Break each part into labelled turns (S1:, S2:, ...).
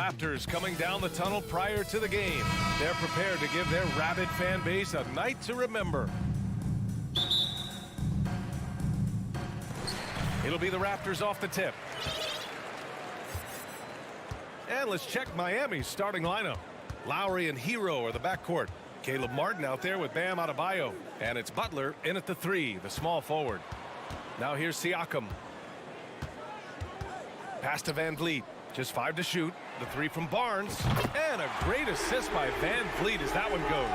S1: Raptors coming down the tunnel prior to the game. They're prepared to give their rabid fan base a night to remember. It'll be the Raptors off the tip. And let's check Miami's starting lineup. Lowry and Hero are the backcourt. Caleb Martin out there with Bam Adebayo. And it's Butler in at the 3, the small forward. Now here's Siakam. Pass to Van Vliet. Just 5 to shoot. The 3 from Barnes. And a great assist by Van Vliet as that one goes.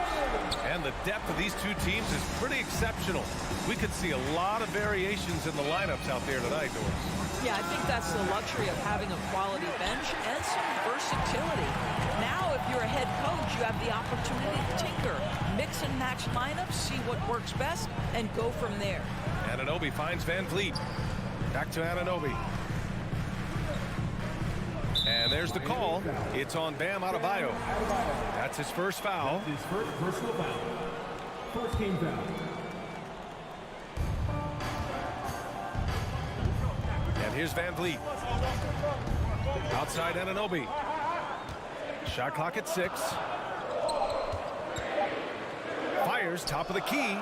S1: And the depth of these two teams is pretty exceptional. We could see a lot of variations in the lineups out there tonight, Doris.
S2: Yeah, I think that's the luxury of having a quality bench and some versatility. Now, if you're a head coach, you have the opportunity to tinker, mix and match lineups, see what works best, and go from there.
S1: Anunoby finds Van Vliet. Back to Anunoby. And there's the call. It's on Bam Adebayo. That's his first foul.
S3: His first personal foul. First game foul.
S1: And here's Van Vliet. Outside Anunoby. Shot clock at 6. Fires top of the key.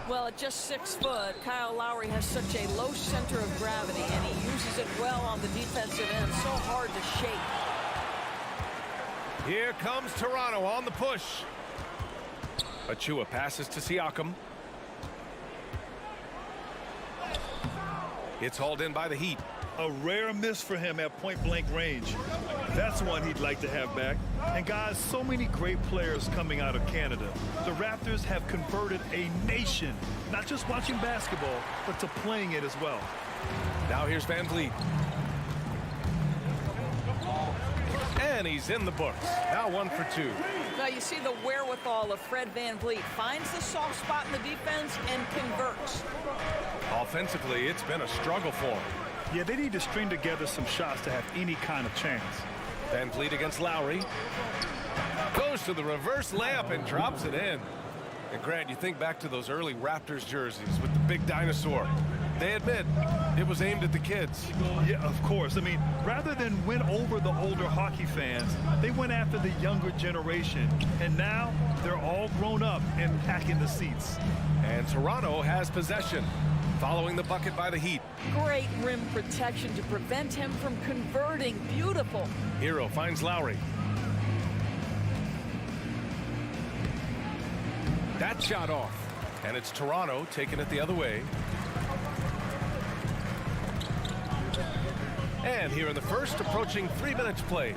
S2: Well, at just 6 foot, Kyle Lowry has such a low center of gravity, and he uses it well on the defensive end. So hard to shake.
S1: Here comes Toronto on the push. Achua passes to Siakam. It's hauled in by the Heat.
S4: A rare miss for him at point-blank range. That's one he'd like to have back. And guys, so many great players coming out of Canada. The Raptors have converted a nation, not just watching basketball, but to playing it as well.
S1: Now here's Van Vliet. And he's in the books. Now 1 for 2.
S2: Now you see the wherewithal of Fred Van Vliet. Finds the soft spot in the defense and converts.
S1: Offensively, it's been a struggle for him.
S4: Yeah, they need to string together some shots to have any kind of chance.
S1: Van Vliet against Lowry. Goes to the reverse layup and drops it in. And Grant, you think back to those early Raptors jerseys with the big dinosaur. They admit it was aimed at the kids.
S4: Yeah, of course. I mean, rather than win over the older hockey fans, they went after the younger generation. And now they're all grown up and packing the seats.
S1: And Toronto has possession. Following the bucket by the Heat.
S2: Great rim protection to prevent him from converting. Beautiful.
S1: Hero finds Lowry. That shot off. And it's Toronto taking it the other way. And here in the first, approaching 3 minutes played.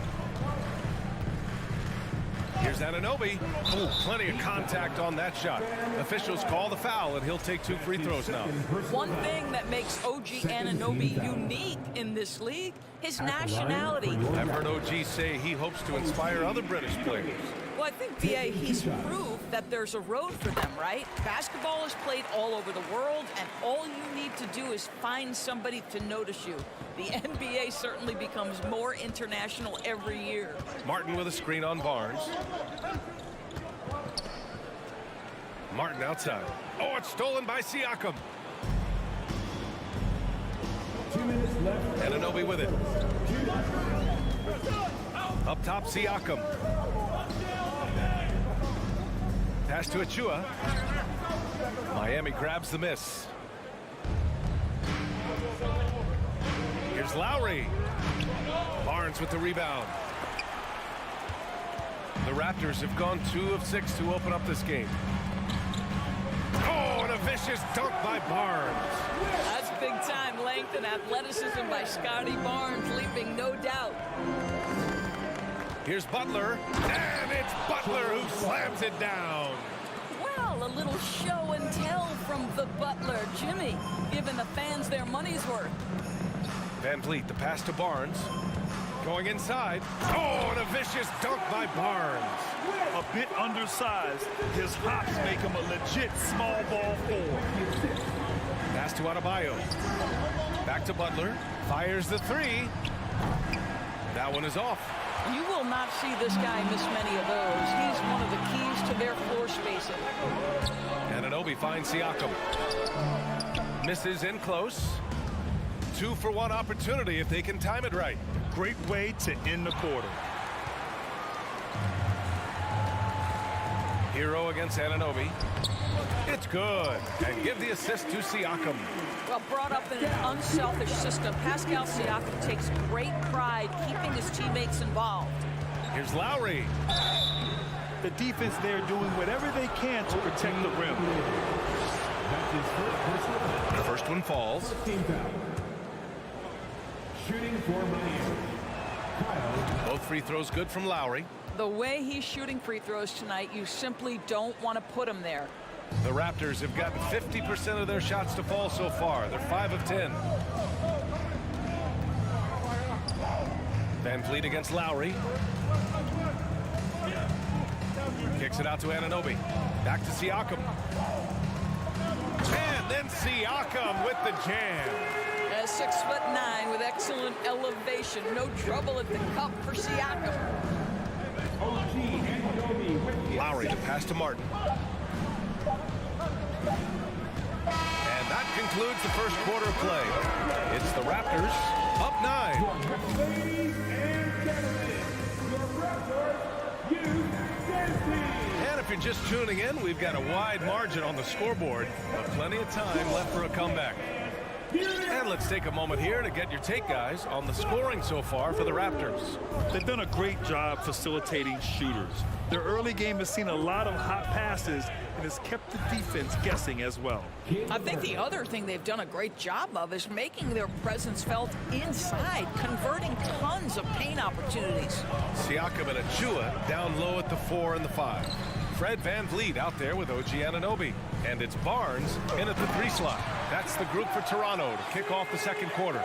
S1: Here's Anunoby. Oh, plenty of contact on that shot. Officials call the foul, and he'll take 2 free throws now.
S2: One thing that makes OG Anunoby unique in this league, his nationality.
S1: I've heard OG say he hopes to inspire other British players.
S2: Well, I think, B.A., he's proved that there's a road for them, right? Basketball is played all over the world, and all you need to do is find somebody to notice you. The NBA certainly becomes more international every year.
S1: Martin with a screen on Barnes. Martin outside. Oh, it's stolen by Siakam.
S3: 2 minutes left.
S1: Anunoby with it. Up top, Siakam. Pass to Achua. Miami grabs the miss. Here's Lowry. Barnes with the rebound. The Raptors have gone 2 of 6 to open up this game. Oh, and a vicious dunk by Barnes.
S2: That's big-time length and athleticism by Scotty Barnes, leaping no doubt.
S1: Here's Butler, and it's Butler who slams it down.
S2: Well, a little show and tell from the Butler. Jimmy giving the fans their money's worth.
S1: Van Vliet, the pass to Barnes. Going inside. Oh, and a vicious dunk by Barnes.
S4: A bit undersized, his hops make him a legit small ball forward.
S1: Pass to Adebayo. Back to Butler. Fires the 3. That one is off.
S2: You will not see this guy miss many of those. He's one of the keys to their floor spacing.
S1: Anunoby finds Siakam. Misses in close. 2-for-1 opportunity if they can time it right.
S4: Great way to end the quarter.
S1: Hero against Anunoby. It's good. And give the assist to Siakam.
S2: Well, brought up in an unselfish system, Pascal Siakam takes great pride keeping his teammates involved.
S1: Here's Lowry.
S4: The defense there doing whatever they can to protect the rim.
S3: That's his first personal foul.
S1: The first one falls.
S3: Team foul. Shooting for Miami. Kyle.
S1: Both free throws good from Lowry.
S2: The way he's shooting free throws tonight, you simply don't want to put him there.
S1: The Raptors have gotten 50% of their shots to fall so far. They're 5 of 10. Van Vliet against Lowry. Kicks it out to Anunoby. Back to Siakam. And then Siakam with the jam.
S2: 6'9" with excellent elevation. No trouble at the cup for Siakam.
S1: Lowry to pass to Martin. And that concludes the first quarter of play. It's the Raptors up 9.
S3: Ladies and gentlemen, your Raptors, you
S1: And if you're just tuning in, we've got a wide margin on the scoreboard, but plenty of time left for a comeback. And let's take a moment here to get your take, guys, on the scoring so far for the Raptors.
S4: They've done a great job facilitating shooters. Their early game has seen a lot of hot passes and has kept the defense guessing as well.
S2: I think the other thing they've done a great job of is making their presence felt inside, converting tons of paint opportunities.
S1: Siakam and Achua down low at the 4 and the 5. Fred Van Vliet out there with OG Anunoby. And it's Barnes in at the 3 slot. That's the group for Toronto to kick off the second quarter.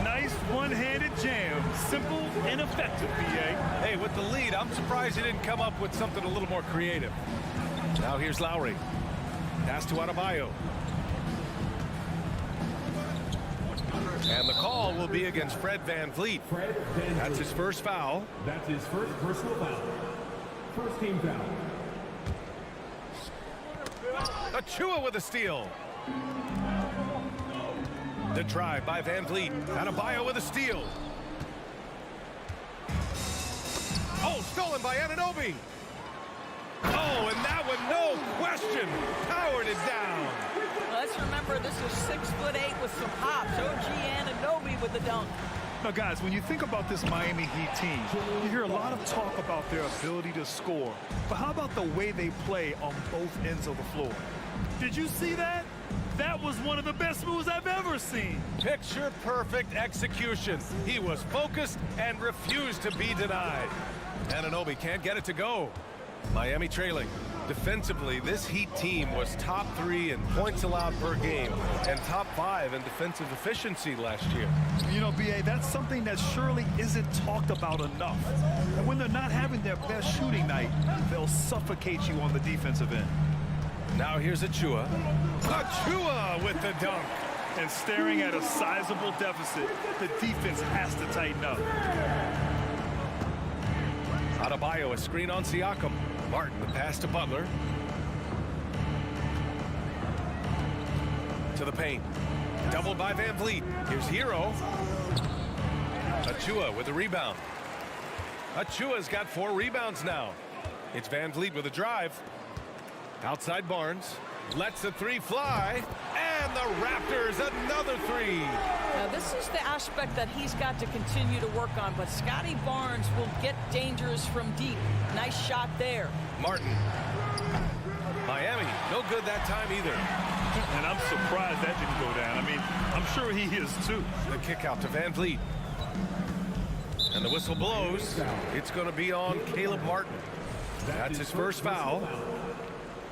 S4: Nice one-handed jam. Simple and effective, BA.
S1: Hey, with the lead, I'm surprised he didn't come up with something a little more creative. Now here's Lowry. Pass to Adebayo. And the call will be against Fred Van Vliet. That's his first foul.
S3: That's his first personal foul. First team foul.
S1: Achua with a steal. The drive by Van Vliet. Adebayo with a steal. Oh, stolen by Anunoby. Oh, and that one, no question, powered it down.
S2: Let's remember this is 6'8" with some hops. OG Anunoby with the dunk.
S4: Now, guys, when you think about this Miami Heat team, you hear a lot of talk about their ability to score. But how about the way they play on both ends of the floor? Did you see that? That was one of the best moves I've ever seen.
S1: Picture perfect execution. He was focused and refused to be denied. Anunoby can't get it to go. Miami trailing. Defensively, this Heat team was top 3 in points allowed per game and top 5 in defensive efficiency last year.
S4: You know, BA, that's something that surely isn't talked about enough. And when they're not having their best shooting night, they'll suffocate you on the defensive end.
S1: Now here's Achua. Achua with the dunk.
S4: And staring at a sizable deficit, the defense has to tighten up.
S1: Adebayo, a screen on Siakam. Martin, the pass to Butler. To the paint. Doubled by Van Vliet. Here's Hero. Achua with the rebound. Achua's got 4 rebounds now. It's Van Vliet with a drive. Outside Barnes. Lets the 3 fly. And the Raptors, another 3.
S2: Now, this is the aspect that he's got to continue to work on, but Scotty Barnes will get dangerous from deep. Nice shot there.
S1: Martin. Miami, no good that time either.
S4: And I'm surprised that didn't go down. I mean, I'm sure he is too.
S1: The kick out to Van Vliet. And the whistle blows. It's going to be on Caleb Martin. That's his first foul.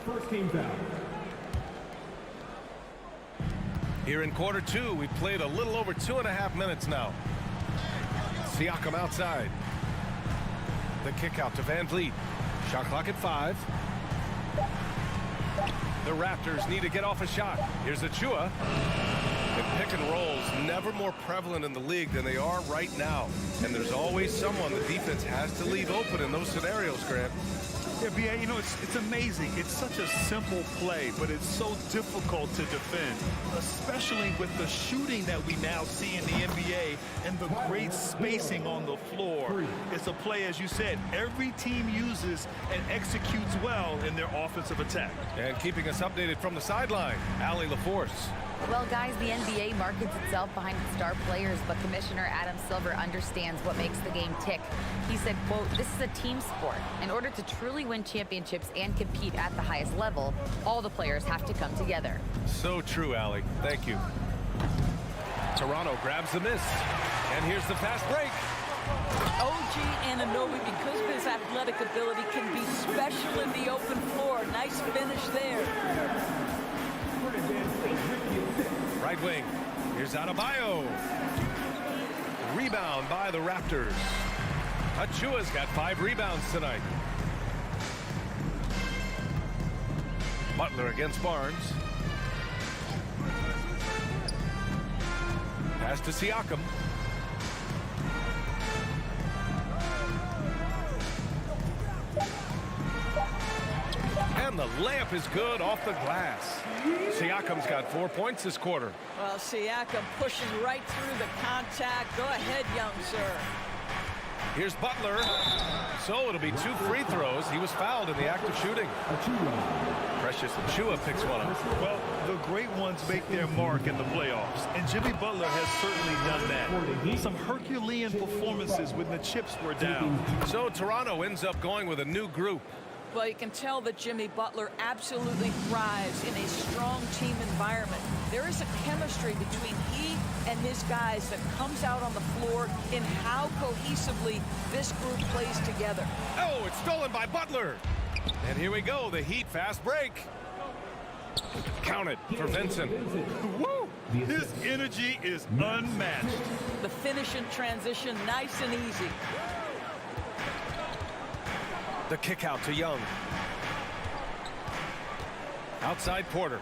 S3: First team foul.
S1: Here in quarter 2, we've played a little over 2.5 minutes now. Siakam outside. The kick out to Van Vliet. Shot clock at 5. The Raptors need to get off a shot. Here's Achua. And pick and rolls never more prevalent in the league than they are right now. And there's always someone the defense has to leave open in those scenarios, Grant.
S4: Yeah, B.A., you know, it's amazing. It's such a simple play, but it's so difficult to defend, especially with the shooting that we now see in the NBA and the great spacing on the floor. It's a play, as you said, every team uses and executes well in their offensive attack.
S1: And keeping us updated from the sideline, Allie LaForce.
S5: Well, guys, the NBA markets itself behind its star players, but Commissioner Adam Silver understands what makes the game tick. He said, quote, "This is a team sport. In order to truly win championships and compete at the highest level, all the players have to come together."
S1: So true, Allie. Thank you. Toronto grabs the miss. And here's the fast break.
S2: OG Anunoby, because of his athletic ability, can be special in the open floor. Nice finish there.
S1: Right wing. Here's Adebayo. Rebound by the Raptors. Achua's got 5 rebounds tonight. Butler against Barnes. Pass to Siakam. And the layup is good off the glass. Siakam's got 4 points this quarter.
S2: Well, Siakam pushing right through the contact. Go ahead, young sir.
S1: Here's Butler. So it'll be 2 free throws. He was fouled in the act of shooting. Precious Achiuwa picks one up.
S4: Well, the great ones make their mark in the playoffs, and Jimmy Butler has certainly done that. Some Herculean performances when the chips were down.
S1: So Toronto ends up going with a new group.
S2: Well, you can tell that Jimmy Butler absolutely thrives in a strong team environment. There is a chemistry between he and his guys that comes out on the floor in how cohesively this group plays together.
S1: Oh, it's stolen by Butler. And here we go, the Heat fast break. Counted for Vincent.
S4: Woo! His energy is unmatched.
S2: The finish in transition, nice and easy.
S1: The kick out to Young. Outside Porter.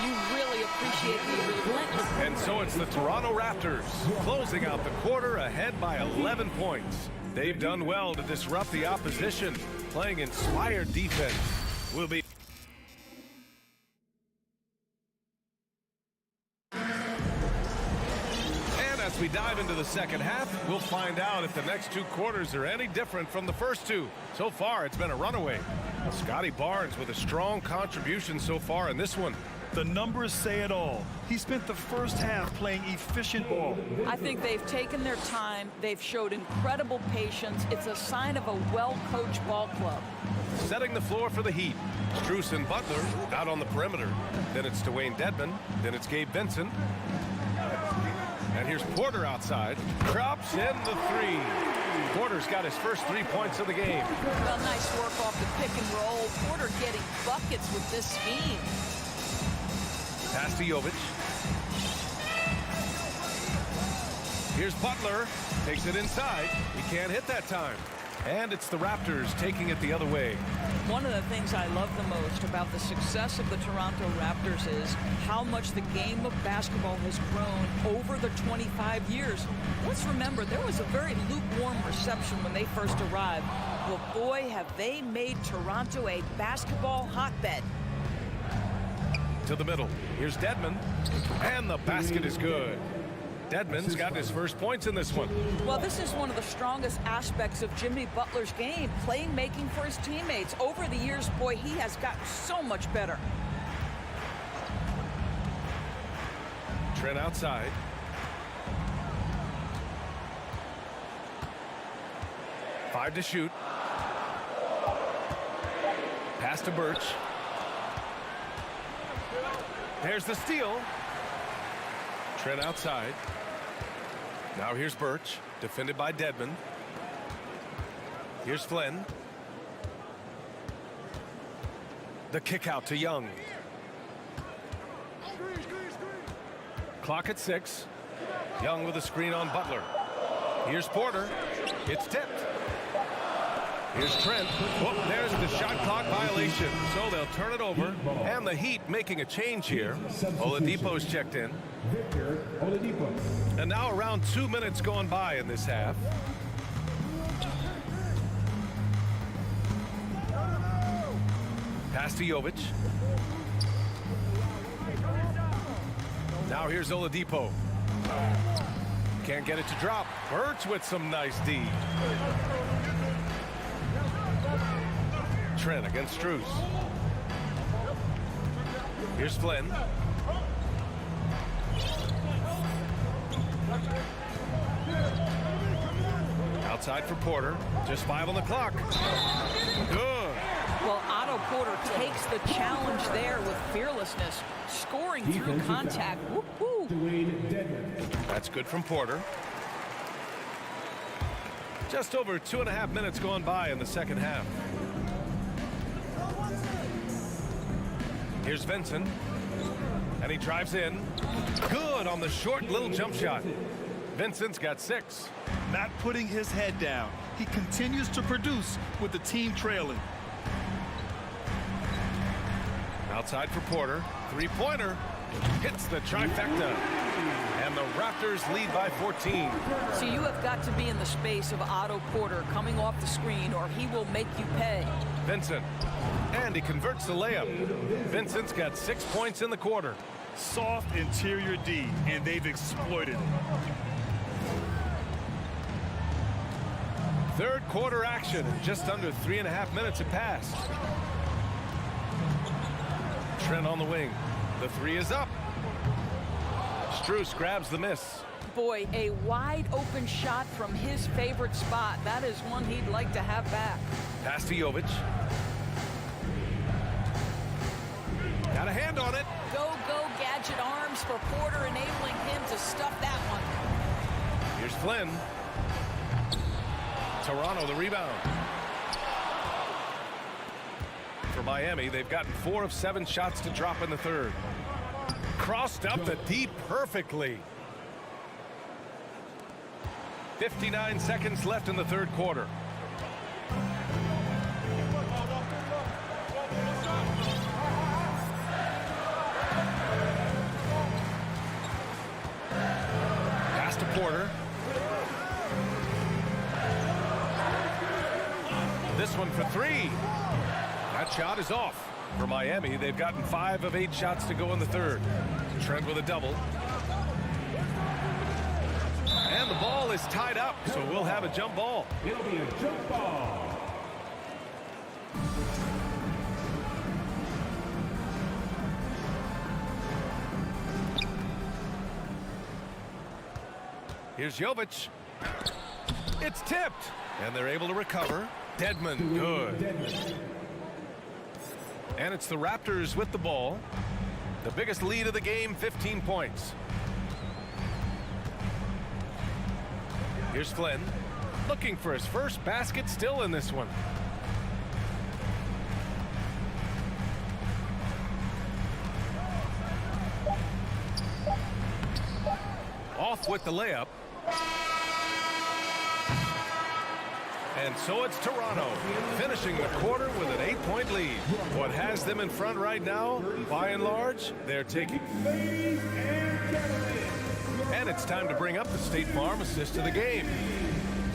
S2: You really appreciate the relentless.
S1: And so it's the Toronto Raptors closing out the quarter ahead by 11 points. They've done well to disrupt the opposition, playing inspired defense. Will be. As we dive into the second half, we'll find out if the next 2 quarters are any different from the first 2. So far, it's been a runaway. Scotty Barnes with a strong contribution so far in this one.
S4: The numbers say it all. He spent the first half playing efficient ball.
S2: I think they've taken their time. They've showed incredible patience. It's a sign of a well-coached ball club.
S1: Setting the floor for the Heat. Strus and Butler out on the perimeter. Then it's Dwayne Dedmon. Then it's Gabe Vincent. And here's Porter outside. Drops in the 3. Porter's got his first 3 points of the game.
S2: Well, nice work off the pick and roll. Porter getting buckets with this scheme.
S1: Pass to Jovic. Here's Butler. Takes it inside. He can't hit that time. And it's the Raptors taking it the other way.
S2: One of the things I love the most about the success of the Toronto Raptors is how much the game of basketball has grown over the 25 years. Let's remember, there was a very lukewarm reception when they first arrived. Well, boy, have they made Toronto a basketball hotbed.
S1: To the middle. Here's Dedmon. And the basket is good. Dedmon's got his first points in this one.
S2: Well, this is one of the strongest aspects of Jimmy Butler's game, playmaking for his teammates. Over the years, boy, he has gotten so much better.
S1: Trent outside. Five to shoot. Pass to Birch. There's the steal. Trent outside. Now here's Birch, defended by Dedmon. Here's Flynn. The kick out to Young. Clock at 6. Young with a screen on Butler. Here's Porter. It's tipped. Here's Trent. Whoop, there's the shot clock violation. So they'll turn it over. And the Heat making a change here. Oladipo's checked in.
S3: Victor Oladipo.
S1: And now around 2 minutes gone by in this half. Pass to Jovic. Now here's Oladipo. Can't get it to drop. Birch with some nice D. Trent against Strus. Here's Flynn. Outside for Porter. Just 5 on the clock. Good.
S2: Well, Otto Porter takes the challenge there with fearlessness, scoring through contact. Woo-hoo.
S3: Dwayne Dedmon.
S1: That's good from Porter. Just over 2.5 minutes gone by in the second half. Here's Vincent. And he drives in. Good on the short little jump shot. Vincent's got 6.
S4: Not putting his head down. He continues to produce with the team trailing.
S1: Outside for Porter. Three-pointer. Hits the trifecta. And the Raptors lead by 14.
S2: So you have got to be in the space of Otto Porter coming off the screen, or he will make you pay.
S1: Vincent. And he converts the layup. Vincent's got 6 points in the quarter.
S4: Soft interior D, and they've exploited it.
S1: Third quarter action. Just under 3.5 minutes have passed. Trent on the wing. The three is up. Strus grabs the miss.
S2: Boy, a wide open shot from his favorite spot. That is one he'd like to have back.
S1: Pass to Jovic. Got a hand on it.
S2: Go, gadget arms for Porter, enabling him to stuff that one.
S1: Here's Flynn. Toronto the rebound. For Miami, they've gotten 4 of 7 shots to drop in the third. Crossed up the D perfectly. 59 seconds left in the third quarter. Pass to Porter. This one for 3. That shot is off. For Miami, they've gotten 5 of 8 shots to go in the third. Trent with a double. And the ball is tied up, so we'll have a jump ball.
S3: It'll be a jump ball.
S1: Here's Jovic. It's tipped. And they're able to recover. Dedmon, good. And it's the Raptors with the ball. The biggest lead of the game, 15 points. Here's Flynn. Looking for his first basket still in this one. Off with the layup. And so it's Toronto finishing the quarter with an 8-point lead. What has them in front right now, by and large, they're taking. And it's time to bring up the State Farm assist of the game.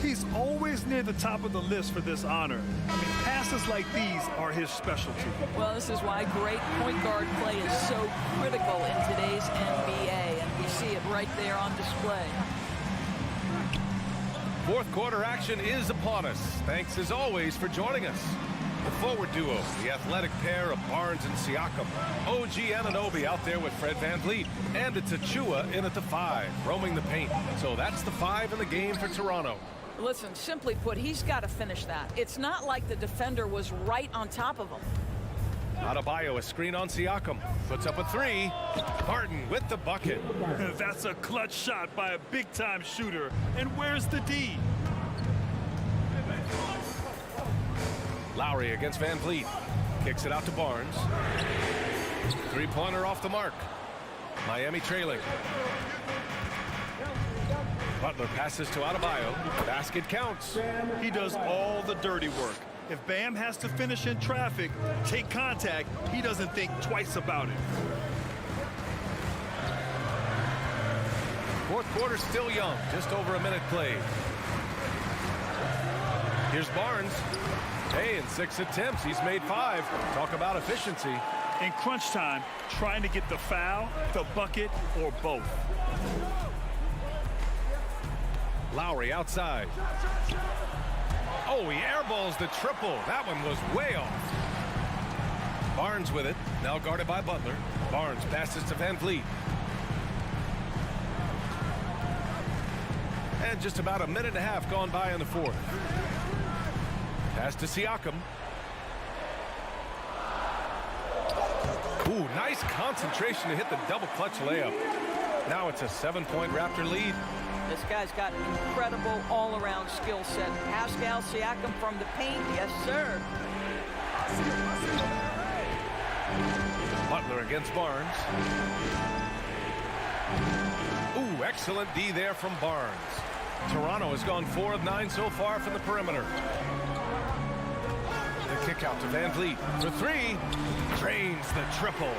S4: He's always near the top of the list for this honor. I mean, passes like these are his specialty.
S2: Well, this is why great point guard play is so critical in today's NBA, and we see it right there on display.
S1: Fourth quarter action is upon us. Thanks as always for joining us. The forward duo, the athletic pair of Barnes and Siakam. OG Anunoby out there with Fred VanVleet. And it's Achua in at the 5, roaming the paint. So that's the 5 in the game for Toronto.
S2: Listen, simply put, he's got to finish that. It's not like the defender was right on top of him.
S1: Adebayo, a screen on Siakam. Puts up a 3. Barton with the bucket.
S4: That's a clutch shot by a big-time shooter. And where's the D?
S1: Lowry against VanVleet. Kicks it out to Barnes. Three-pointer off the mark. Miami trailing. Butler passes to Adebayo. Basket counts.
S4: He does all the dirty work. If Bam has to finish in traffic, take contact, he doesn't think twice about it.
S1: Fourth quarter still young, just over a minute played. Here's Barnes. Hey, in 6 attempts, he's made 5. Talk about efficiency.
S4: In crunch time, trying to get the foul, the bucket, or both.
S1: Lowry outside. Oh, he airballs the triple. That one was way off. Barnes with it. Now guarded by Butler. Barnes passes to Van Vliet. And just about a minute and a half gone by in the fourth. Pass to Siakam. Ooh, nice concentration to hit the double clutch layup. Now it's a 7-point Raptor lead.
S2: This guy's got incredible all-around skill set. Pascal Siakam from the paint. Yes, sir.
S1: Butler against Barnes. Ooh, excellent D there from Barnes. Toronto has gone 4 of 9 so far from the perimeter. The kick out to Van Vliet for 3. Drains the triple.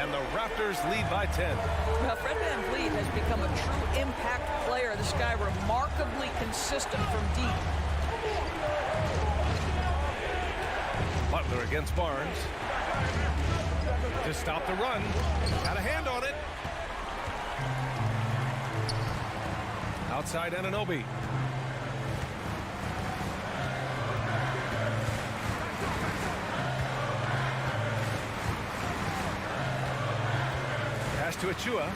S1: And the Raptors lead by 10.
S2: Well, Fred Van Vliet has become a true impact player. This guy remarkably consistent from deep.
S1: Butler against Barnes. To stop the run. Got a hand on it. Outside Anunoby. Pass to Achua.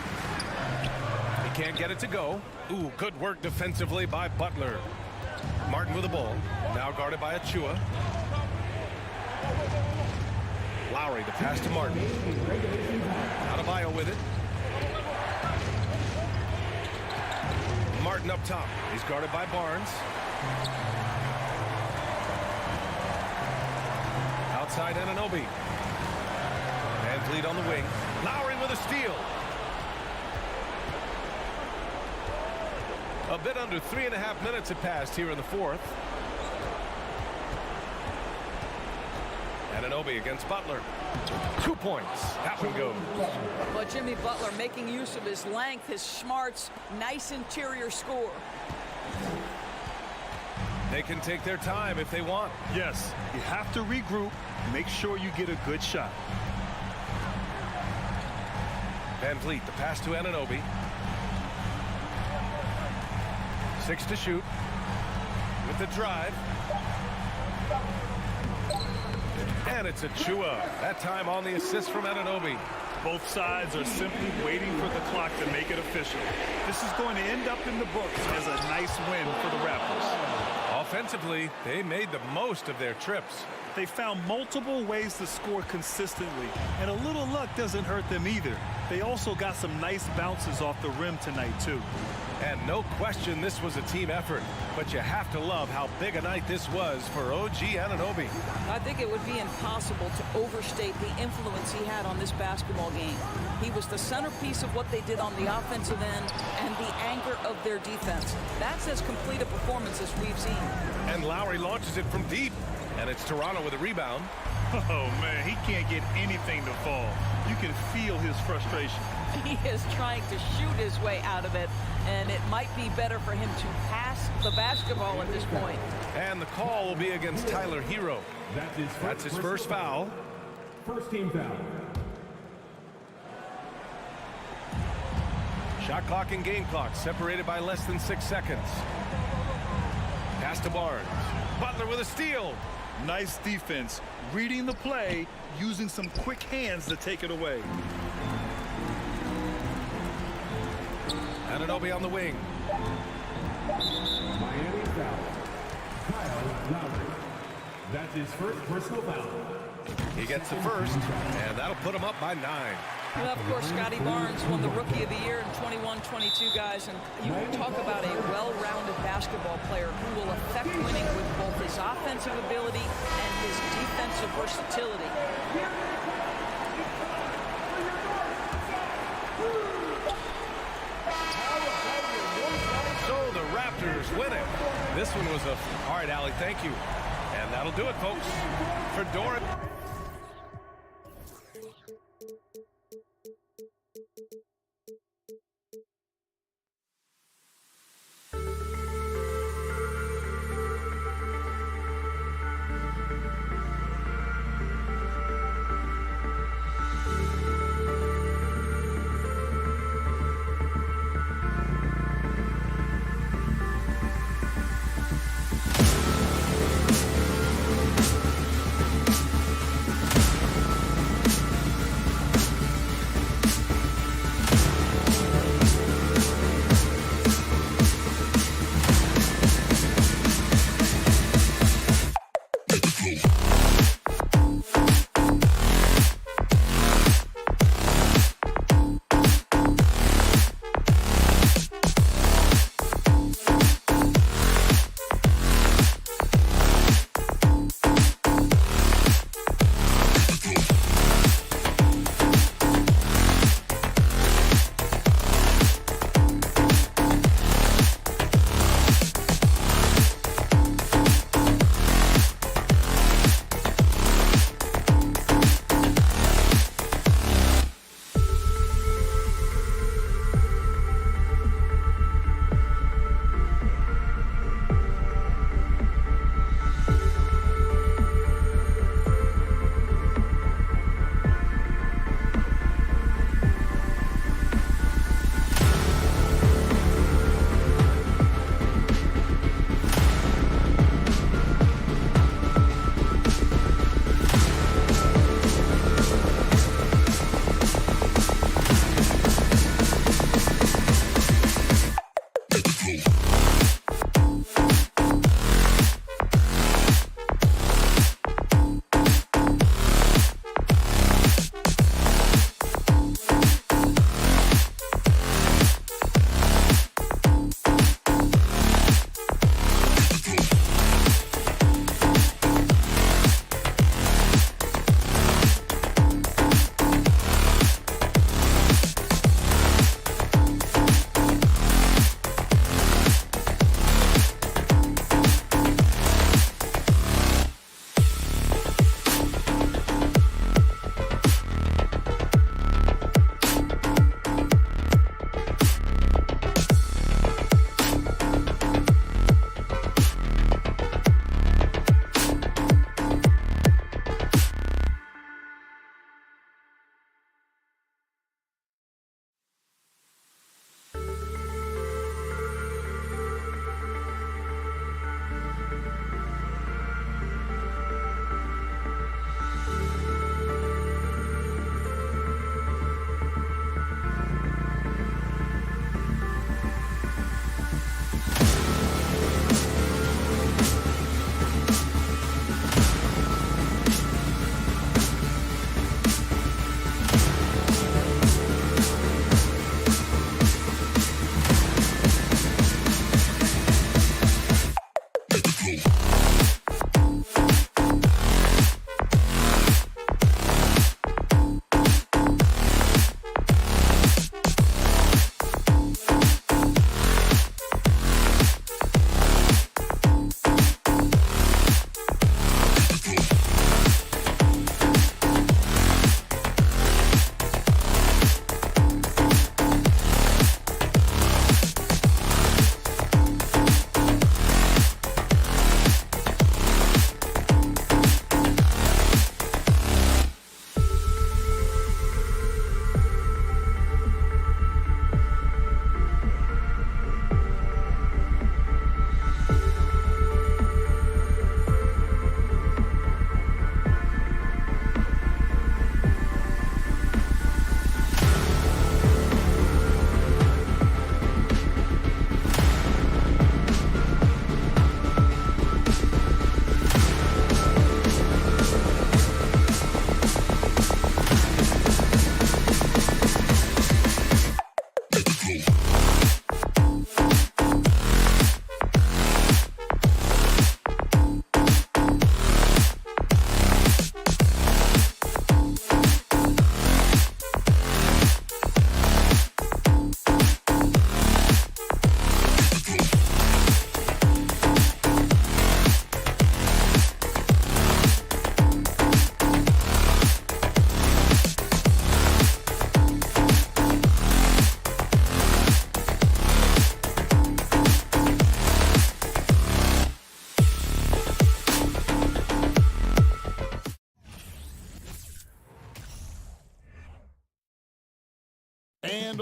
S1: He can't get it to go. Ooh, good work defensively by Butler. Martin with the ball. Now guarded by Achua. Lowry, the pass to Martin. Adebayo with it. Martin up top. He's guarded by Barnes. Outside Anunoby. Van Vliet on the wing. Lowry with a steal. A bit under 3.5 minutes have passed here in the fourth. Anunoby against Butler. 2 points. That one goes.
S2: But Jimmy Butler making use of his length, his smarts, nice interior score.
S1: They can take their time if they want.
S4: Yes, you have to regroup. Make sure you get a good shot.
S1: Van Vliet, the pass to Anunoby. 6 to shoot. With the drive. And it's Achua. That time on the assist from Anunoby.
S4: Both sides are simply waiting for the clock to make it official. This is going to end up in the books as a nice win for the Raptors.
S1: Offensively, they made the most of their trips.
S4: They found multiple ways to score consistently, and a little luck doesn't hurt them either. They also got some nice bounces off the rim tonight, too.
S1: And no question this was a team effort. But you have to love how big a night this was for OG Anunoby.
S2: I think it would be impossible to overstate the influence he had on this basketball game. He was the centerpiece of what they did on the offensive end and the anchor of their defense. That's as complete a performance as we've seen.
S1: And Lowry launches it from deep. And it's Toronto with a rebound.
S4: Oh, man, he can't get anything to fall. You can feel his frustration.
S2: He is trying to shoot his way out of it, and it might be better for him to pass the basketball at this point.
S1: And the call will be against Tyler Hero. That's his first foul.
S3: First team foul.
S1: Shot clock and game clock separated by less than 6 seconds. Pass to Barnes. Butler with a steal.
S4: Nice defense, reading the play, using some quick hands to take it away.
S1: Anunoby on the wing.
S3: Miami foul. Kyle Lowry. That's his first personal foul.
S1: He gets the first, and that'll put him up by 9.
S2: Well, of course, Scotty Barnes won the Rookie of the Year in 21-22, guys, and you talk about a well-rounded basketball player who will affect winning with both his offensive ability and his defensive versatility. So
S1: the Raptors win it. This one was a... All right, Allie, thank you. And And that'll do it, folks, for Doran.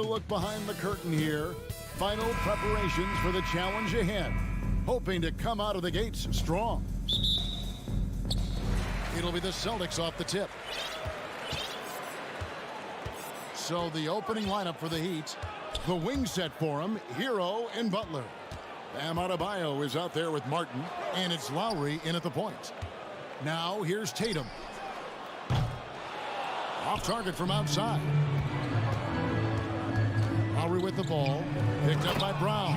S6: a look behind the curtain here. Final preparations for the challenge ahead. Hoping to come out of the gates strong. It'll be the Celtics off the tip. So the opening lineup for the Heat. The wing set for him, Hero and Butler. Bam Adebayo is out there with Martin, and it's Lowry in at the point. Now here's Tatum. Off target from outside. Lowry with the ball, picked up by Brown,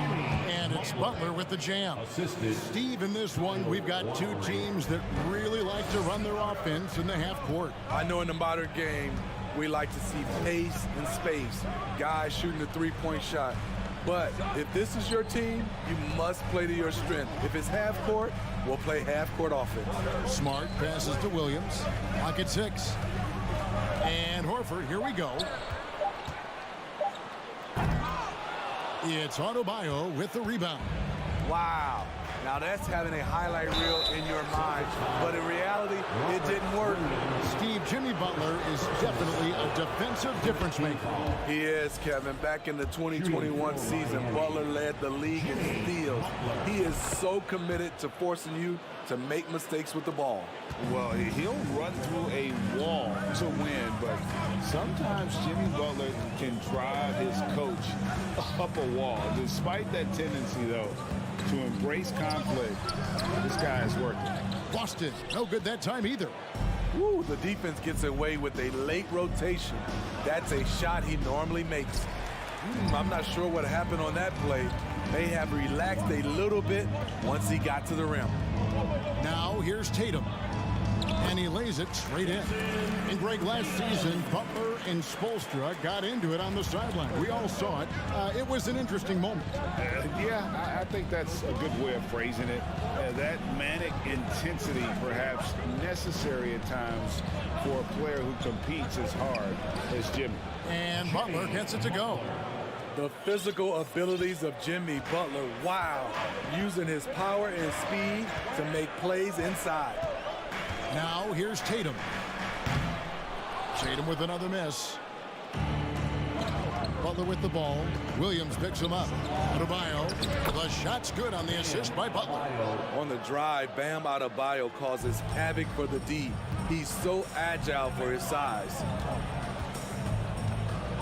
S6: and it's Butler with the jam. Steve, in this one, we've got two teams that really like to run their offense in the half court.
S7: I know in the modern game, we like to see pace and space, guys shooting the three-point shot. But if this is your team, you must play to your strength. If it's half court, we'll play half court offense.
S6: Smart passes to Williams. Clock at 6. And Horford, here we go. It's Adebayo with the rebound.
S7: Wow. Now that's having a highlight reel in your mind. But in reality, it didn't work.
S6: Steve, Jimmy Butler is definitely a defensive difference maker.
S7: He is, Kevin. Back in the 2021 season, Butler led the league in steals. He is so committed to forcing you to make mistakes with the ball.
S8: Well, he'll run through a wall to win, but sometimes Jimmy Butler can drive his coach up a wall. Despite that tendency, though, to embrace conflict, this guy is working.
S6: Boston, no good that time either.
S7: Woo, the defense gets away with a late rotation. That's a shot he normally makes. I'm not sure what happened on that play. They have relaxed a little bit once he got to the rim.
S6: Now here's Tatum. And he lays it straight in. And Greg, last season, Butler and Spoelstra got into it on the sideline. We all saw it. It was an interesting moment.
S8: Yeah, I think that's a good way of phrasing it. That manic intensity, perhaps necessary at times for a player who competes as hard as Jimmy.
S6: And Butler gets it to go.
S7: The physical abilities of Jimmy Butler, wow. Using his power and speed to make plays inside.
S6: Now here's Tatum. Tatum with another miss. Butler with the ball. Williams picks him up. Adebayo. The shot's good on the assist by Butler.
S7: On the drive, Bam Adebayo causes havoc for the D. He's so agile for his size.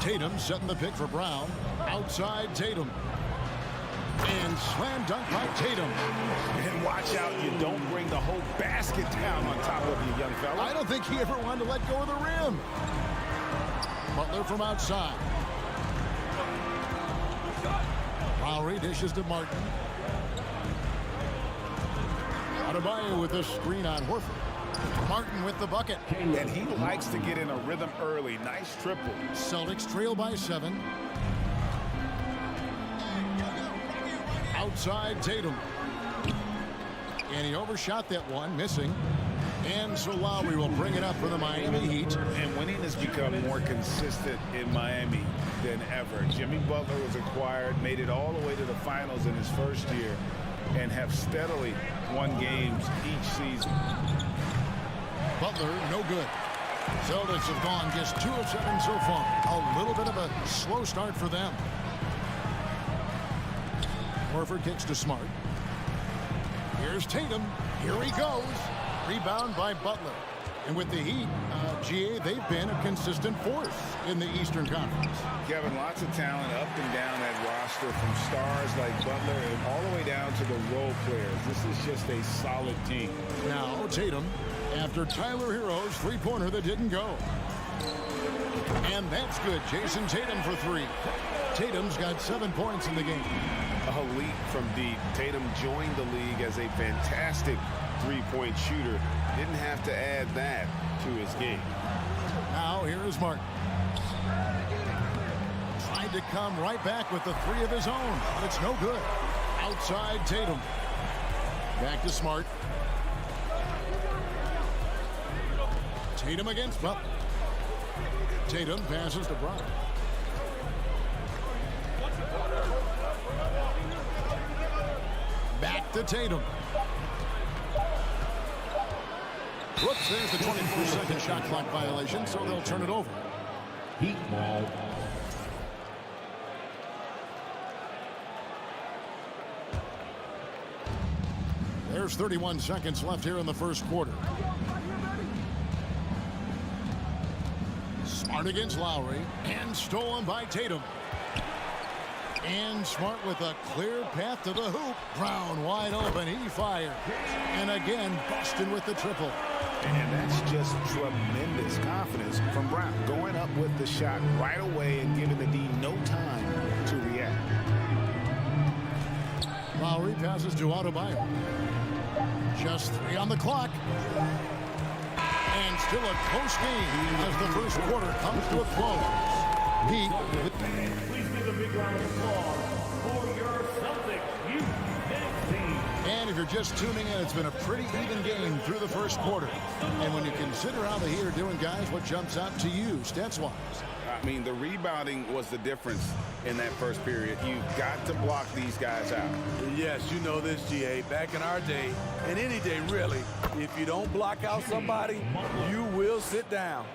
S6: Tatum setting the pick for Brown. Outside Tatum. And slam dunk by Tatum.
S8: And watch out, you don't bring the whole basket down on top of you, young fella.
S6: I don't think he ever wanted to let go of the rim. Butler from outside. Lowry dishes to Martin. Adebayo with a screen on Horford. Martin with the bucket.
S8: And he likes to get in a rhythm early. Nice triple.
S6: Celtics trail by 7. Outside Tatum. And he overshot that one, missing. And so Lowry will bring it up for the Miami Heat.
S8: And winning has become more consistent in Miami than ever. Jimmy Butler was acquired, made it all the way to the finals in his first year, and have steadily won games each season.
S6: Butler, no good. Celtics have gone just 2 of 7 so far. A little bit of a slow start for them. Horford kicks to Smart. Here's Tatum. Here he goes. Rebound by Butler. And with the Heat, GA, they've been a consistent force in the Eastern Conference.
S8: Kevin, lots of talent up and down that roster, from stars like Butler and all the way down to the role players. This is just a solid team.
S6: Now Tatum, after Tyler Hero's three-pointer that didn't go. And that's good. Jason Tatum for 3. Tatum's got 7 points in the game.
S8: A leap from deep. Tatum joined the league as a fantastic three-point shooter. Didn't have to add that to his game.
S6: Now here is Martin. Tried to come right back with the 3 of his own, but it's no good. Outside Tatum. Back to Smart. Tatum against Butler. Tatum passes to Brown. Back to Tatum. Whoops, there's the 24-second shot clock violation, so they'll turn it over.
S3: Heat ball.
S6: There's 31 seconds left here in the first quarter. Smart against Lowry, and stolen by Tatum. And Smart with a clear path to the hoop. Brown wide open. He fires. And again, Boston with the triple.
S8: And that's just tremendous confidence from Brown. Going up with the shot right away and giving the D no time to react.
S6: Lowry passes to Adebayo. Just 3 on the clock. And still a close game as the first quarter comes to a close. Heat with...
S3: Please give a big round of applause for your Celtics youth team.
S6: And if you're just tuning in, it's been a pretty even game through the first quarter. And when you consider how the Heat are doing, guys, what jumps out to you, stats-wise?
S8: I mean, the rebounding was the difference in that first period. You've got to block these guys out.
S7: Yes, you know this, GA. Back in our day, and any day really, if you don't block out somebody, you will sit down.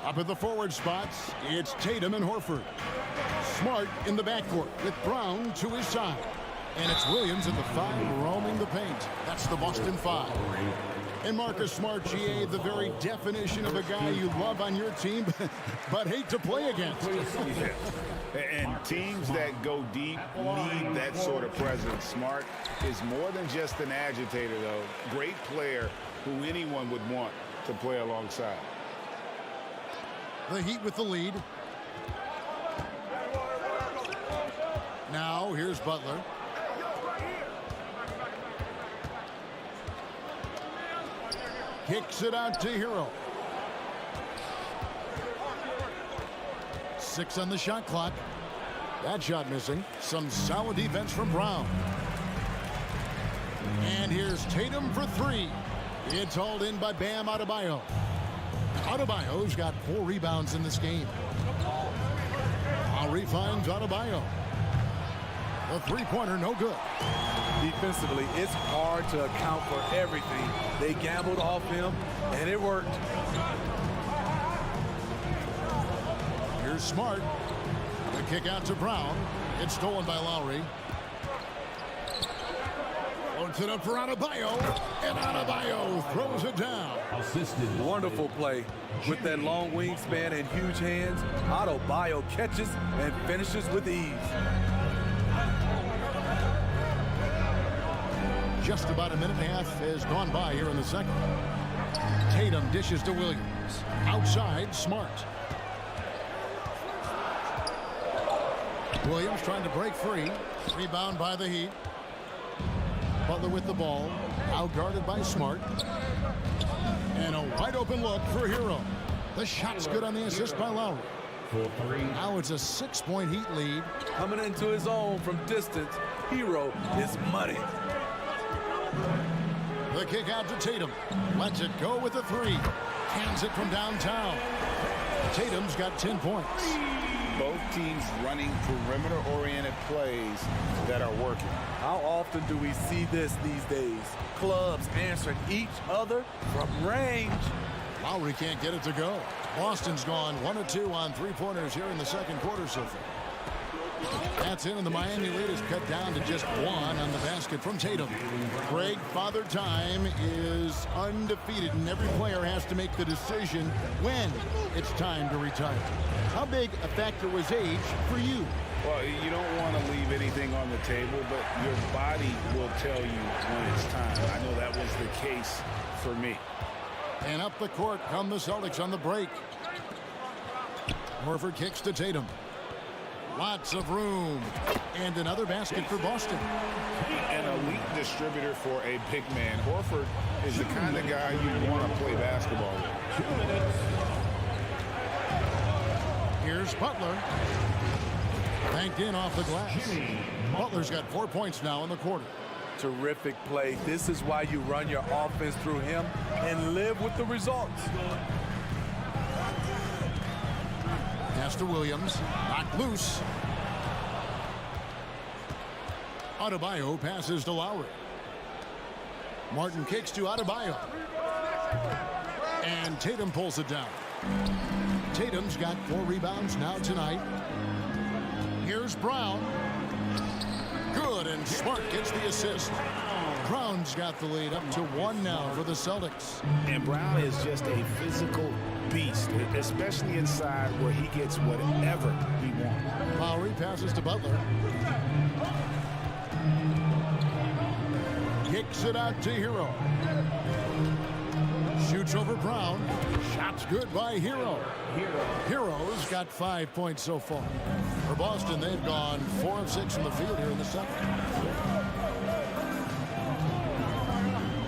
S6: Up at the forward spots, it's Tatum and Horford. Smart in the backcourt with Brown to his side. And it's Williams at the 5 roaming the paint. That's the Boston 5. And Marcus Smart, GA, the very definition of a guy you love on your team, but hate to play against.
S8: Yeah. And teams that go deep need that sort of presence. Smart is more than just an agitator, though. Great player who anyone would want to play alongside.
S6: The Heat with the lead. Now, here's Butler. Kicks it out to Hero. 6 on the shot clock. That shot missing. Some solid defense from Brown. And here's Tatum for 3. It's hauled in by Bam Adebayo. Adebayo's got 4 rebounds in this game. Lowry finds Adebayo. The three-pointer, no good.
S7: Defensively, it's hard to account for everything. They gambled off him, and it worked.
S6: Here's Smart. The kick out to Brown. It's stolen by Lowry. Floats it up for Adebayo, and Adebayo throws it down.
S3: Assisted.
S7: Wonderful play. With that long wingspan and huge hands, Adebayo catches and finishes with ease.
S6: Just about a minute and a half has gone by here in the second. Tatum dishes to Williams. Outside, Smart. Williams trying to break free. Rebound by the Heat. Butler with the ball. Out guarded by Smart. And a wide open look for Hero. The shot's good on the assist by Lowry. Now it's a 6-point Heat lead.
S7: Coming into his own from distance, Hero is money.
S6: The kick out to Tatum. Lets it go with a 3. Cans it from downtown. Tatum's got 10 points.
S8: Both teams running perimeter-oriented plays that are working.
S7: How often do we see this these days? Clubs answering each other from range.
S6: Lowry can't get it to go. Boston's gone 1 of 2 on 3-pointers here in the second quarter so far. That's in, and the Miami lead is cut down to just 1 on the basket from Tatum. Greg, Father Time is undefeated, and every player has to make the decision when it's time to retire. How big a factor was age for you?
S8: Well, you don't want to leave anything on the table, but your body will tell you when it's time. I know that was the case for me.
S6: And up the court come the Celtics on the break. Horford kicks to Tatum. Lots of room. And another basket for Boston.
S8: An elite distributor for a big man. Horford is the kind of guy you want to play basketball with.
S3: 2 minutes.
S6: Here's Butler. Banked in off the glass. Butler's got 4 points now in the quarter.
S7: Terrific play. This is why you run your offense through him and live with the results.
S6: Pass to Williams. Knocked loose. Adebayo passes to Lowry. Martin kicks to Adebayo. And Tatum pulls it down. Tatum's got 4 rebounds now tonight. Here's Brown. Good, and Smart gets the assist. Brown's got the lead up to 1 now for the Celtics.
S8: And Brown is just a physical beast, especially inside where he gets whatever he wants.
S6: Lowry passes to Butler. Kicks it out to Hero. Shoots over Brown. Shot's good by Hero. Hero's got 5 points so far. For Boston, they've gone 4 of 6 from the field here in the second.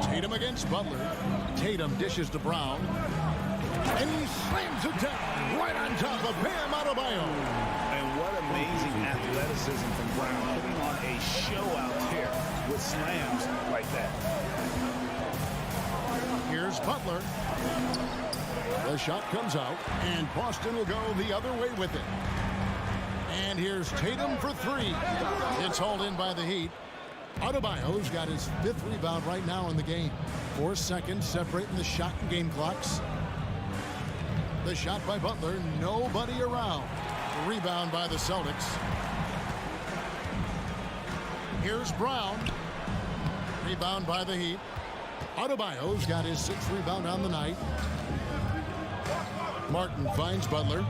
S6: Tatum against Butler. Tatum dishes to Brown. And he slams it down right on top of Bam Adebayo.
S8: And what amazing athleticism from Brown, putting on a show out here with slams like that.
S6: Here's Butler. The shot comes out, and Boston will go the other way with it. And here's Tatum for 3. It's hauled in by the Heat. Adebayo's got his 5th rebound right now in the game. 4 seconds separating the shot and game clocks. The shot by Butler, nobody around. Rebound by the Celtics. Here's Brown. Rebound by the Heat. Adebayo's got his 6th rebound on the night. Martin finds Butler.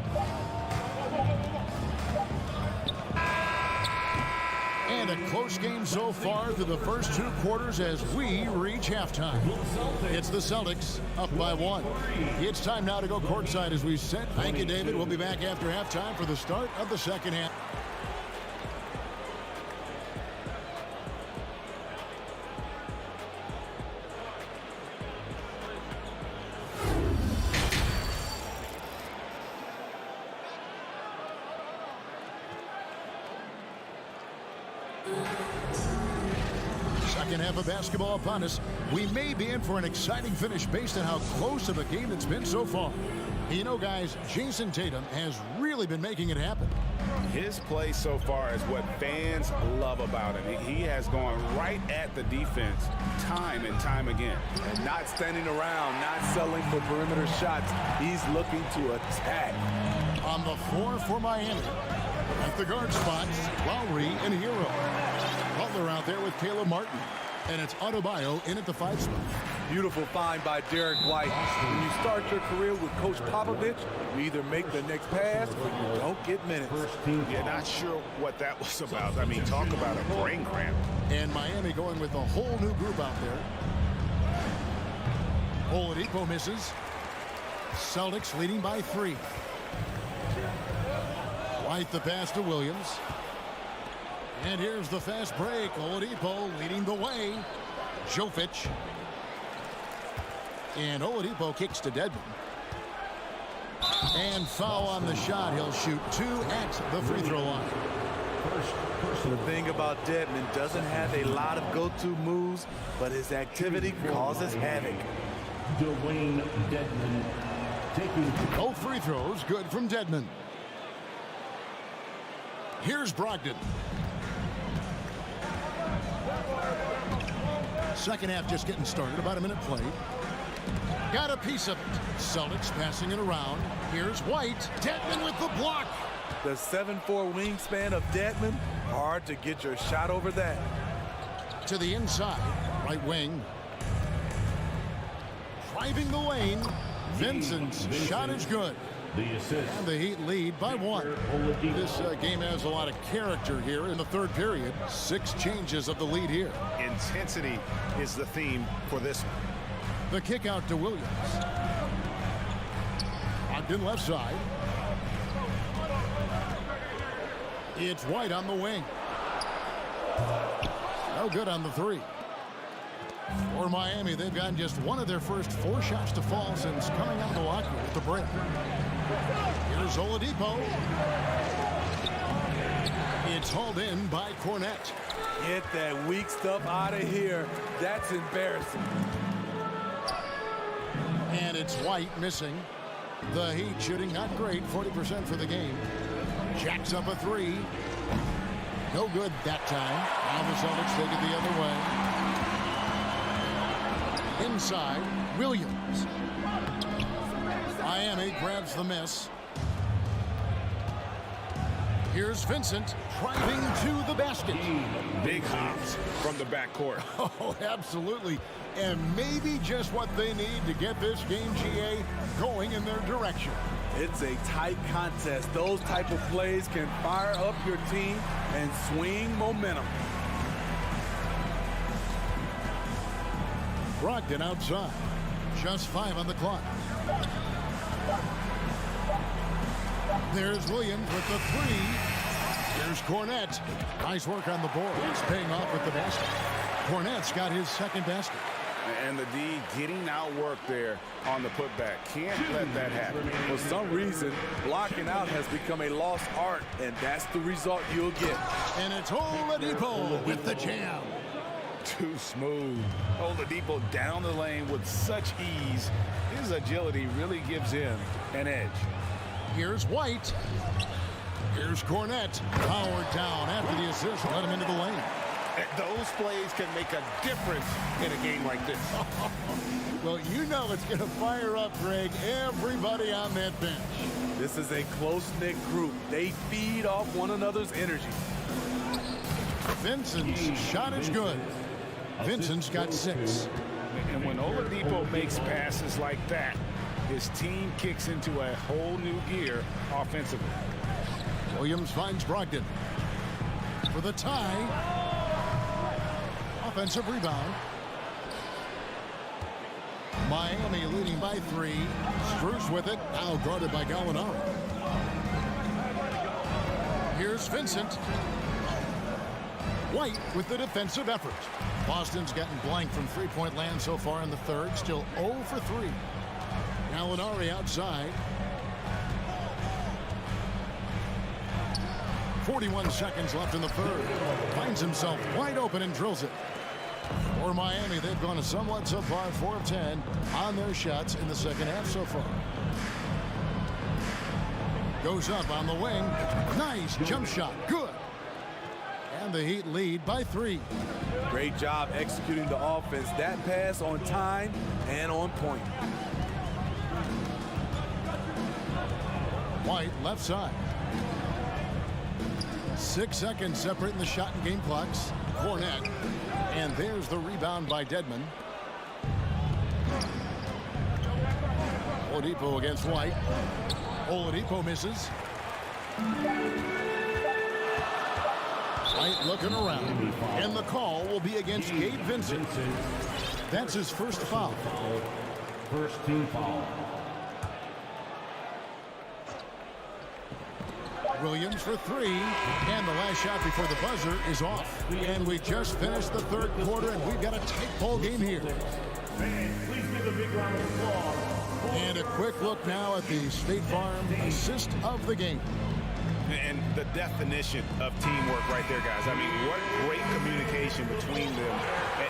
S6: And a close game so far through the first 2 quarters as we reach halftime. It's the Celtics up by 1. It's time now to go courtside as we said. Thank you, David. We'll be back after halftime for the start of the second half. Second half of basketball upon us. We may be in for an exciting finish based on how close of a game it's been so far. You know, guys, Jason Tatum has really been making it happen.
S8: His play so far is what fans love about him. He has gone right at the defense time and time again.
S7: And not standing around, not settling for perimeter shots. He's looking to attack.
S6: On the floor for Miami. At the guard spots, Lowry and Hero. Butler out there with Caleb Martin. And it's Adebayo in at the 5 spot.
S7: Beautiful find by Derek White. When you start your career with Coach Popovich, you either make the next pass or you don't get minutes.
S8: You're not sure what that was about. I mean, talk about a brain cramp.
S6: And Miami going with a whole new group out there. Oladipo misses. Celtics leading by 3. White the pass to Williams. And here's the fast break. Oladipo leading the way. Jovic. And Oladipo kicks to Dedmon. And foul on the shot. He'll shoot 2 at the free throw line.
S7: The thing about Dedmon, doesn't have a lot of go-to moves, but his activity causes havoc.
S3: Dwayne Dedmon taking
S6: Both free throws good from Dedmon. Here's Brogdon. Second half just getting started. About a minute played. Got a piece of it. Celtics passing it around. Here's White. Dedmon with the block.
S7: The 7'4" wingspan of Dedmon, hard to get your shot over that.
S6: To the inside. Right wing. Driving the lane. Vincent's shot is good.
S3: the assist.
S6: And the Heat lead by 1. This game has a lot of character here in the third period. 6 changes of the lead here.
S1: Intensity is the theme for this one.
S6: The kick out to Williams. Ogden left side. It's White on the wing. No good on the 3. For Miami, they've gotten just one of their first 4 shots to fall since coming out of the locker with the break. Here's Oladipo. It's hauled in by Cornette.
S7: Get that weak stuff out of here. That's embarrassing.
S6: And it's White missing. The Heat shooting not great, 40% for the game. Jacks up a 3. No good that time. Now the Celtics take it the other way. Inside, Williams. Miami grabs the miss. Here's Vincent driving to the basket.
S8: Big hops from the backcourt.
S6: Oh, absolutely. And maybe just what they need to get this game, GA, going in their direction.
S7: It's a tight contest. Those type of plays can fire up your team and swing momentum.
S6: Brogdon outside. Just 5 on the clock. There's Williams with the 3. Here's Cornette. Nice work on the board. It's paying off with the basket. Cornette's got his second basket.
S8: And the D getting outworked there on the putback. Can't let that happen.
S7: For some reason, blocking out has become a lost art, and that's the result you'll get.
S6: And it's Oladipo with the jam.
S8: Too smooth. Oladipo down the lane with such ease. His agility really gives him an edge.
S6: Here's White. Here's Cornette. Powered down after the assist. Let him into the lane.
S8: Those plays can make a difference in a game like this.
S6: Well, you know it's going to fire up, Greg, everybody on that bench.
S7: This is a close-knit group. They feed off one another's energy.
S6: Vincent's shot is good. Vincent's got 6.
S8: And when Oladipo makes passes like that, his team kicks into a whole new gear offensively.
S6: Williams finds Brogdon for the tie. Offensive rebound. Miami leading by 3. Strus with it. Now guarded by Gallinari. Here's Vincent. White with the defensive effort. Boston's gotten blank from three-point land so far in the third. Still 0 for 3. Gallinari outside. 41 seconds left in the third. Finds himself wide open and drills it. For Miami, they've gone a somewhat subpar 4 of 10 on their shots in the second half so far. Goes up on the wing. Nice jump shot. Good. And the Heat lead by 3.
S7: Great job executing the offense. That pass on time and on point.
S6: White left side. 6 seconds separating the shot and game clocks. Cornette. And there's the rebound by Dedmon. Oladipo against White. Oladipo misses. White looking around. And the call will be against Gabe Vincent. That's his first foul.
S3: First team foul.
S6: Williams for 3. And the last shot before the buzzer is off. And we just finished the third quarter, and we've got a tight ball game here.
S3: Please give a big round of applause.
S6: And a quick look now at the State Farm assist of the game.
S8: And the definition of teamwork right there, guys. I mean, what great communication between them,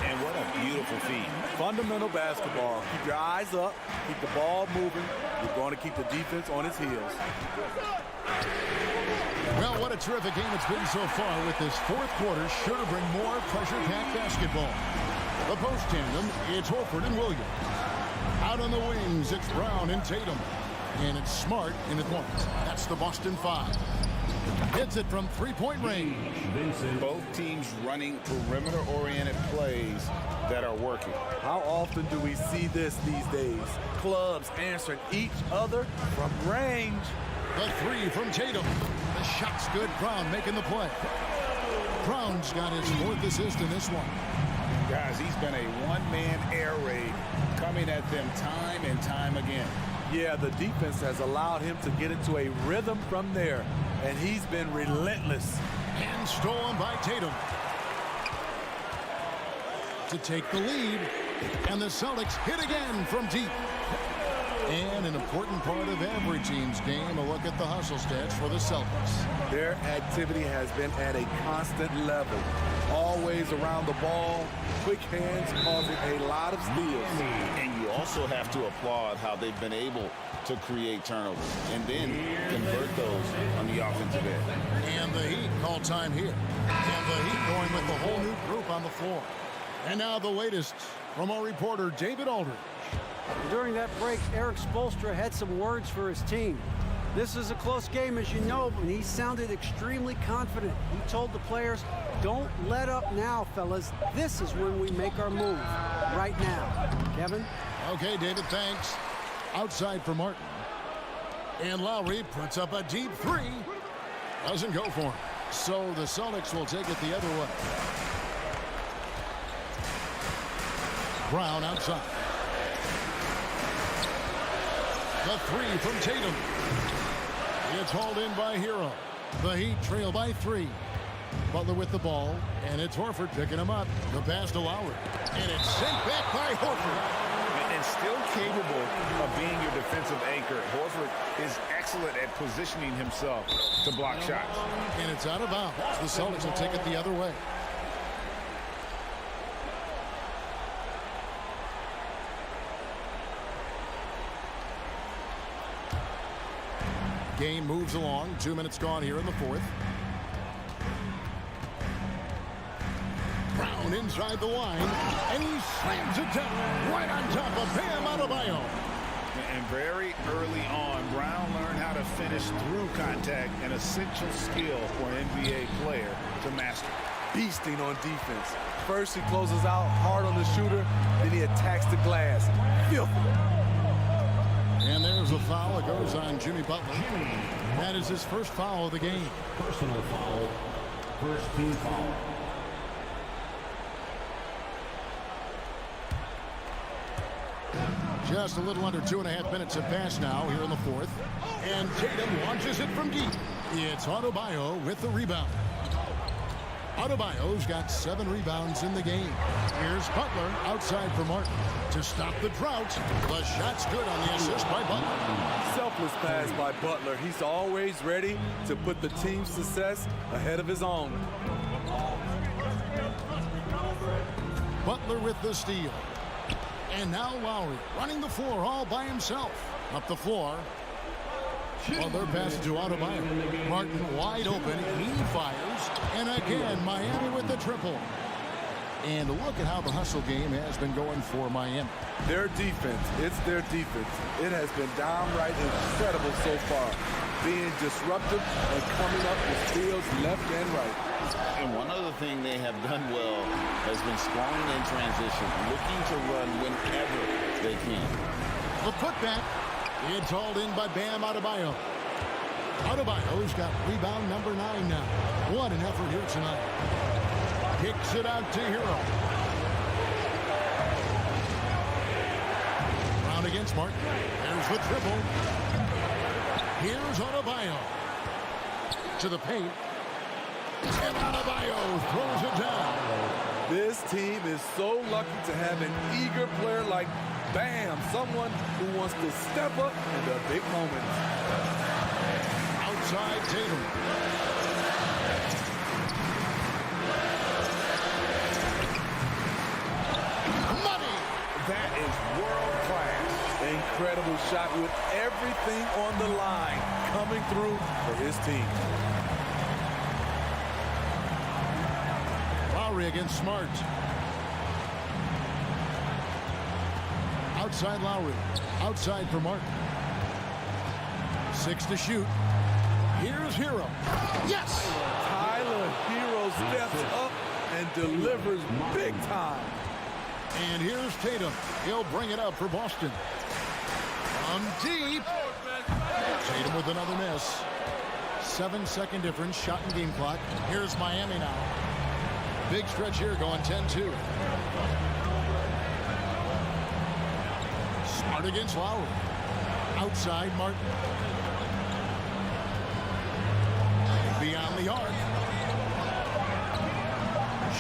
S8: and what a beautiful feed.
S7: Fundamental basketball. Keep your eyes up. Keep the ball moving. You're going to keep the defense on its heels.
S6: Well, what a terrific game it's been so far, with this fourth quarter sure to bring more pressure-packed basketball. The post tandem, it's Horford and Williams. Out on the wings, it's Brown and Tatum. And it's Smart in the corners. That's the Boston 5. Hits it from three-point range.
S8: Both teams running perimeter-oriented plays that are working.
S7: How often do we see this these days? Clubs answering each other from range.
S6: The 3 from Tatum. The shot's good. Brown making the play. Brown's got his 4th assist in this one.
S8: Guys, he's been a one-man air raid coming at them time and time again.
S7: Yeah, the defense has allowed him to get into a rhythm from there, and he's been relentless.
S6: And stolen by Tatum. To take the lead. And the Celtics hit again from deep. And an important part of every team's game, a look at the hustle stats for the Celtics.
S7: Their activity has been at a constant level. Always around the ball, quick hands causing a lot of steals.
S8: And you also have to applaud how they've been able to create turnovers and then convert those on the offensive end.
S6: And the Heat call time here. And the Heat going with the whole new group on the floor. And now the latest from our reporter, David Aldridge.
S9: During that break, Eric Spoelstra had some words for his team. This is a close game, as you know, and he sounded extremely confident. He told the players, don't let up now, fellas. This is when we make our move, right now. Kevin?
S6: Okay, David, thanks. Outside for Martin. And Lowry puts up a deep three. Doesn't go for him. So the Celtics will take it the other way. Brown outside. The three from Tatum. It's hauled in by Hero. The Heat trail by 3. Butler with the ball, and it's Horford picking him up. The pass to Lowry. And it's sent back by Horford.
S8: And still capable of being your defensive anchor. Horford is excellent at positioning himself to block shots.
S6: And it's out of bounds. The Celtics will take it the other way. Game moves along. 2 minutes gone here in the fourth. Brown inside the line, and he slams it down right on top of Bam Adebayo.
S8: And very early on, Brown learned how to finish through contact, an essential skill for an NBA player to master.
S7: Beasting on defense. First he closes out hard on the shooter, then he attacks the glass. Filthy.
S6: And there's a foul. It goes on Jimmy Butler. That is his first foul of the game.
S3: Personal foul. First team foul.
S6: Just a little under 2.5 minutes have passed now here in the fourth. And Tatum launches it from deep. It's Adebayo with the rebound. Adebayo's got 7 rebounds in the game. Here's Butler outside for Martin. To stop the drought, the shot's good on the assist by Butler.
S7: Selfless pass by Butler. He's always ready to put the team's success ahead of his own.
S6: Butler with the steal. And now Lowry running the floor all by himself. Up the floor. Butler passes to Adebayo. Martin wide open. He fires. And again, Miami with the triple. And look at how the hustle game has been going for Miami.
S7: Their defense, it's their defense. It has been downright incredible so far. Being disruptive and coming up with steals left and right.
S10: And one other thing they have done well has been scoring in transition, looking to run whenever they can.
S6: The putback. It's hauled in by Bam Adebayo. Adebayo's got rebound number 9 now. What an effort here tonight. Kicks it out to Hero. Brown against Martin. There's the triple. Here's Adebayo. To the paint. And Adebayo throws it down.
S7: This team is so lucky to have an eager player like Bam, someone who wants to step up in the big moments.
S6: Outside Tatum. Money!
S8: That is world class.
S7: Incredible shot with everything on the line coming through for his team.
S6: Lowry against Smart. Outside Lowry. Outside for Martin. 6 to shoot. Here's Hero. Yes!
S7: Tyler Hero steps up and delivers big time.
S6: And here's Tatum. He'll bring it up for Boston. From deep. Tatum with another miss. 7-second difference. Shot and game clock. Here's Miami now. Big stretch here going 10-2. Smart against Lowry. Outside Martin. Beyond the arc.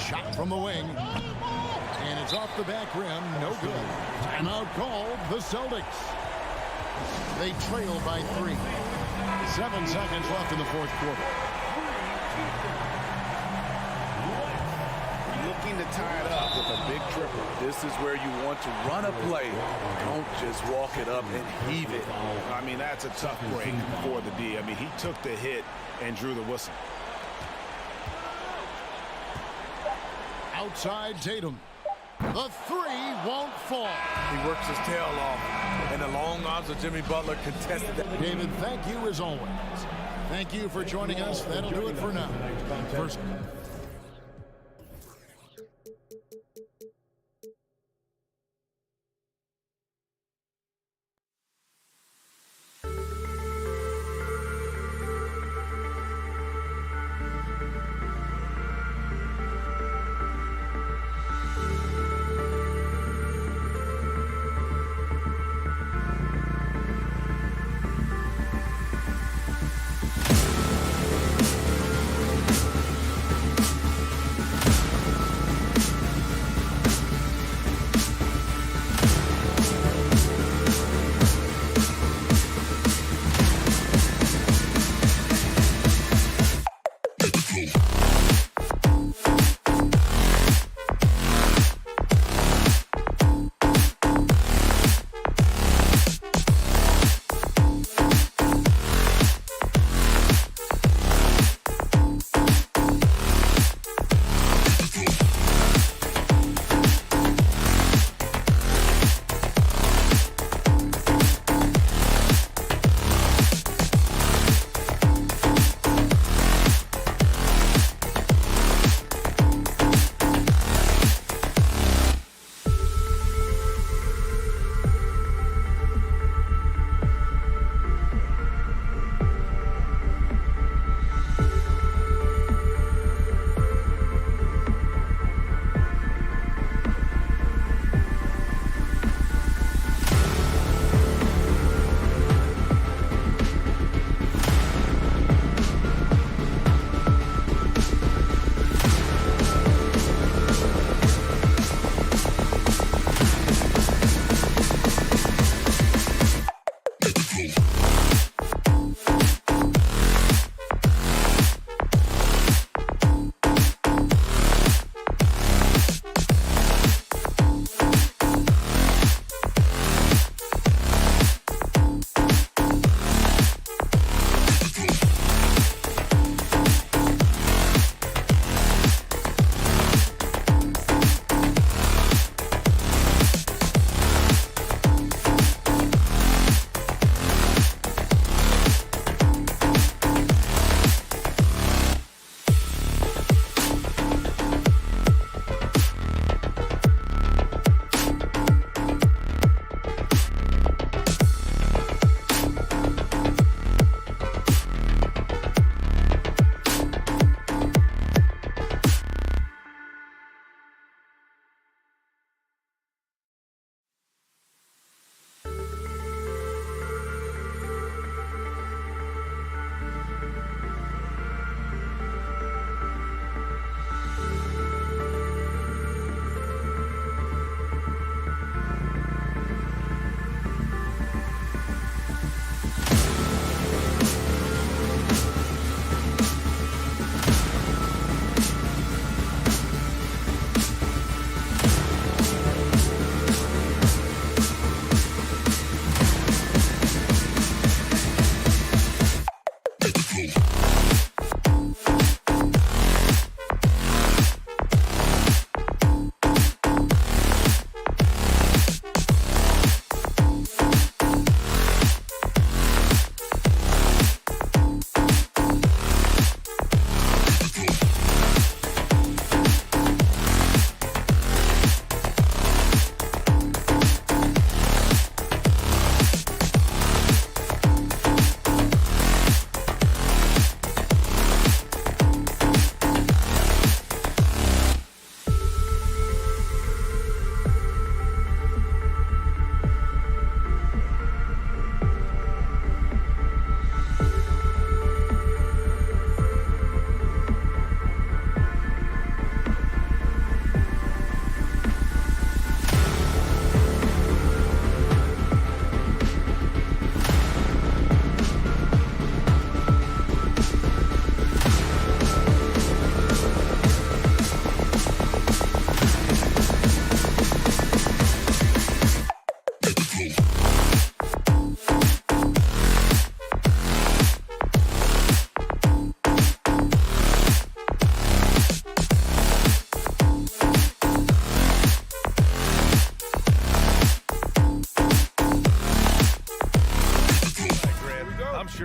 S6: Shot from the wing. And it's off the back rim. No good. Timeout called the Celtics. They trail by 3. 7 seconds left in the fourth quarter.
S8: Looking to tie it up with a big triple.
S7: This is where you want to run a play. Don't just walk it up and heave it.
S8: I mean, that's a tough break for the D. I mean, he took the hit and drew the whistle.
S6: Outside Tatum. The three won't fall.
S7: He works his tail off, and the long arms of Jimmy Butler contested that.
S6: David, thank you as always. Thank you for joining us. That'll do it for now. First.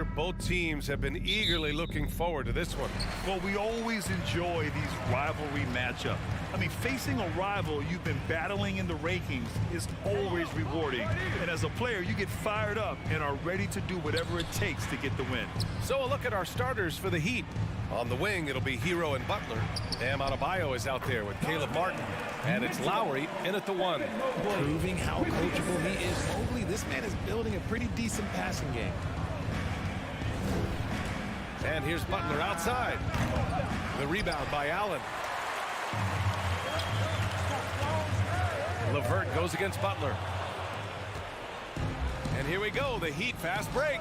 S1: sure both teams have been eagerly looking forward to this one.
S4: Well, we always enjoy these rivalry matchups. I mean, facing a rival you've been battling in the rankings is always rewarding. And as a player, you get fired up and are ready to do whatever it takes to get the win.
S1: So a look at our starters for the Heat. On the wing, it'll be Hero and Butler. Bam Adebayo is out there with Caleb Martin. And it's Lowry in at the 1.
S11: Proving how coachable he is. Mobley, this man is building a pretty decent passing game.
S1: And here's Butler outside. The rebound by Allen. LeVert goes against Butler. And here we go, the Heat fast break.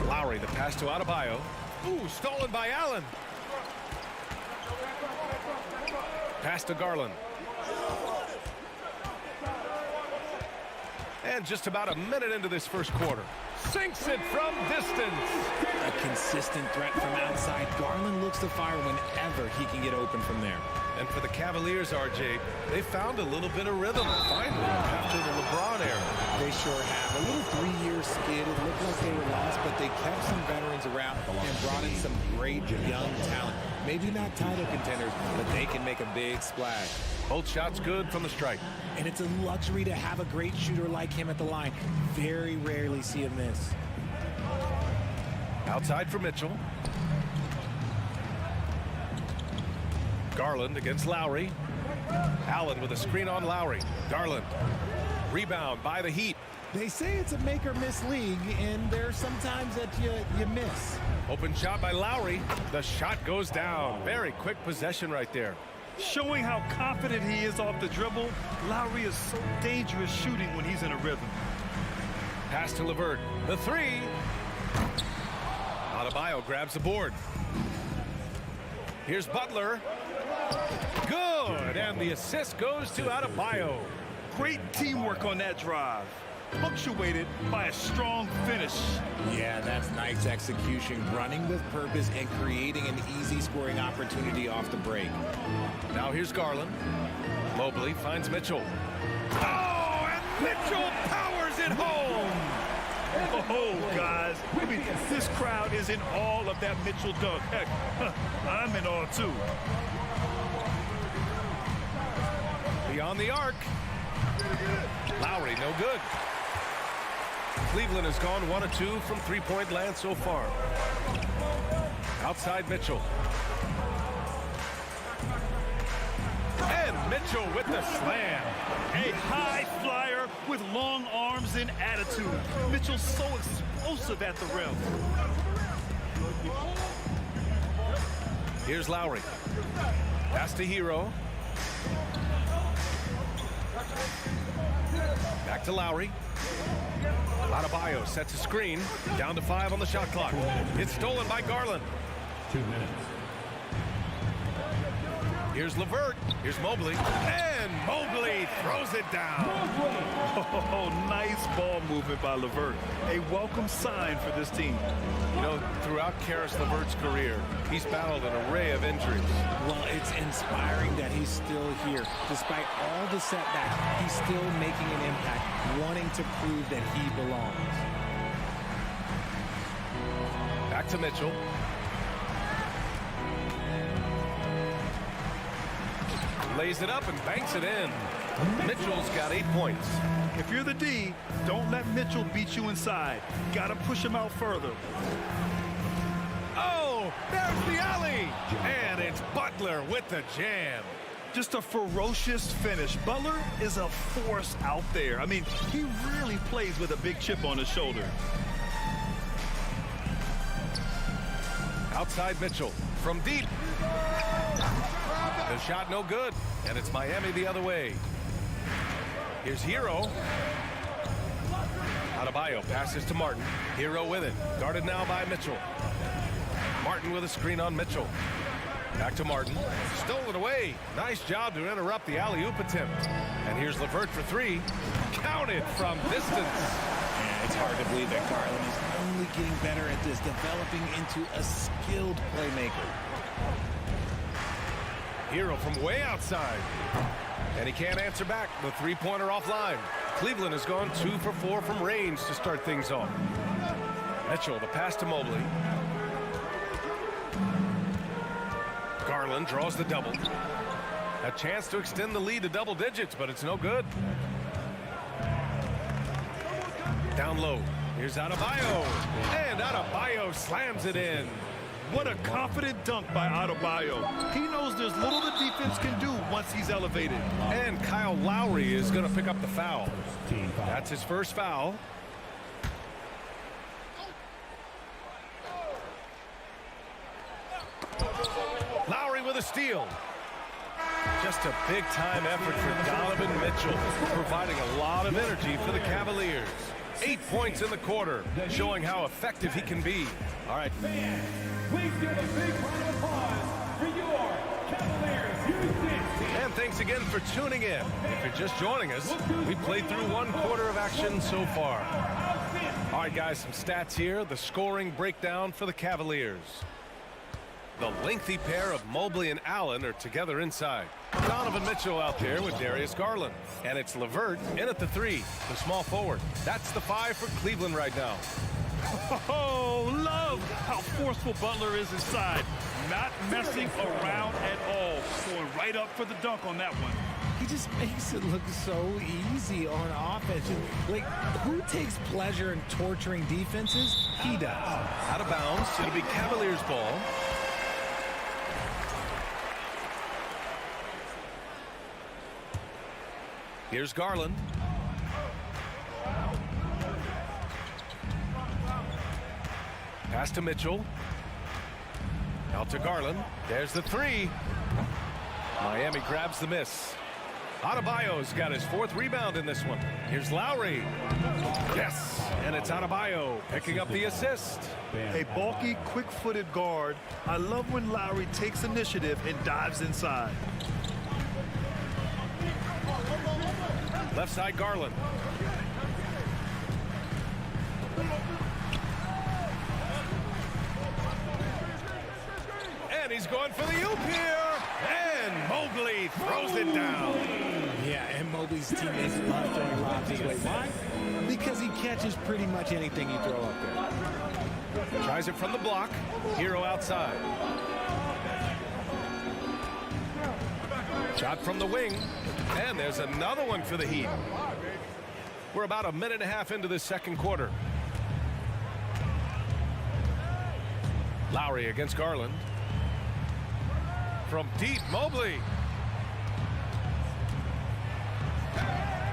S1: Lowry, the pass to Adebayo. Ooh, stolen by Allen. Pass to Garland. And just about a minute into this first quarter. Sinks it from distance.
S11: A consistent threat from outside. Garland looks to fire whenever he can get open from there.
S1: And for the Cavaliers, RJ, they found a little bit of rhythm finally after the LeBron era.
S11: They sure have. A little 3-year skid. It looked like they were lost, but they kept some veterans around and brought in some great young talent. Maybe not title contenders, but they can make a big splash.
S1: Both shots good from the stripe.
S11: And it's a luxury to have a great shooter like him at the line. Very rarely see him miss.
S1: Outside for Mitchell. Garland against Lowry. Allen with a screen on Lowry. Garland. Rebound by the Heat.
S11: They say it's a make or miss league, and there's sometimes that you miss.
S1: Open shot by Lowry. The shot goes down. Very quick possession right there.
S4: Showing how confident he is off the dribble, Lowry is so dangerous shooting when he's in a rhythm.
S1: Pass to LeVert. The 3. Adebayo grabs the board. Here's Butler. Good, and the assist goes to Adebayo.
S4: Great teamwork on that drive, punctuated by a strong finish.
S11: Yeah, that's nice execution, running with purpose and creating an easy scoring opportunity off the break.
S1: Now here's Garland. Mobley finds Mitchell. Oh, and Mitchell powers it home.
S4: Oh, guys, I mean, this crowd is in awe of that Mitchell dunk. Heck, I'm in awe, too.
S1: Beyond the arc. Lowry, no good. Cleveland has gone 1 of 2 from three-point land so far. Outside Mitchell. And Mitchell with the slam.
S4: A high flyer with long arms and attitude. Mitchell's so explosive at the rim.
S1: Here's Lowry. Pass to Hero. Back to Lowry. Adebayo sets a screen. Down to 5 on the shot clock. It's stolen by Garland.
S3: 2 minutes.
S1: Here's LeVert. Here's Mobley. And Mobley throws it down.
S4: Oh, nice ball movement by LeVert. A welcome sign for this team.
S1: You know, throughout Karis LeVert's career, he's battled an array of injuries.
S11: Well, it's inspiring that he's still here. Despite all the setbacks, he's still making an impact, wanting to prove that he belongs.
S1: Back to Mitchell. Lays it up and banks it in. Mitchell's got 8 points.
S4: If you're the D, don't let Mitchell beat you inside. Gotta push him out further.
S1: Oh, there's the alley. And it's Butler with the jam.
S4: Just a ferocious finish. Butler is a force out there. I mean, he really plays with a big chip on his shoulder.
S1: Outside Mitchell from deep. The shot no good, and it's Miami the other way. Here's Hero. Adebayo passes to Martin. Hero with it. Guarded now by Mitchell. Martin with a screen on Mitchell. Back to Martin. Stolen away. Nice job to interrupt the alley-oop attempt. And here's LeVert for 3. Counted from distance.
S11: Yeah, it's hard to believe that Garland is only getting better at this, developing into a skilled playmaker.
S1: Hero from way outside. And he can't answer back. The three-pointer offline. Cleveland has gone 2 for 4 from range to start things off. Mitchell, the pass to Mobley. Garland draws the double. A chance to extend the lead to double digits, but it's no good. Down low. Here's Adebayo. And Adebayo slams it in.
S4: What a confident dunk by Adebayo. He knows there's little the defense can do once he's elevated.
S1: And Kyle Lowry is going to pick up the foul. That's his first foul. Lowry with a steal. Just a big-time effort for Donovan Mitchell, providing a lot of energy for the Cavaliers. 8 points in the quarter, showing how effective he can be. All right.
S3: Please give a big round of applause for your Cavaliers U16.
S1: And thanks again for tuning in. If you're just joining us, we played through 1 quarter of action so far. All right, guys, some stats here. The scoring breakdown for the Cavaliers. The lengthy pair of Mobley and Allen are together inside. Donovan Mitchell out there with Darius Garland. And it's LeVert in at the 3, the small forward. That's the 5 for Cleveland right now.
S4: Oh, love how forceful Butler is inside. Not messing around at all. Going right up for the dunk on that one.
S11: He just makes it look so easy on offense. Like, who takes pleasure in torturing defenses? He does.
S1: Out of bounds. It'll be Cavaliers ball. Here's Garland. Pass to Mitchell. Out to Garland. There's the 3. Miami grabs the miss. Adebayo's got his 4th rebound in this one. Here's Lowry. Yes, and it's Adebayo picking up the assist.
S4: A bulky, quick-footed guard. I love when Lowry takes initiative and dives inside.
S1: Left side, Garland. And he's going for the oop here. And Mobley throws it down.
S11: Yeah, and Mobley's teammates love throwing lobs his way. Why? Because he catches pretty much anything you throw up there.
S1: Tries it from the block. Hero outside. Shot from the wing. And there's another one for the Heat. We're about a minute and a half into this second quarter. Lowry against Garland. From deep, Mobley.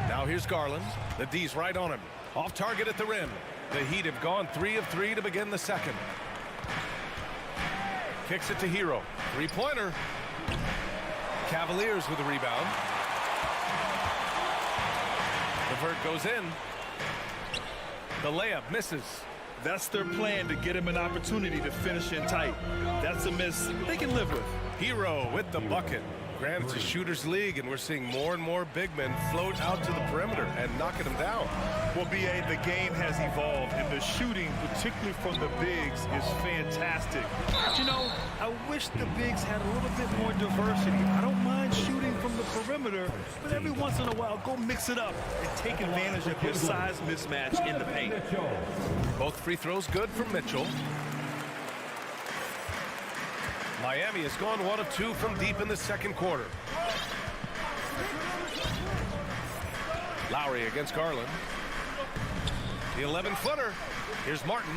S1: Now here's Garland. The D's right on him. Off target at the rim. The Heat have gone 3 of 3 to begin the second. Kicks it to Hero. 3-pointer. Cavaliers with a rebound. LeVert goes in. The layup misses.
S4: That's their plan, to get him an opportunity to finish in tight. That's a miss they can live with.
S1: Hero with the bucket. Granted, it's a shooter's league, and we're seeing more and more big men float out to the perimeter and knocking them down.
S4: Well, B.A., the game has evolved, and the shooting, particularly from the bigs, is fantastic. But, you know, I wish the bigs had a little bit more diversity. I don't mind shooting from the perimeter, but every once in a while, go mix it up and take advantage of your size mismatch in the paint.
S1: Both free throws good from Mitchell. Miami has gone 1 of 2 from deep in the second quarter. Lowry against Garland. The 11-footer. Here's Martin.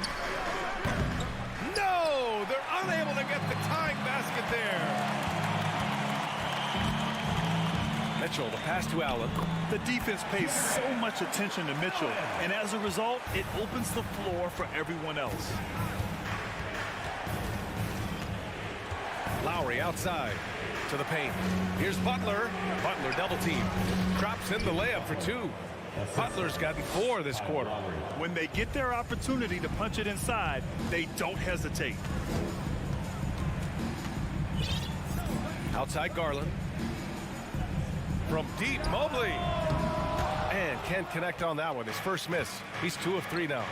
S1: No! They're unable to get the tying basket there. Mitchell, the pass to Allen.
S4: The defense pays so much attention to Mitchell, and as a result, it opens the floor for everyone else.
S1: Lowry outside to the paint. Here's Butler. Butler double team. Drops in the layup for 2. Butler's gotten 4 this quarter.
S4: When they get their opportunity to punch it inside, they don't hesitate.
S1: Outside Garland. From deep, Mobley. And can't connect on that one. His first miss. He's 2 of 3 now.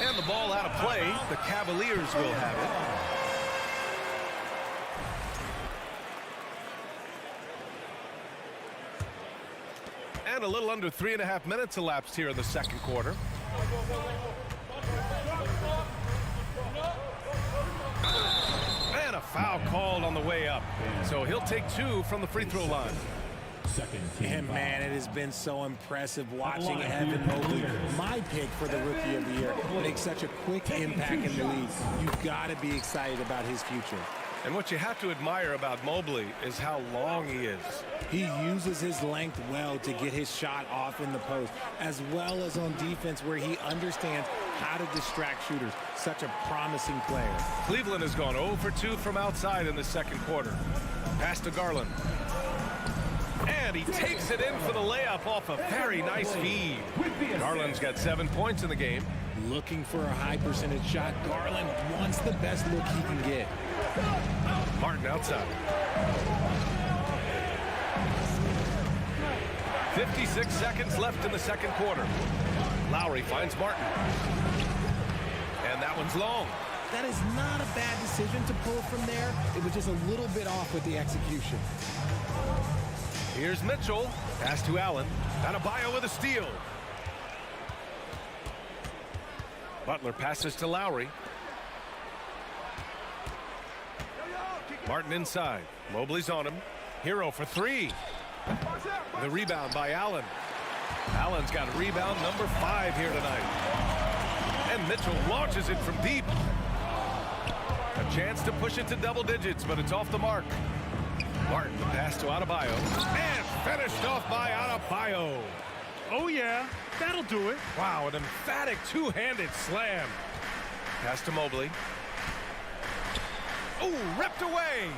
S1: And the ball out of play. The Cavaliers will have And a little under 3.5 minutes elapsed here in the second quarter. And a foul called on the way up. So he'll take 2 from the free throw line.
S11: And man, it has been so impressive watching Evan Mobley, my pick for the Rookie of the Year, make such a quick impact in the league. You've got to be excited about his future.
S1: And what you have to admire about Mobley is how long he is.
S11: He uses his length well to get his shot off in the post, as well as on defense where he understands how to distract shooters. Such a promising player.
S1: Cleveland has gone 0 for 2 from outside in the second quarter. Pass to Garland. And he takes it in for the layup off a very nice feed. Garland's got 7 points in the game.
S11: Looking for a high percentage shot. Garland wants the best look he can get.
S1: Martin outside. 56 seconds left in the second quarter. Lowry finds Martin. And that one's long.
S11: That is not a bad decision to pull from there. It was just a little bit off with the execution.
S1: Here's Mitchell. Pass to Allen. Adebayo with a steal. Butler passes to Lowry. Martin inside. Mobley's on him. Hero for 3. The rebound by Allen. Allen's got rebound number 5 here tonight. And Mitchell launches it from deep. A chance to push it to double digits, but it's off the mark. Martin, the pass to Adebayo. And finished off by Adebayo.
S4: Oh, yeah, that'll do it.
S1: Wow, an emphatic two-handed slam. Pass to Mobley. Oh, ripped away.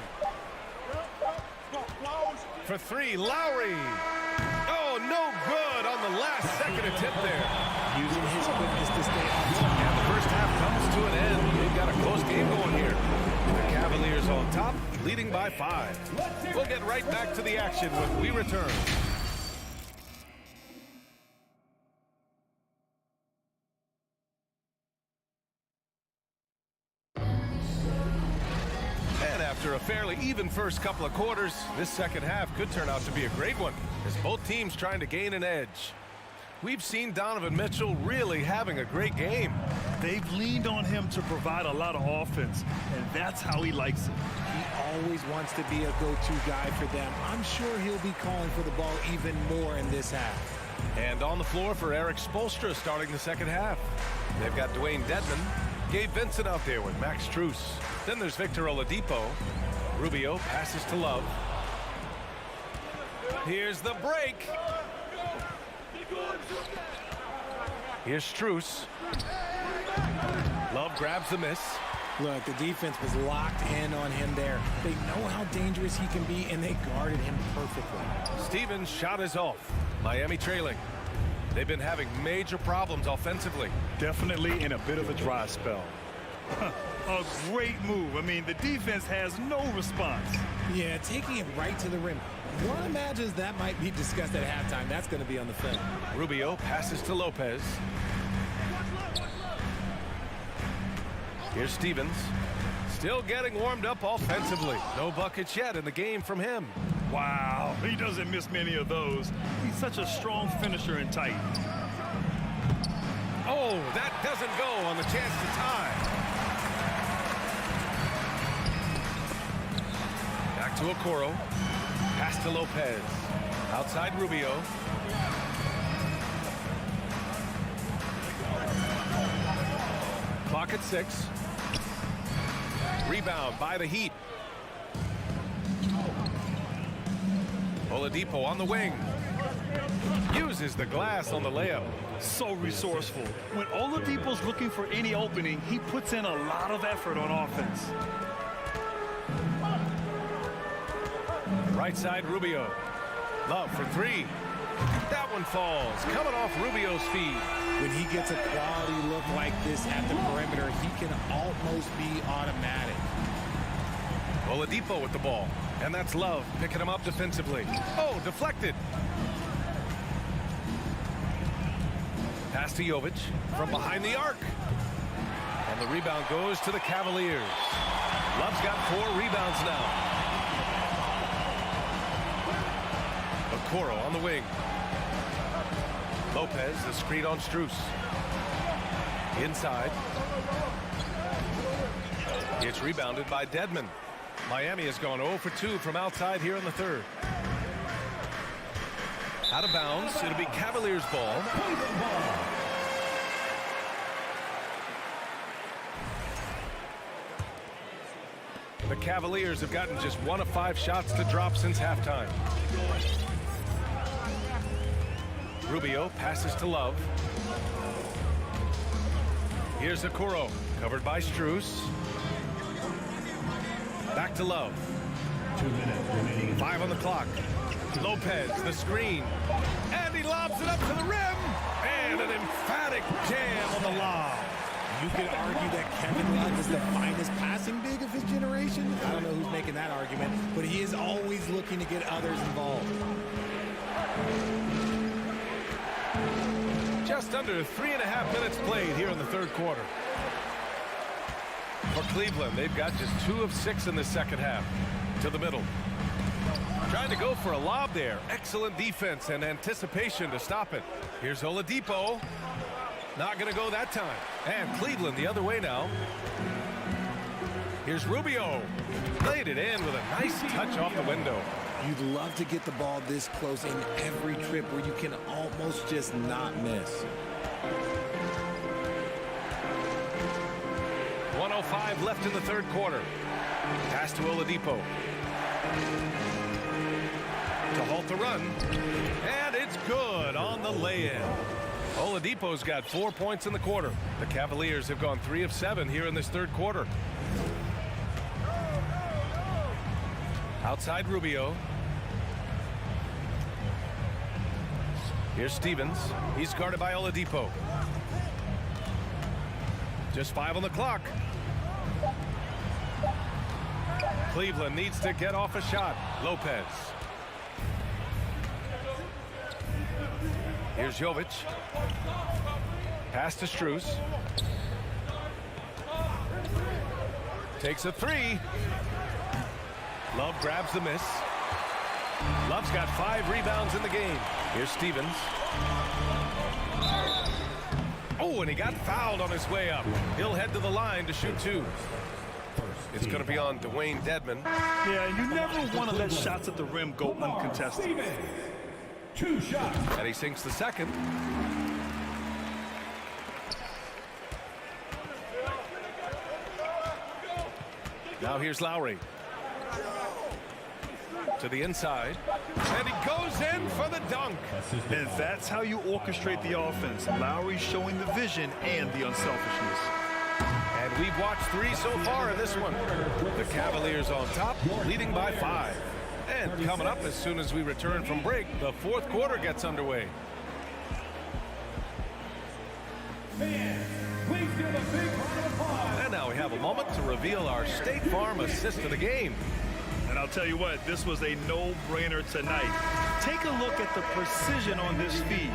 S1: For 3, Lowry. Oh, no good on the last second attempt there.
S11: Using his quickness to stay on top.
S1: And the first half comes to an end. We've got a close game going here. The Cavaliers on top, leading by 5. We'll get right back to the action when we return. And after a fairly even first couple of quarters, this second half could turn out to be a great one, as both teams trying to gain an edge. We've seen Donovan Mitchell really having a great game.
S4: They've leaned on him to provide a lot of offense, and that's how he likes it.
S11: He always wants to be a go-to guy for them. I'm sure he'll be calling for the ball even more in this half.
S1: And on the floor for Eric Spoelstra starting the second half. They've got Dwayne Dedman, Gabe Vincent out there with Max Strus. Then there's Victor Oladipo. Rubio passes to Love. Here's the break. Here's Strus. Love grabs the miss.
S11: Look, the defense was locked in on him there. They know how dangerous he can be, and they guarded him perfectly.
S1: Stevens' shot is off. Miami trailing. They've been having major problems offensively.
S4: Definitely in a bit of a dry spell. A great move. I mean, the defense has no response.
S11: Yeah, taking it right to the rim. One imagines that might be discussed at halftime. That's going to be on the film.
S1: Rubio passes to Lopez. Here's Stevens. Still getting warmed up offensively. No buckets yet in the game from him.
S4: Wow, he doesn't miss many of those. He's such a strong finisher and tight.
S1: Oh, that doesn't go on the chance to tie. Back to Okoro. Pass to Lopez. Outside Rubio. Clock at 6. Rebound by the Heat. Oladipo on the wing. Uses the glass on the layup.
S4: So resourceful. When Oladipo's looking for any opening, he puts in a lot of effort on offense.
S1: Right side Rubio. Love for 3. That one falls. Coming off Rubio's feet.
S11: When he gets a quality look like this at the perimeter, he can almost be automatic.
S1: Oladipo with the ball. And that's Love picking him up defensively. Oh, deflected. Pass to Jovic from behind the arc. And the rebound goes to the Cavaliers. Love's got 4 rebounds now. Okoro on the wing. Lopez, the screen on Strus. Inside. It's rebounded by Dedmon. Miami has gone 0 for 2 from outside here in the third. Out of bounds. It'll be Cavaliers ball. The Cavaliers have gotten just 1 of 5 shots to drop since halftime. Rubio passes to Love. Here's Okoro, covered by Strus. Back to Love.
S3: 2 minutes remaining.
S1: 5 on the clock. Lopez, the screen. And he lobs it up to the rim. And an emphatic jam on the lob.
S11: You could argue that Kevin Love is the finest passing big of his generation. I don't know who's making that argument, but he is always looking to get others involved.
S1: Just under 3.5 minutes played here in the third quarter. For Cleveland, they've got just 2 of 6 in the second half. To the middle. Trying to go for a lob there. Excellent defense and anticipation to stop it. Here's Oladipo. Not going to go that time. And Cleveland the other way now. Here's Rubio. Played it in with a nice touch off the window.
S11: You'd love to get the ball this close in every trip where you can almost just not miss.
S1: 1:05 left in the third quarter. Pass to Oladipo. To halt the run. And it's good on the lay-in. Oladipo's got 4 points in the quarter. The Cavaliers have gone 3 of 7 here in this third quarter. Outside Rubio. Here's Stevens. He's guarded by Oladipo. Just 5 on the clock. Cleveland needs to get off a shot. Lopez. Here's Jovic. Pass to Strus. Takes a 3. Love grabs the miss. Love's got 5 rebounds in the game. Here's Stevens. Oh, and he got fouled on his way up. He'll head to the line to shoot 2. It's going to be on Dwayne Dedmon.
S4: Yeah, you never want to let shots at the rim go uncontested.
S3: 2 shots.
S1: And he sinks the second. Now here's Lowry. To the inside. And he goes in for the dunk.
S4: And that's how you orchestrate the offense. Lowry showing the vision and the unselfishness.
S1: And we've watched 3 so far in this one. The Cavaliers on top, leading by 5. And coming up as soon as we return from break, the fourth quarter gets underway. And now we have a moment to reveal our State Farm assist of the game.
S4: And I'll tell you what, this was a no-brainer tonight. Take a look at the precision on this feed.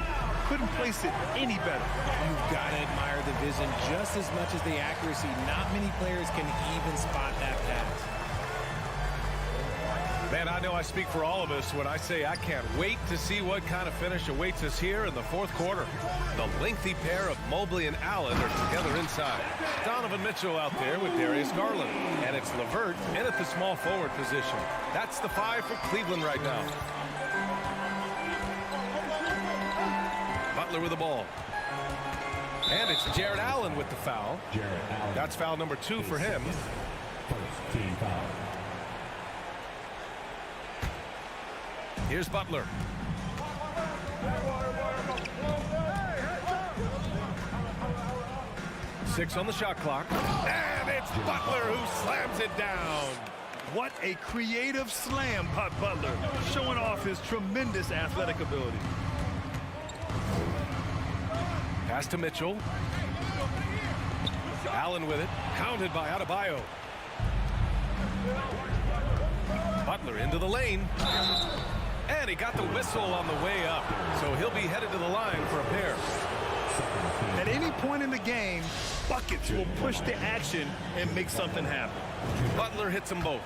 S4: Couldn't place it any better.
S11: You've got to admire the vision just as much as the accuracy. Not many players can even spot that pass.
S1: Man, I know I speak for all of us when I say I can't wait to see what kind of finish awaits us here in the fourth quarter. The lengthy pair of Mobley and Allen are together inside. Donovan Mitchell out there with Darius Garland. And it's LeVert in at the small forward position. That's the 5 for Cleveland right now. Butler with the ball. And it's Jared Allen with the foul. That's foul number 2 for him.
S3: First team foul.
S1: Here's Butler. Six on the shot clock. And it's Butler who slams it down.
S4: What a creative slam by Butler, showing off his tremendous athletic ability.
S1: Pass to Mitchell. Allen with it. Counted by Adebayo. Butler into the lane. And he got the whistle on the way up. So he'll be headed to the line for a pair.
S4: At any point in the game, buckets will push the action and make something happen.
S1: Butler hits them both.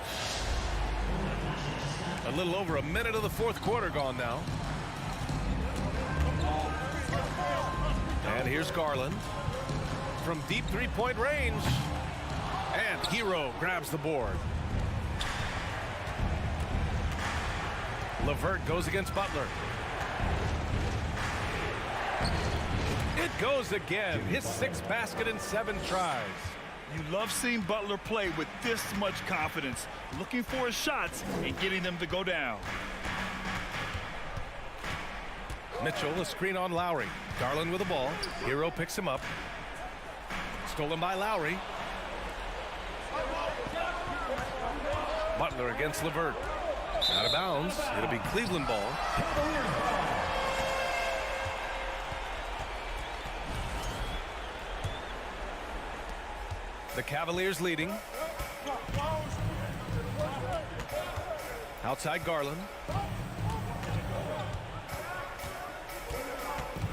S1: A little over a minute of the fourth quarter gone now. And here's Garland from deep three-point range. And Hero grabs the board. LeVert goes against Butler. It goes again. His 6th basket in 7 tries.
S4: You love seeing Butler play with this much confidence, looking for his shots and getting them to go down.
S1: Mitchell, a screen on Lowry. Garland with the ball. Hero picks him up. Stolen by Lowry. Butler against LeVert. Out of bounds. It'll be Cleveland ball. The Cavaliers leading. Outside Garland.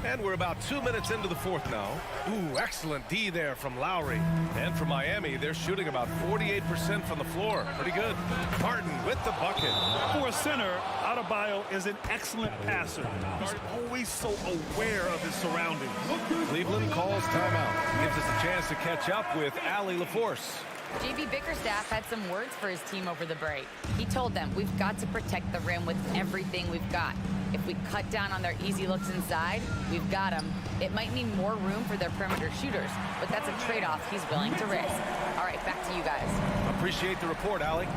S1: And we're about 2 minutes into the 4th now. Ooh, excellent D there from Lowry. And for Miami, they're shooting about 48% from the floor. Pretty good. Martin with the bucket.
S4: For a center, Adebayo is an excellent passer. He's always so aware of his surroundings.
S1: Cleveland calls timeout. Gives us a chance to catch up with Allie LaForce.
S5: JB Bickerstaff had some words for his team over the break. He told them, we've got to protect the rim with everything we've got. If we cut down on their easy looks inside, we've got them. It might mean more room for their perimeter shooters, but that's a trade-off he's willing to risk. All right, back to you guys.
S1: Appreciate the report, Allie.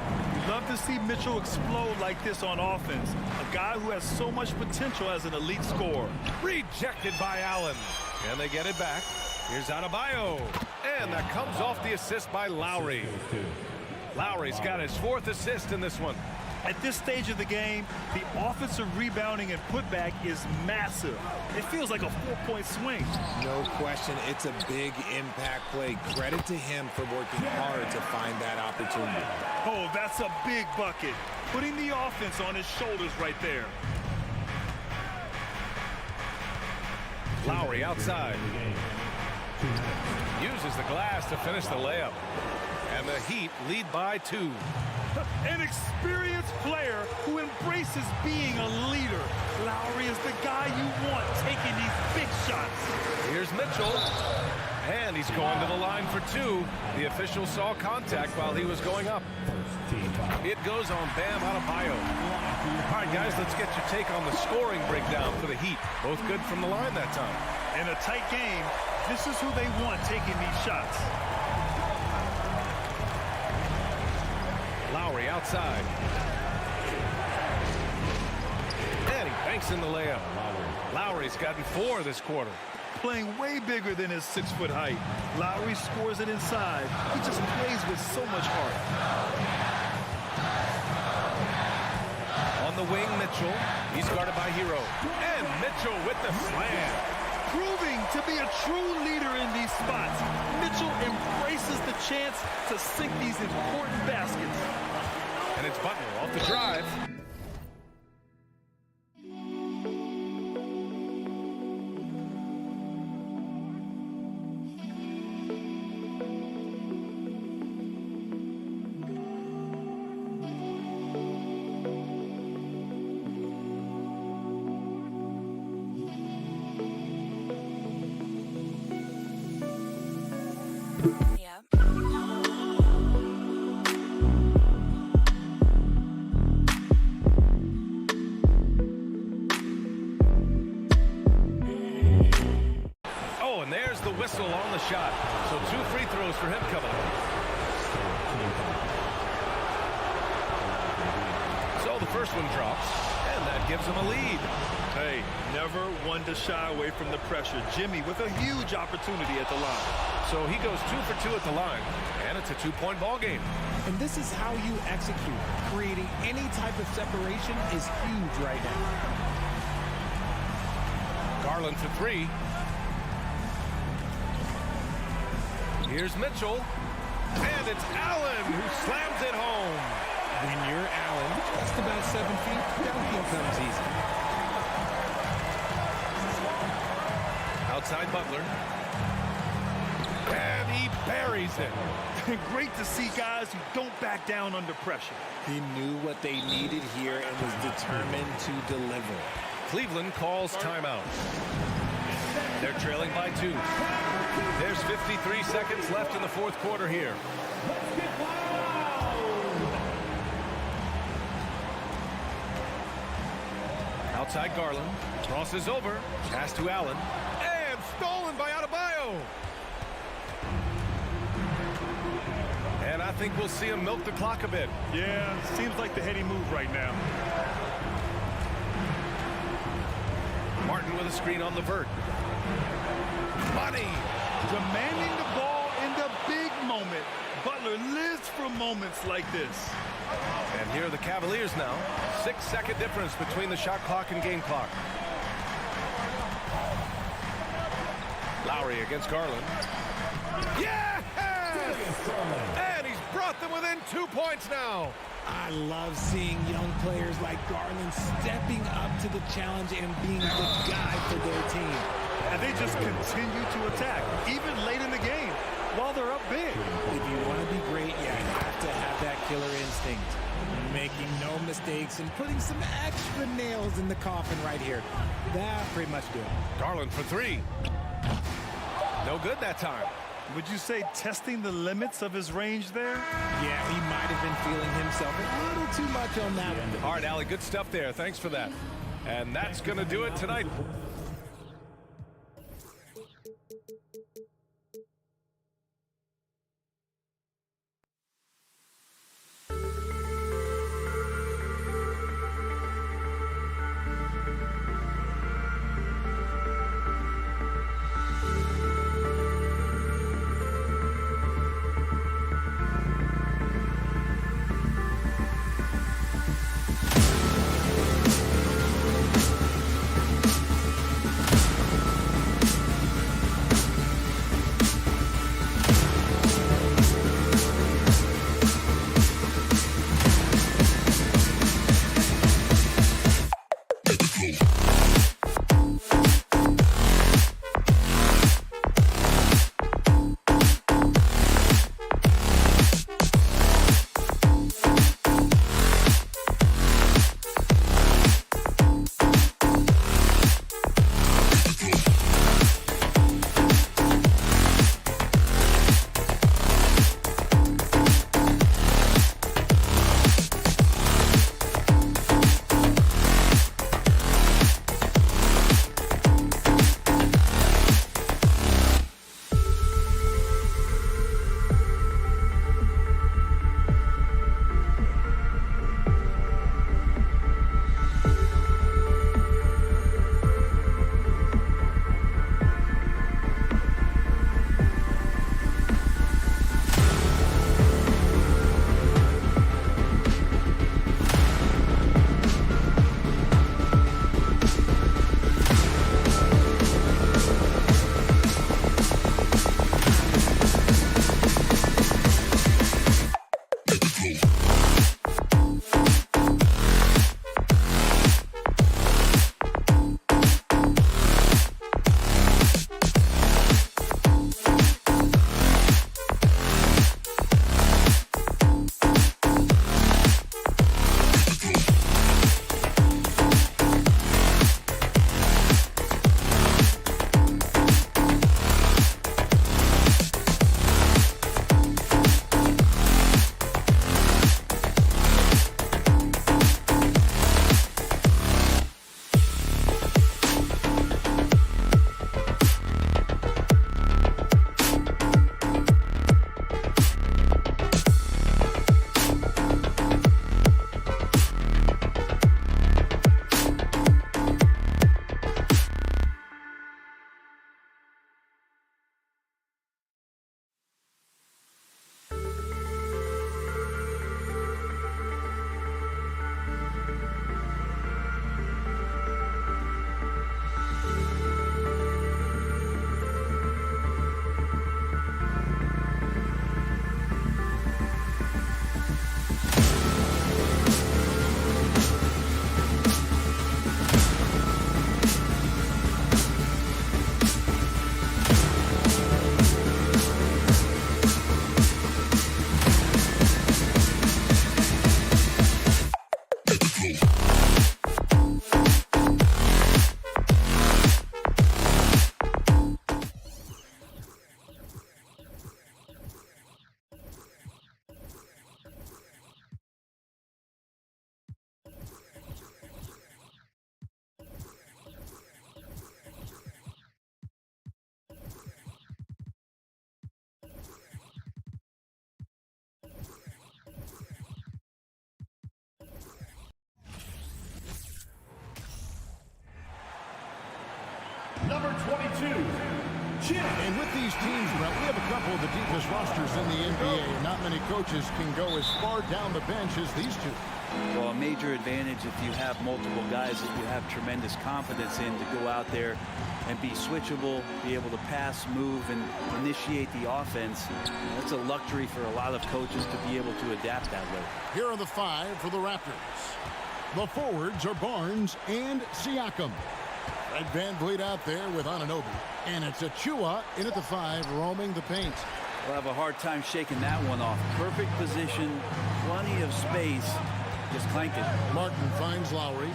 S4: Love to see Mitchell explode like this on offense. A guy who has so much potential as an elite scorer.
S1: Rejected by Allen. And they get it back. Here's Adebayo. And that comes off the assist by Lowry. Lowry's got his 4th assist in this one.
S4: At this stage of the game, the offensive rebounding and putback is massive. It feels like a 4-point swing.
S11: No question, it's a big impact play. Credit to him for working hard to find that opportunity.
S4: Oh, that's a big bucket. Putting the offense on his shoulders right there.
S1: Lowry outside. Uses the glass to finish the layup. And the Heat lead by 2.
S4: An experienced player who embraces being a leader. Lowry is the guy you want taking these big shots.
S1: Here's Mitchell. And he's going to the line for 2. The official saw contact while he was going up. It goes on Bam Adebayo. All right, guys, let's get your take on the scoring breakdown for the Heat. Both good from the line that time.
S4: In a tight game, this is who they want taking these shots.
S1: Lowry outside. And he banks in the layup. Lowry's gotten 4 this quarter.
S4: Playing way bigger than his 6-foot height. Lowry scores it inside. He just plays with so much heart.
S1: On the wing, Mitchell. He's guarded by Hero. And Mitchell with the slam.
S4: Proving to be a true leader in these spots. Mitchell embraces the chance to sink these important baskets.
S1: And it's Butler off the drive. Whistle on the shot. So 2 free throws for him coming up. So the first one drops, and that gives him a lead.
S4: Hey, never one to shy away from the pressure. Jimmy with a huge opportunity at the line.
S1: So he goes 2 for 2 at the line, and it's a 2-point ball game.
S11: And this is how you execute. Creating any type of separation is huge right now.
S1: Garland for 3. Here's Mitchell, and it's Allen who slams it home.
S11: When you're Allen, just about 7 feet, downhill comes easy.
S1: Outside Butler, and he buries it.
S4: Great to see guys who don't back down under pressure.
S11: He knew what they needed here and was determined to deliver.
S1: Cleveland calls timeout. They're trailing by 2. There's 53 seconds left in the fourth quarter here. Outside Garland. Crosses over. Pass to Allen. And stolen by Adebayo. And I think we'll see him milk the clock a bit.
S4: Yeah, seems like the heady move right now.
S1: Martin with a screen on the vert. Money.
S4: Demanding the ball in the big moment. Butler lives for moments like this.
S1: And here are the Cavaliers now. 6-second difference between the shot clock and game clock. Lowry against Garland. Yes! And he's brought them within 2 points now.
S11: I love seeing young players like Garland stepping up to the challenge and being the guy for their team.
S4: And they just continue to attack, even late in the game, while they're up big.
S11: If you want to be great, you have to have that killer instinct. Making no mistakes and putting some extra nails in the coffin right here. That pretty much do it.
S1: Garland for 3. No good that time.
S4: Would you say testing the limits of his range there?
S11: Yeah, he might have been feeling himself a little too much on that one.
S1: All right, Allie, good stuff there. Thanks for that. And that's going to do it tonight.
S3: number 22, Chip.
S6: And with these teams, Brett, we have a couple of the deepest rosters in the NBA, and not many coaches can go as far down the bench as these two.
S12: Well, a major advantage if you have multiple guys that you have tremendous confidence in to go out there and be switchable, be able to pass, move, and initiate the offense. That's a luxury for a lot of coaches to be able to adapt that way.
S6: Here are the 5 for the Raptors. The forwards are Barnes and Siakam. Fred VanVleet out there with Anunoby. And it's Achua in at the 5, roaming the paint.
S12: We'll have a hard time shaking that one off. Perfect position, plenty of space. Just clank it.
S6: Martin finds Lowry.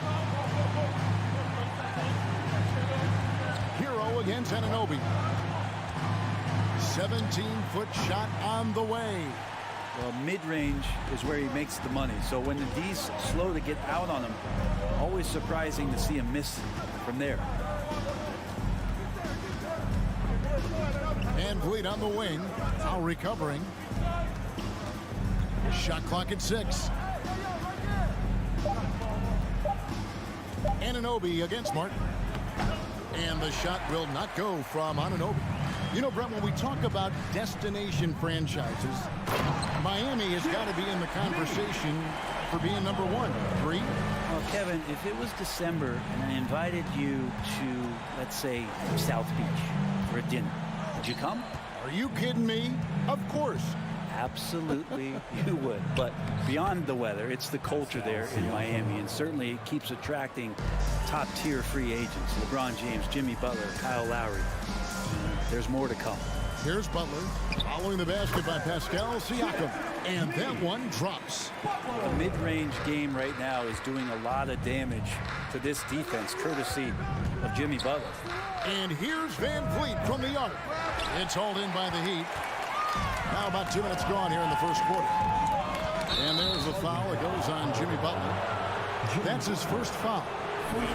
S6: Hero against Anunoby. 17-foot shot on the way.
S12: Well, mid-range is where he makes the money. So when the D's slow to get out on him, always surprising to see him miss from there.
S6: VanVleet on the wing. Lowry covering. Shot clock at 6. Anunoby against Martin. And the shot will not go from Anunoby. You know, Brett, when we talk about destination franchises, Miami has got to be in the conversation for being number 1. Agree?
S12: Well, Kevin, if it was December and I invited you to, let's say, South Beach for a dinner, would you come?
S6: Are you kidding me? Of course.
S12: Absolutely, you would. But beyond the weather, it's the culture there in Miami, and certainly it keeps attracting top-tier free agents. LeBron James, Jimmy Butler, Kyle Lowry. There's more to come.
S6: Here's Butler, following the basket by Pascal Siakam, and that one drops.
S12: The mid-range game right now is doing a lot of damage to this defense, courtesy of Jimmy Butler.
S6: And here's VanVleet from the arc. It's hauled in by the Heat. Now about 2 minutes gone here in the first quarter. And there's the foul that goes on Jimmy Butler. That's his first foul.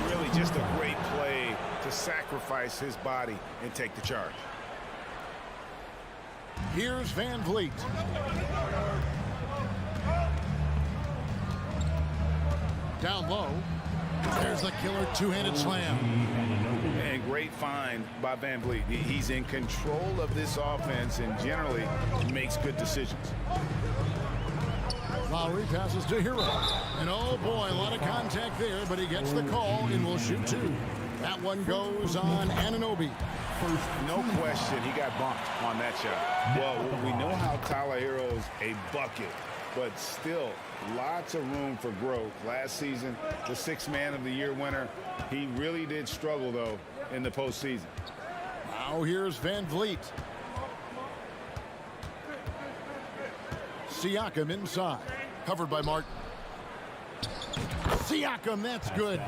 S8: Really just a great play to sacrifice his body and take the charge.
S6: Here's VanVleet. Down low. There's the killer two-handed slam.
S8: And great find by VanVleet. He's in control of this offense and generally makes good decisions.
S6: Lowry passes to Hero. And oh boy, a lot of contact there, but he gets the call and will shoot 2. That one goes on Anunoby.
S8: No question he got bumped on that shot. Well, we know how Tyler Hero's a bucket, but still lots of room for growth. Last season, the 6th Man of the Year winner. He really did struggle, though, in the postseason.
S6: Now here's VanVleet. Siakam inside. Covered by Martin. Siakam, that's good.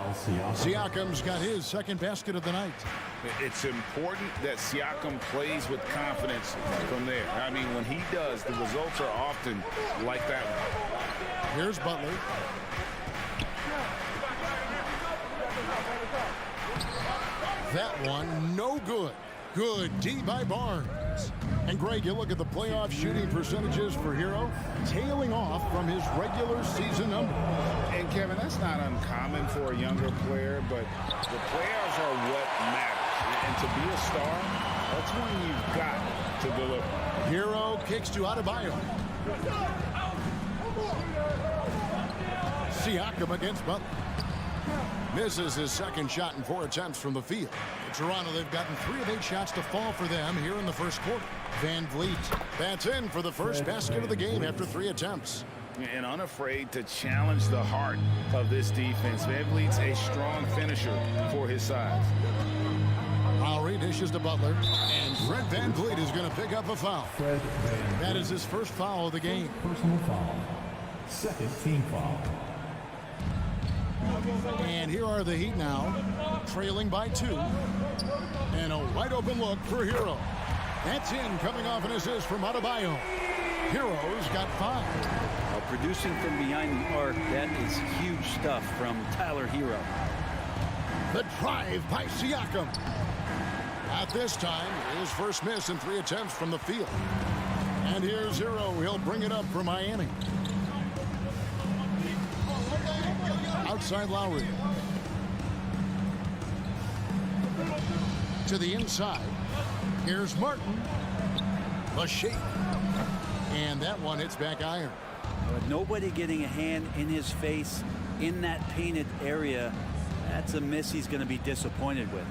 S6: Siakam's got his second basket of the night.
S8: It's important that Siakam plays with confidence from there. I mean, when he does, the results are often like that one.
S6: Here's Butler. That one, no good. Good D by Barnes. And Greg, you look at the playoff shooting percentages for Hero, tailing off from his regular season number.
S8: And Kevin, that's not uncommon for a younger player, but the playoffs are what matters. And to be a star, that's when you've got to deliver.
S6: Hero kicks to Adebayo. Siakam against Butler. Misses his second shot in 4 attempts from the field. In Toronto, they've gotten 3 of 8 shots to fall for them here in the first quarter. VanVleet bats in for the first basket of the game after 3 attempts.
S8: And unafraid to challenge the heart of this defense. VanVleet's a strong finisher for his size.
S6: Lowry dishes to Butler, and Fred VanVleet is going to pick up a foul. That is his first foul of the game.
S3: Personal foul. Second team foul.
S6: And here are the Heat now, trailing by 2. And a wide open look for Hero. That's in, coming off an assist from Adebayo. Hero's got 5.
S12: Well, producing from behind the arc, that is huge stuff from Tyler Hero.
S6: The drive by Siakam. At this time, his first miss in 3 attempts from the field. And here's Hero. He'll bring it up for Miami. Outside Lowry. To the inside. Here's Martin. A shake. And that one hits back iron.
S12: But nobody getting a hand in his face in that painted area. That's a miss he's going to be disappointed with.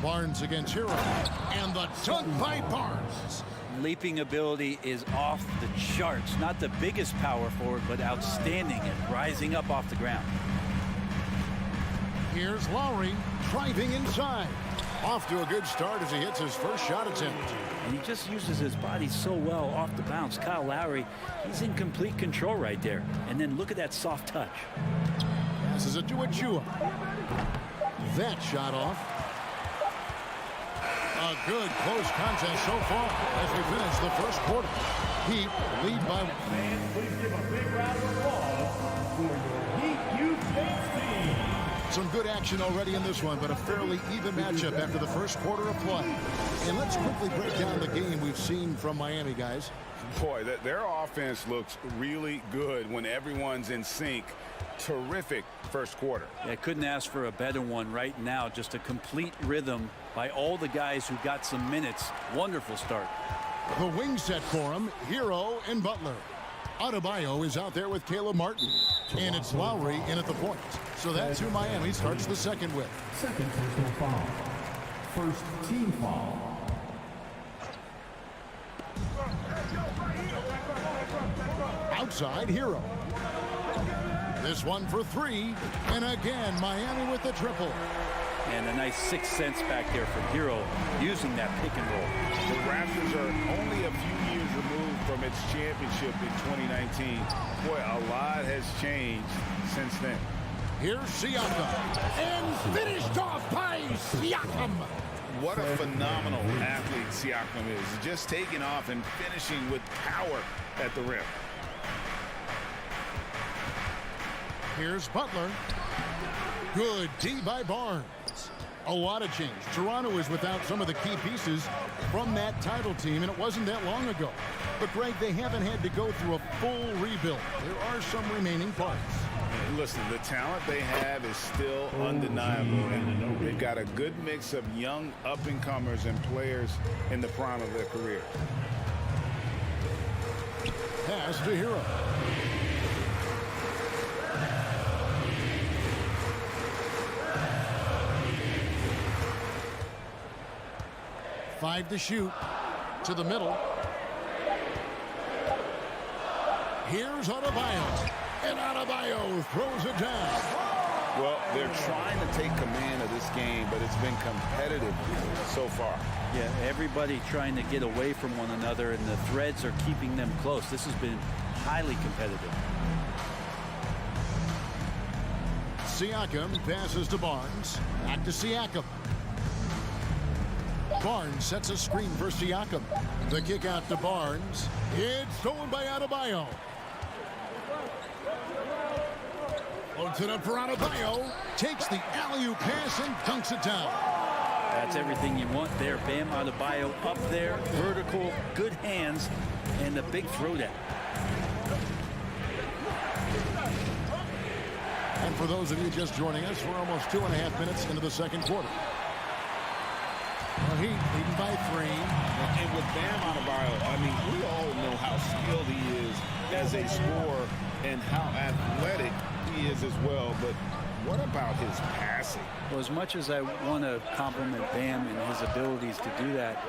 S6: Barnes against Hero. And the dunk by Barnes.
S12: Leaping ability is off the charts. Not the biggest power forward, but outstanding at rising up off the ground.
S6: Here's Lowry driving inside. Off to a good start as he hits his first shot attempt.
S12: And he just uses his body so well off the bounce. Kyle Lowry, he's in complete control right there. And then look at that soft touch.
S6: Passes it to Achua. That shot off. A good close contest so far as we finish the first quarter. Heat lead by...
S3: Fans, please give a big round of applause for your Heat Youth team.
S6: Some good action already in this one, but a fairly even matchup after the first quarter of play. And let's quickly break down the game we've seen from Miami, guys.
S8: Boy, their offense looks really good when everyone's in sync. Terrific first quarter.
S12: Yeah, couldn't ask for a better one right now. Just a complete rhythm by all the guys who got some minutes. Wonderful start.
S6: The wing set for him, Hero and Butler. Adebayo is out there with Caleb Martin. And it's Lowry in at the point. So that's who Miami starts the second with.
S3: Second personal foul. First team foul.
S6: Outside, Hero. This one for three. And again, Miami with the triple.
S12: And a nice 6 cents back there from Hero using that pick and roll.
S8: The Raptors are only a few years removed from its championship in 2019. Boy, a lot has changed since then.
S6: Here's Siakam. And finished off by Siakam.
S8: What a phenomenal athlete Siakam is. Just taking off and finishing with power at the rim.
S6: Here's Butler. Good D by Barnes. A lot of change. Toronto is without some of the key pieces from that title team, and it wasn't that long ago. But, Greg, they haven't had to go through a full rebuild. There are some remaining parts.
S8: Listen, the talent they have is still undeniable. And they've got a good mix of young up-and-comers and players in the prime of their career.
S6: Pass to Hero. Five to shoot. To the middle. Here's Adebayo. And Adebayo throws it down.
S8: Well, they're trying to take command of this game, but it's been competitive so far.
S12: Yeah, everybody trying to get away from one another, and the threads are keeping them close. This has been highly competitive.
S6: Siakam passes to Barnes. Back to Siakam. Barnes sets a screen for Siakam. The kick out to Barnes. It's stolen by Adebayo. Loads it up for Adebayo. Takes the alley-oop pass and dunks it down.
S12: That's everything you want there. Bam Adebayo up there, vertical, good hands, and the big throwdown.
S6: And for those of you just joining us, we're almost 2.5 minutes into the second quarter. Well, Heat leading by 3.
S8: And with Bam Adebayo, I mean, we all know how skilled he is as a scorer and how athletic he is as well. But what about his passing?
S12: Well, as much as I want to compliment Bam and his abilities to do that,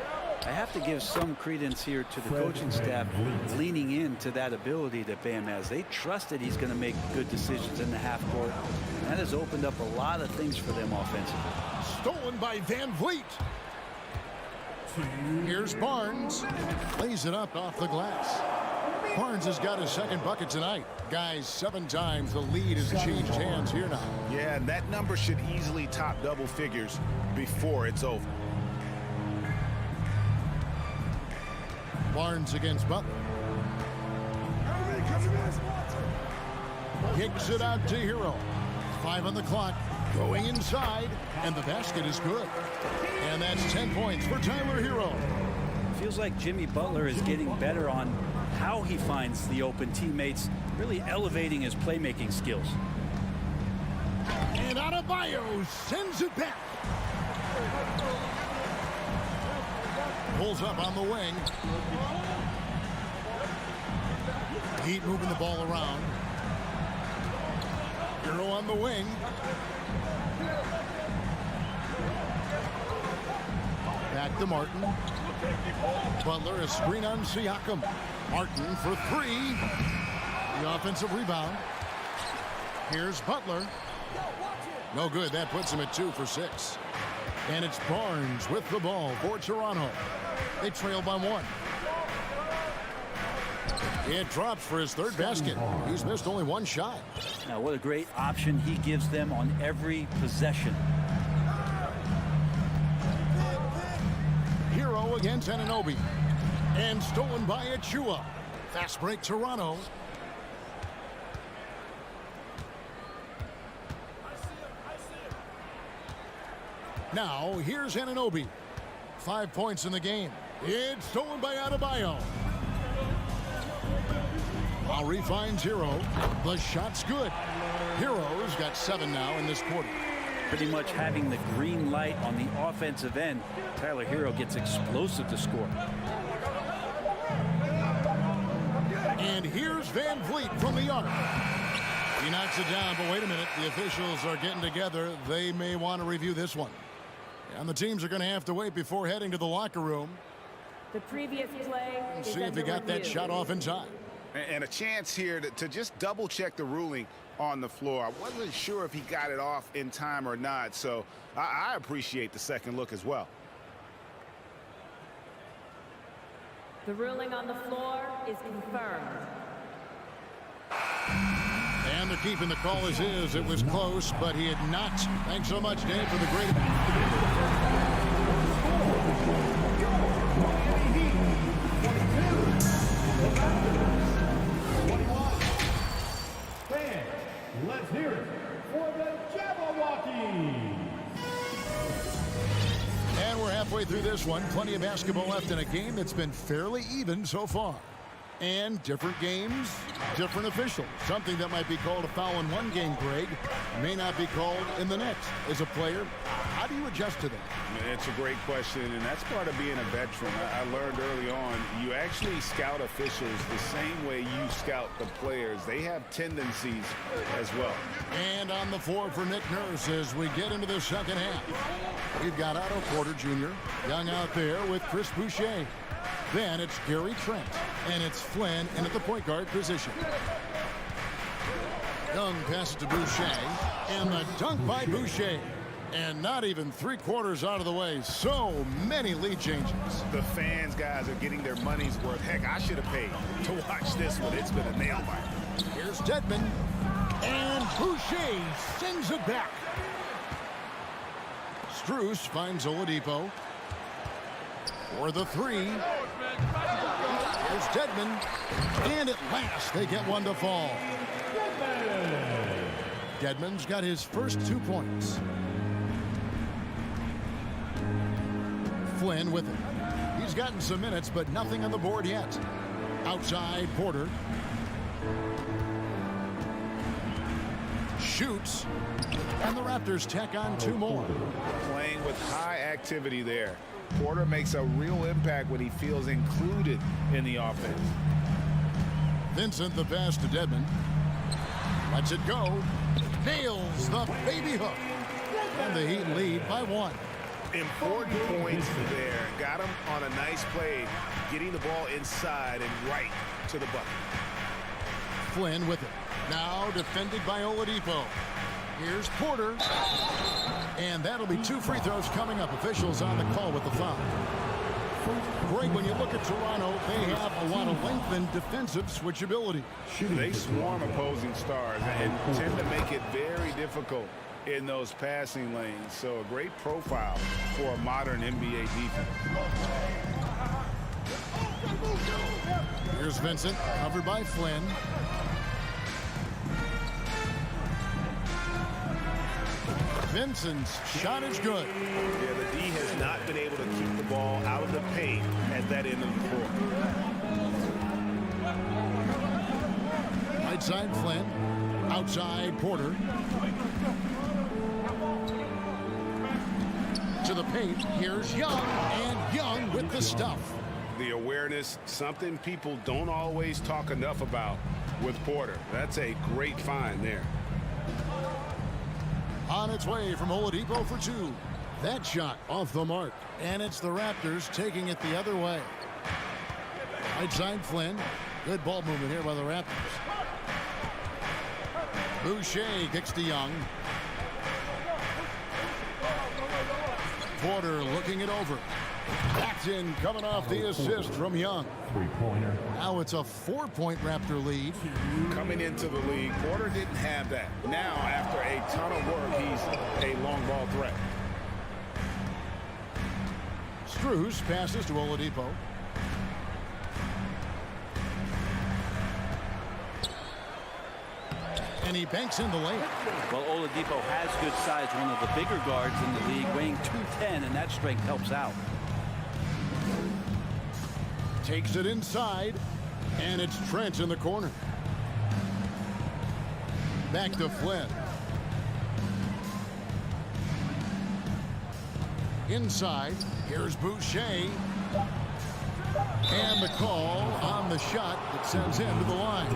S12: I have to give some credence here to the coaching staff leaning into that ability that Bam has. They trust that he's going to make good decisions in the half court. And that has opened up a lot of things for them offensively.
S6: Stolen by Van Vliet. Here's Barnes. Lays it up off the glass. Barnes has got his second bucket tonight. Guys, 7 times the lead has changed hands here now.
S8: Yeah, that number should easily top double figures before it's over.
S6: Barnes against Butler. Kicks it out to Hero. 5 on the clock. Going inside, and the basket is good. And that's 10 points for Tyler Hero.
S12: Feels like Jimmy Butler is getting better on how he finds the open teammates, really elevating his playmaking skills.
S6: And Adebayo sends it back. Pulls up on the wing. Heat moving the ball around. Hero on the wing. Back to Martin. Butler is screen on Siakam. Martin for three. The offensive rebound. Here's Butler. No good. That puts him at 2 for 6. And it's Barnes with the ball for Toronto. They trail by 1. It drops for his third basket. He's missed only 1 shot.
S12: Now, what a great option he gives them on every possession.
S6: Hero against Anunoby. And stolen by Achua. Fast break Toronto. Now, here's Anunoby. 5 points in the game. It's stolen by Adebayo. Lowry finds Hero. The shot's good. Hero's got 7 now in this quarter.
S12: Pretty much having the green light on the offensive end. Tyler Hero gets explosive to score.
S6: And here's Van Vliet from the arc. He knocks it down, but wait a minute. The officials are getting together. They may want to review this one. And the teams are going to have to wait before heading to the locker room.
S13: The previous play is
S6: see if he got that shot off in time.
S8: And a chance here to just double check the ruling on the floor. I wasn't sure if he got it off in time or not, so I appreciate the second look as well.
S13: The ruling on the floor is confirmed.
S6: And they're keeping the call as is. It was close, but he had not. Thanks so much, Dave, for the great...
S3: Fans, let's hear it for the Jabberwocky.
S6: And we're halfway through this one. Plenty of basketball left in a game that's been fairly even so far. And different games, different officials. Something that might be called a foul in one game, Greg, may not be called in the next. As a player, how do you adjust to that?
S8: It's a great question, and that's part of being a veteran. I learned early on, you actually scout officials the same way you scout the players. They have tendencies as well.
S6: And on the floor for Nick Nurse as we get into the second half. We've got Otto Porter Jr. Young out there with Chris Boucher. Then it's Gary Trent, and it's Flynn in at the point guard position. Young passes to Boucher, and the dunk by Boucher. And not even 3/4 out of the way. So many lead changes.
S8: The fans, guys, are getting their money's worth. Heck, I should have paid to watch this one. It's been a nail biter.
S6: Here's Dedmon, and Boucher sends it back. Strus finds Oladipo for the 3. Here's Dedmon, and at last they get one to fall. Dedmon's got his first 2 points. Flynn with it. He's gotten some minutes, but nothing on the board yet. Outside, Porter. Shoots. And the Raptors tack on 2 more.
S8: Playing with high activity there. Porter makes a real impact when he feels included in the offense.
S6: Vincent the pass to Dedmon. Lets it go. Nails the baby hook. And the Heat lead by 1.
S8: Important points there. Got him on a nice play, getting the ball inside and right to the bucket.
S6: Flynn with it. Now defended by Oladipo. Here's Porter. And that'll be 2 free throws coming up. Officials on the call with the foul. Greg, when you look at Toronto, they have a lot of length and defensive switchability.
S8: They swarm opposing stars and tend to make it very difficult in those passing lanes. So a great profile for a modern NBA defense.
S6: Here's Vincent, covered by Flynn. Vincent's shot is good.
S8: Yeah, the D has not been able to keep the ball out of the paint at that end of the court.
S6: Right side Flynn. Outside Porter. To the paint, here's Young, and Young with the stuff.
S8: The awareness, something people don't always talk enough about with Porter. That's a great find there.
S6: On its way from Oladipo for two. That shot off the mark. And it's the Raptors taking it the other way. Right side Flynn. Good ball movement here by the Raptors. Boucher kicks to Young. Porter looking it over. Paxton coming off the assist from Young.
S3: Three-pointer.
S6: Now it's a 4-point Raptor lead.
S8: Coming into the league, Porter didn't have that. Now, after a ton of work, he's a long ball threat.
S6: Strus passes to Oladipo. And he banks in the layup.
S12: Well, Oladipo has good size, one of the bigger guards in the league, weighing 210, and that strength helps out.
S6: Takes it inside, and it's Trent in the corner. Back to Flynn. Inside, here's Boucher. And the call on the shot that sends him to the line.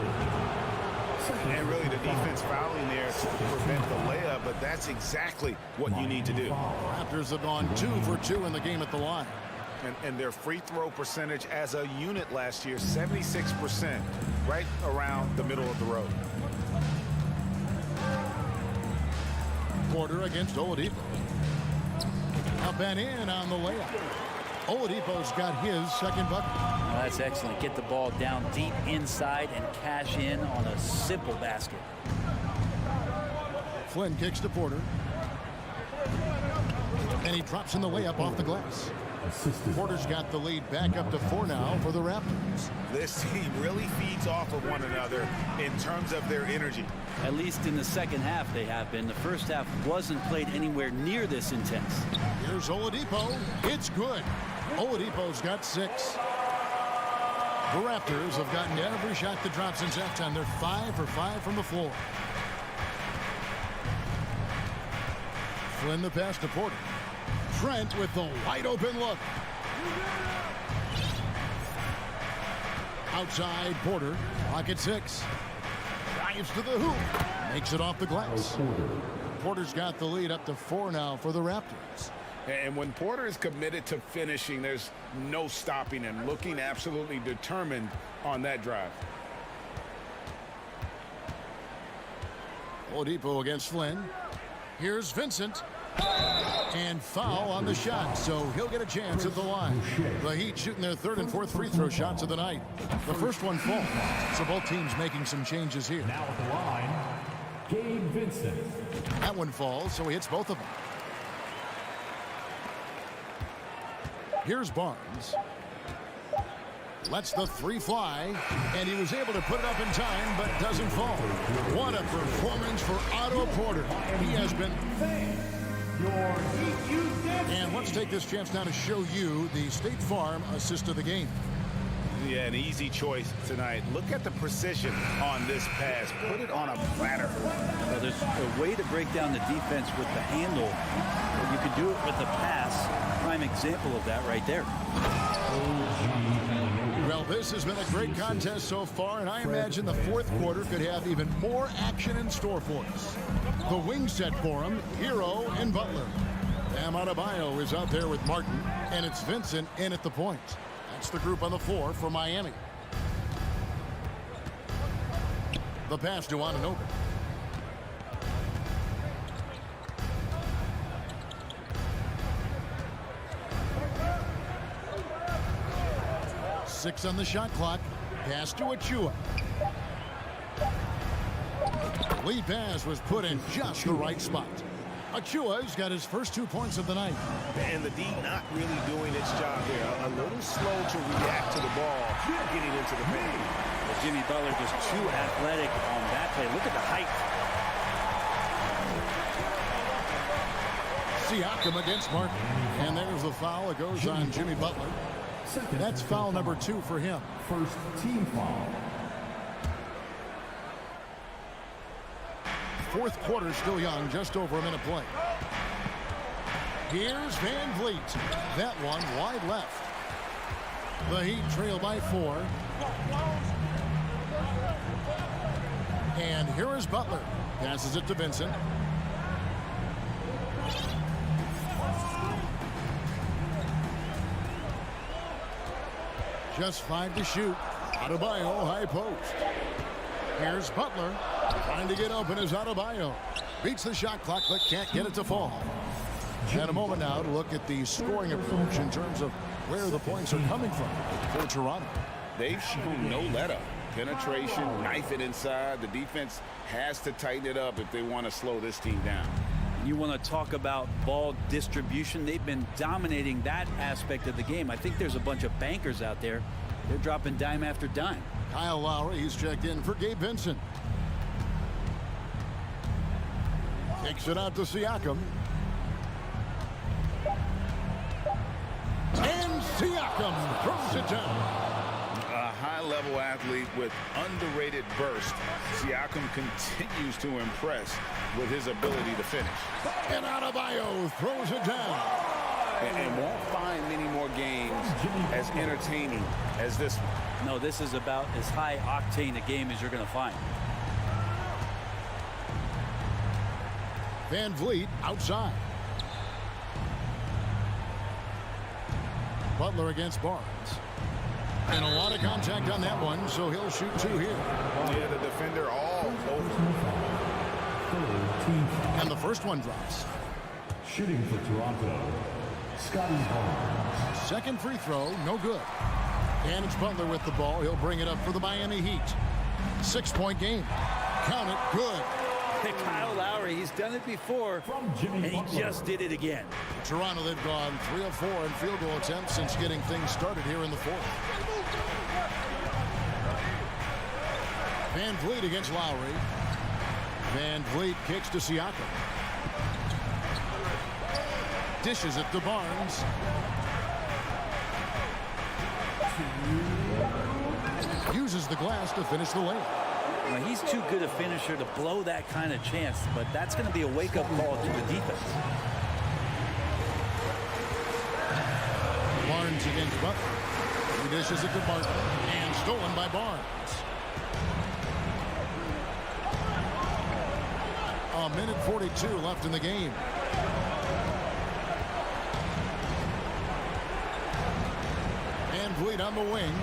S8: And really the defense fouling there to prevent the layup, but that's exactly what you need to do.
S6: Raptors have gone 2 for 2 in the game at the line.
S8: And their free throw percentage as a unit last year, 76%, right around the middle of the road.
S6: Porter against Oladipo. Up and in on the layup. Oladipo's got his second bucket.
S12: Well, that's excellent. Get the ball down deep inside and cash in on a simple basket.
S6: Flynn kicks to Porter. And he drops in the layup off the glass. Porter's got the lead back up to 4 now for the Raptors.
S8: This team really feeds off of one another in terms of their energy.
S12: At least in the second half they have been. The first half wasn't played anywhere near this intense.
S6: Here's Oladipo. It's good. Oladipo's got 6. The Raptors have gotten every shot that drops since halftime. They're 5 for 5 from the floor. Flynn the pass to Porter. Trent with the wide open look. Outside Porter. Pocket 6. Drives to the hoop. Makes it off the glass. Porter's got the lead up to 4 now for the Raptors.
S8: And when Porter is committed to finishing, there's no stopping him. Looking absolutely determined on that drive.
S6: Oladipo against Flynn. Here's Vincent. And foul on the shot, so he'll get a chance at the line. The Heat shooting their 3rd and 4th free throw shots of the night. The first one falls, so both teams making some changes here.
S3: Now at the line, Gabe Vincent.
S6: That one falls, so he hits both of them. Here's Barnes. Lets the 3 fly, and he was able to put it up in time, but doesn't fall. What a performance for Otto Porter. He has been... And let's take this chance now to show you the State Farm assist of the game.
S8: Yeah, an easy choice tonight. Look at the precision on this pass. Put it on a platter.
S12: Well, there's a way to break down the defense with the handle. You can do it with the pass. Prime example of that right there.
S6: Well, this has been a great contest so far, and I imagine the 4th quarter could have even more action in store for us. The wing set for him, Hero and Butler. Bam Adebayo is out there with Martin, and it's Vincent in at the point. That's the group on the floor for Miami. The pass to Anunoby. Six on the shot clock. Pass to Achua. Lead pass was put in just the right spot. Achua's got his first 2 points of the night.
S8: And the D not really doing its job here. A little slow to react to the ball getting into the paint.
S12: Well, Jimmy Butler just too athletic on that play. Look at the height.
S6: Siakam against Martin. And there's the foul. It goes on Jimmy Butler. That's foul number 2 for him.
S3: First team foul.
S6: 4th quarter still young, just over a minute play. Here's Van Vliet. That one wide left. The Heat trail by 4. And here is Butler. Passes it to Vincent. Just 5 to shoot. Adebayo, high post. Here's Butler. Trying to get open is Adebayo. Beats the shot clock, but can't get it to fall. And a moment now to look at the scoring approach in terms of where the points are coming from for Toronto.
S8: They've shown no let-up. Penetration, knife it inside. The defense has to tighten it up if they want to slow this team down.
S12: You want to talk about ball distribution. They've been dominating that aspect of the game. I think there's a bunch of bankers out there. They're dropping dime after dime.
S6: Kyle Lowry, he's checked in for Gabe Vincent. Kicks it out to Siakam. And Siakam throws it down.
S8: A high-level athlete with underrated burst. Siakam continues to impress with his ability to finish.
S6: And Adebayo throws it down.
S8: And won't find many more games as entertaining as this one.
S12: No, this is about as high octane a game as you're going to find.
S6: Van Vliet outside. Butler against Barnes. And a lot of contact on that one, so he'll shoot 2 here.
S8: Yeah, the defender all over.
S6: And the first one drops.
S3: Shooting for Toronto, Scotty Barnes.
S6: Second free throw, no good. And it's Butler with the ball. He'll bring it up for the Miami Heat. 6-point game. Count it, good.
S12: Kyle Lowry, he's done it before, and he just did it again.
S6: Toronto, they've gone 3 of 4 in field goal attempts since getting things started here in the 4th. Van Vliet against Lowry. Van Vliet kicks to Siakam. Dishes it to Barnes. Uses the glass to finish the lane.
S12: Now, he's too good a finisher to blow that kind of chance, but that's going to be a wake-up call to the defense.
S6: Barnes against Butler. He dishes it to Barton, and stolen by Barnes. A minute 42 left in the game. Van Vliet on the wing.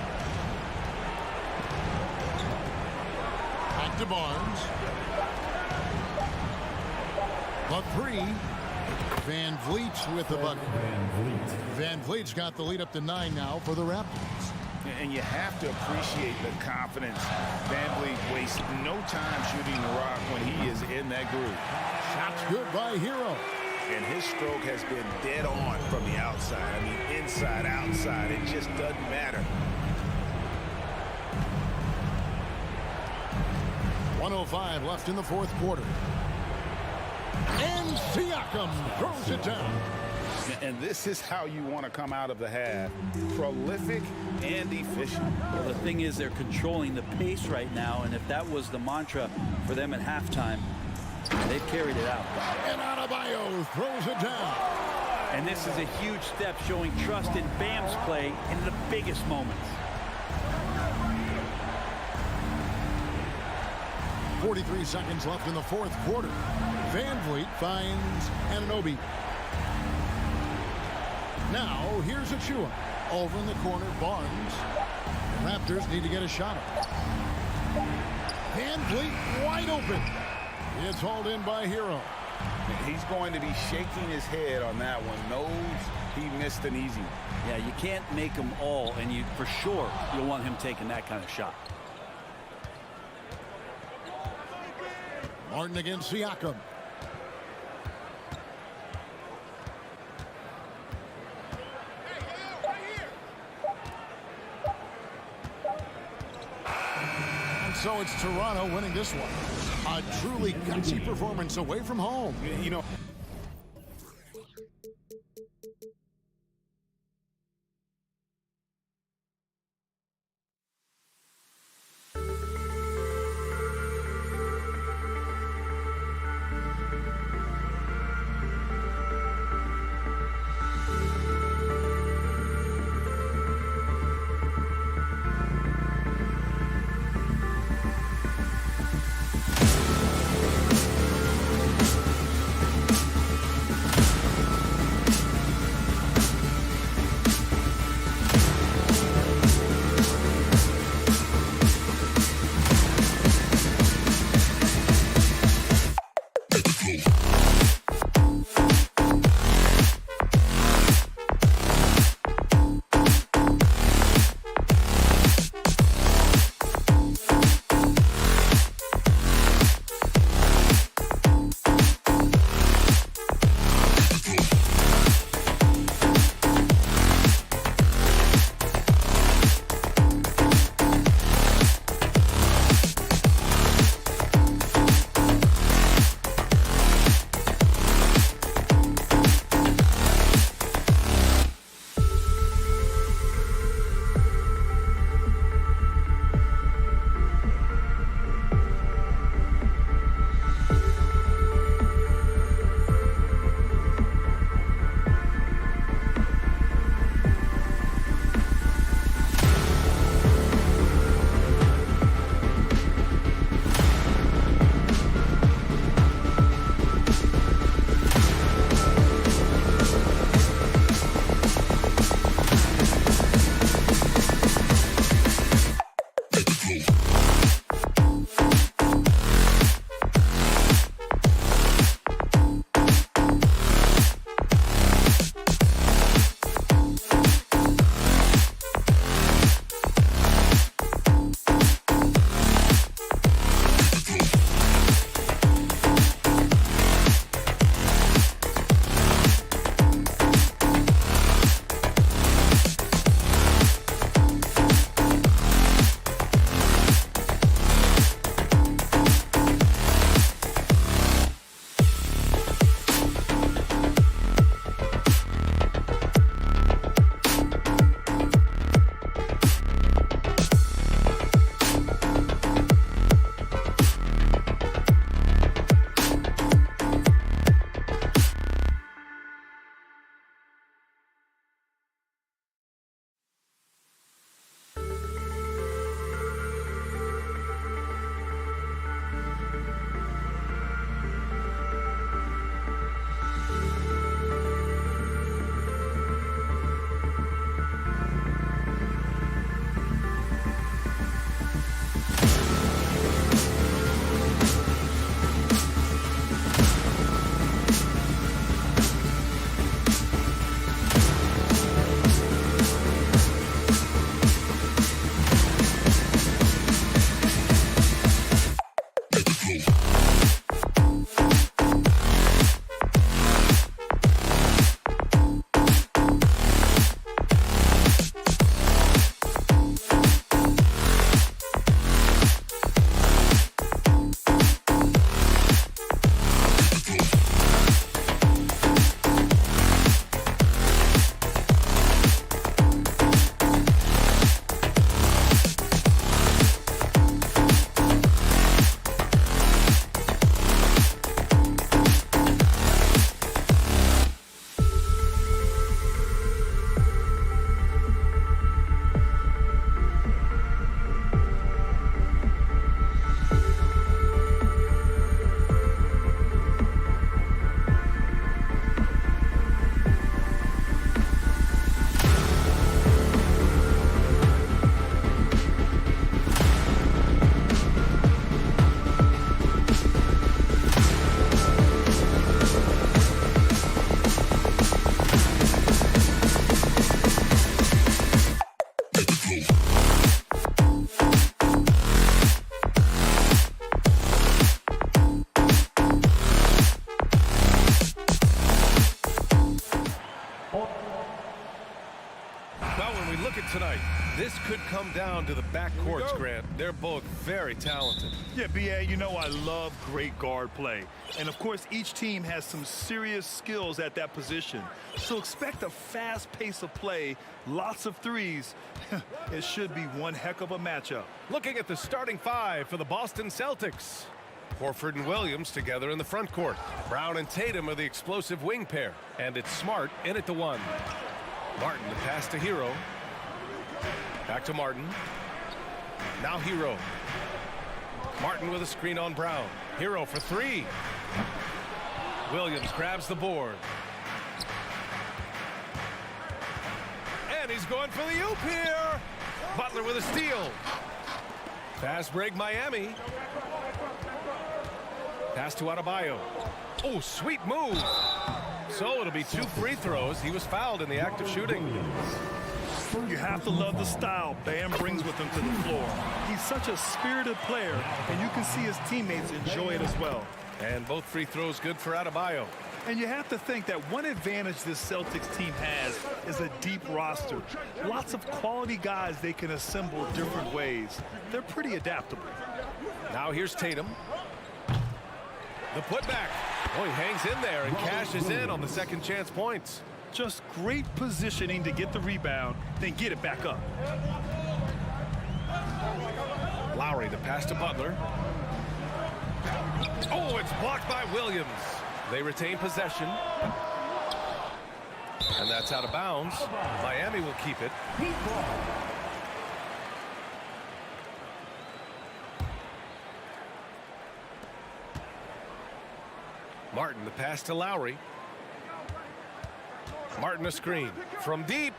S6: Back to Barnes. The 3. Van Vliet with the bucket. Van Vliet's got the lead up to 9 now for the Raptors.
S8: And you have to appreciate the confidence. Van Vliet wastes no time shooting the rock when he is in that groove.
S6: Shots good by Hero.
S8: And his stroke has been dead on from the outside. I mean, inside, outside, it just doesn't matter.
S6: 1:05 left in the 4th quarter. And Siakam throws it down.
S8: And this is how you want to come out of the half. Prolific and efficient.
S12: Well, the thing is, they're controlling the pace right now, and if that was the mantra for them at halftime, they've carried it out.
S6: And Adebayo throws it down.
S12: And this is a huge step showing trust in Bam's play in the biggest moments.
S6: 43 seconds left in the 4th quarter. Van Vliet finds Anunoby. Now, here's Achua. Over in the corner, Barnes. The Raptors need to get a shot up. Van Vliet wide open. It's hauled in by Hero.
S8: He's going to be shaking his head on that one. Knows he missed an easy one.
S12: Yeah, you can't make them all, and you for sure you'll want him taking that kind of shot.
S6: Martin against Siakam. And so it's Toronto winning this one. A truly gutsy performance away from home.
S8: You know,
S1: tonight. This could come down to the backcourts, Grant. They're both very talented.
S4: Yeah, B.A., you know I love great guard play. And, of course, each team has some serious skills at that position. So expect a fast pace of play, lots of threes. It should be one heck of a matchup.
S1: Looking at the starting five for the Boston Celtics. Horford and Williams together in the front court. Brown and Tatum are the explosive wing pair. And it's Smart in at the one. Martin the pass to Hero. Back to Martin. Now Hero. Martin with a screen on Brown. Hero for three. Williams grabs the board. And he's going for the oop here. Butler with a steal. Fast break Miami. Pass to Adebayo. Oh, sweet move. So it'll be 2 free throws. He was fouled in the act of shooting.
S4: You have to love the style Bam brings with him to the floor. He's such a spirited player, and you can see his teammates enjoy it as well.
S1: And both free throws good for Adebayo.
S4: And you have to think that one advantage this Celtics team has is a deep roster. Lots of quality guys they can assemble different ways. They're pretty adaptable.
S1: Now here's Tatum. The putback. Oh, he hangs in there and cashes in on the second chance points.
S4: Just great positioning to get the rebound, then get it back up.
S1: Lowry, the pass to Butler. Oh, it's blocked by Williams. They retain possession. And that's out of bounds. Miami will keep it. Martin, the pass to Lowry. Martin a screen from deep.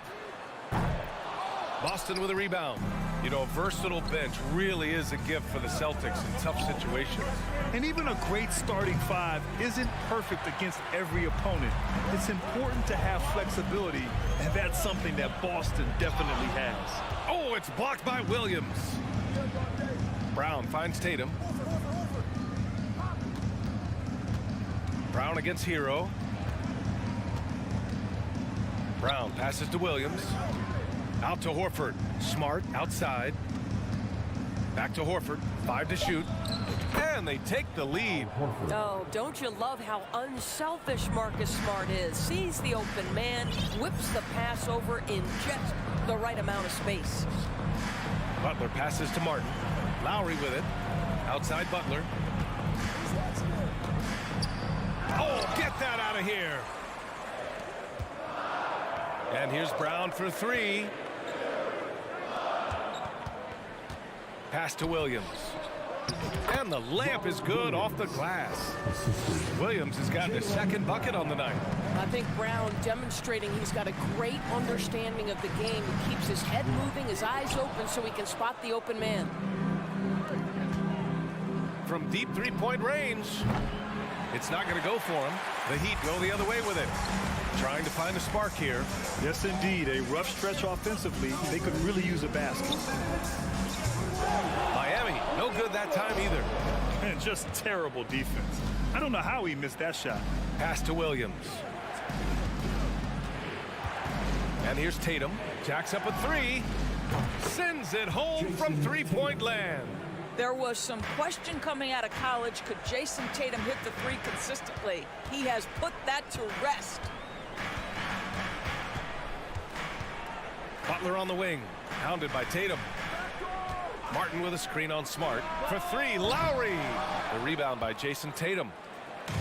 S1: Boston with a rebound. You know, a versatile bench really is a gift for the Celtics in tough situations.
S4: And even a great starting 5 isn't perfect against every opponent. It's important to have flexibility, and that's something that Boston definitely has.
S1: Oh, it's blocked by Williams. Brown finds Tatum. Brown against Hero. Brown passes to Williams. Out to Horford. Smart outside. Back to Horford. 5 to shoot. And they take the lead.
S14: Oh, don't you love how unselfish Marcus Smart is? Sees the open man, whips the pass over in just the right amount of space.
S1: Butler passes to Martin. Lowry with it. Outside Butler. Oh, get that out of here. And here's Brown for 3. Pass to Williams. And the layup is good off the glass. Williams has gotten his second bucket on the night.
S14: I think Brown demonstrating he's got a great understanding of the game. He keeps his head moving, his eyes open so he can spot the open man.
S1: From deep three-point range. It's not going to go for him. The Heat go the other way with it. Trying to find a spark here.
S4: Yes, indeed. A rough stretch offensively. They could really use a basket.
S1: Miami, no good that time either.
S4: And just terrible defense. I don't know how he missed that shot.
S1: Pass to Williams. And here's Tatum. Jacks up a 3. Sends it home from three-point land.
S2: There was some question coming out of college. Could Jason Tatum hit the 3 consistently? He has put that to rest.
S1: Butler on the wing. Pounded by Tatum. Martin with a screen on Smart. For 3, Lowry. The rebound by Jason Tatum.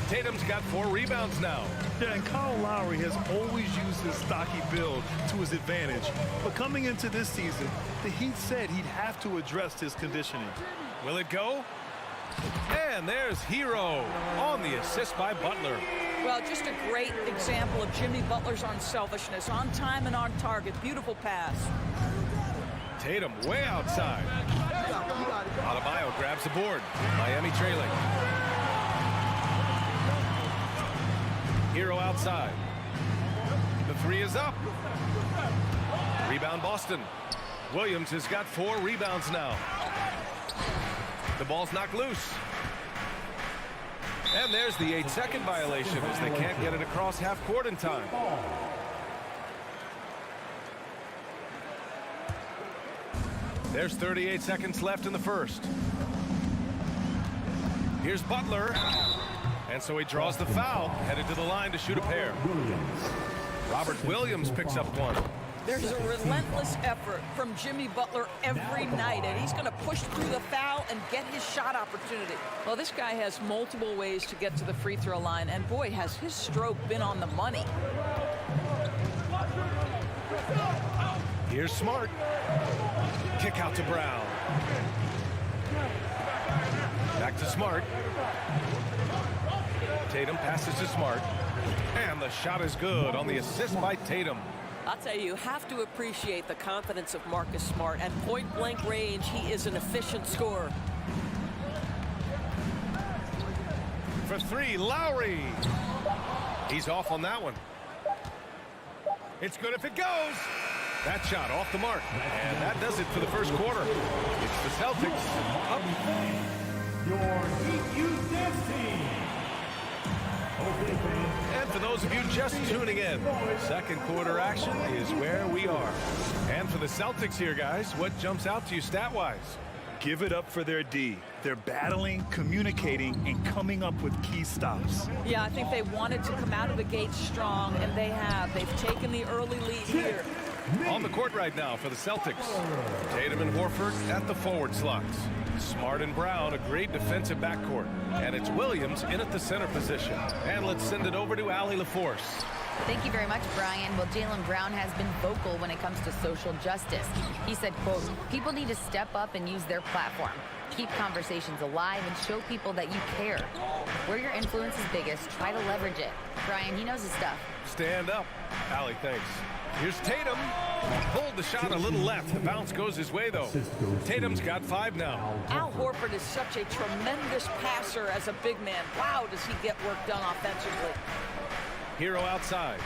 S1: Tatum's got 4 rebounds now.
S4: Yeah, and Kyle Lowry has always used his stocky build to his advantage. But coming into this season, the Heat said he'd have to address his conditioning.
S1: Will it go? And there's Hero on the assist by Butler.
S2: Well, just a great example of Jimmy Butler's unselfishness. On time and on target. Beautiful pass.
S1: Tatum way outside. Adebayo grabs the board. Miami trailing. Hero outside. The 3 is up. Rebound Boston. Williams has got 4 rebounds now. The ball's knocked loose. And there's the 8-second violation as they can't get it across half court in time. There's 38 seconds left in the first. Here's Butler. And so he draws the foul, headed to the line to shoot a pair. Robert Williams picks up 1.
S2: There's a relentless effort from Jimmy Butler every night, and he's going to push through the foul and get his shot opportunity. Well, this guy has multiple ways to get to the free throw line, and boy, has his stroke been on the money.
S1: Here's Smart. Kick out to Brown. Back to Smart. Tatum passes to Smart. And the shot is good on the assist by Tatum.
S14: I'll tell you have to appreciate the confidence of Marcus Smart. At point-blank range, he is an efficient scorer.
S1: for three. Lowry. He's off on that one. It's good if it goes. That shot off the mark. And that does it for the first quarter. It's the Celtics up.
S3: Your Heat Youth Dance Team.
S1: And for those of you just tuning in, second quarter action is where we are. And for the Celtics here, guys, what jumps out to you stat-wise?
S4: Give it up for their D. They're battling, communicating, and coming up with key stops.
S2: Yeah, I think they wanted to come out of the gate strong, and they have. They've taken the early lead here.
S1: On the court right now for the Celtics. Tatum and Horford at the forward slots. Smart and Brown, a great defensive backcourt. And it's Williams in at the center position. And let's send it over to Allie LaForce.
S5: Thank you very much, Brian. Well, Jaylen Brown has been vocal when it comes to social justice. He said, quote, people need to step up and use their platform. Keep conversations alive and show people that you care. Where your influence is biggest, try to leverage it. Brian, he knows his stuff.
S1: Stand up. Allie, thanks. Here's Tatum. Pulled the shot a little left. The bounce goes his way, though. Tatum's got 5 now.
S2: Al Horford is such a tremendous passer as a big man. Wow, does he get work done offensively.
S1: Hero outside.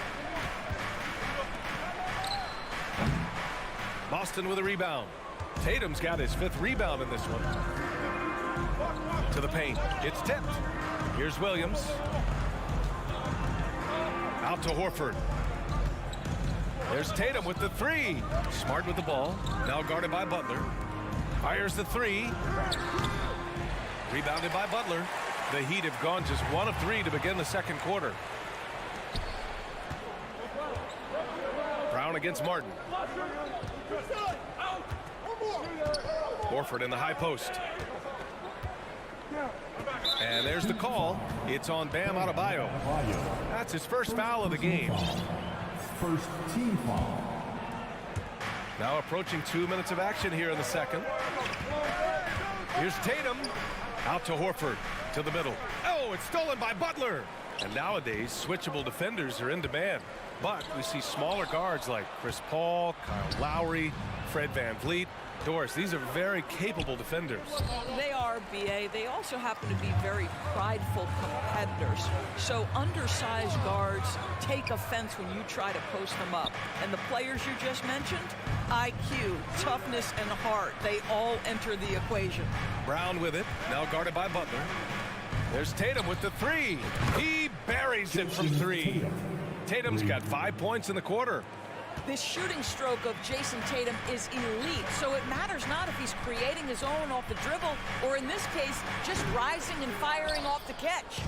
S1: Boston with a rebound. Tatum's got his 5th rebound in this one. To the paint. It's tipped. Here's Williams. Out to Horford. There's Tatum with the 3. Smart with the ball. Now guarded by Butler. Fires the 3. Rebounded by Butler. The Heat have gone just 1 of 3 to begin the second quarter. Brown against Martin. Horford in the high post. And there's the call. It's on Bam Adebayo. That's his first foul of the game.
S3: First team foul.
S1: Now approaching 2 minutes of action here in the second. Here's Tatum. Out to Horford. To the middle. Oh, it's stolen by Butler. And nowadays, switchable defenders are in demand. But we see smaller guards like Chris Paul, Kyle Lowry, Fred VanVleet. Doris, these are very capable defenders.
S2: They are, B.A. They also happen to be very prideful competitors. So undersized guards take offense when you try to post them up. And the players you just mentioned, IQ, toughness, and heart, they all enter the equation.
S1: Brown with it, now guarded by Butler. There's Tatum with the 3. He buries it from 3. Tatum's got 5 points in the quarter.
S2: This shooting stroke of Jason Tatum is elite, so it matters not if he's creating his own off the dribble, or in this case, just rising and firing off the catch.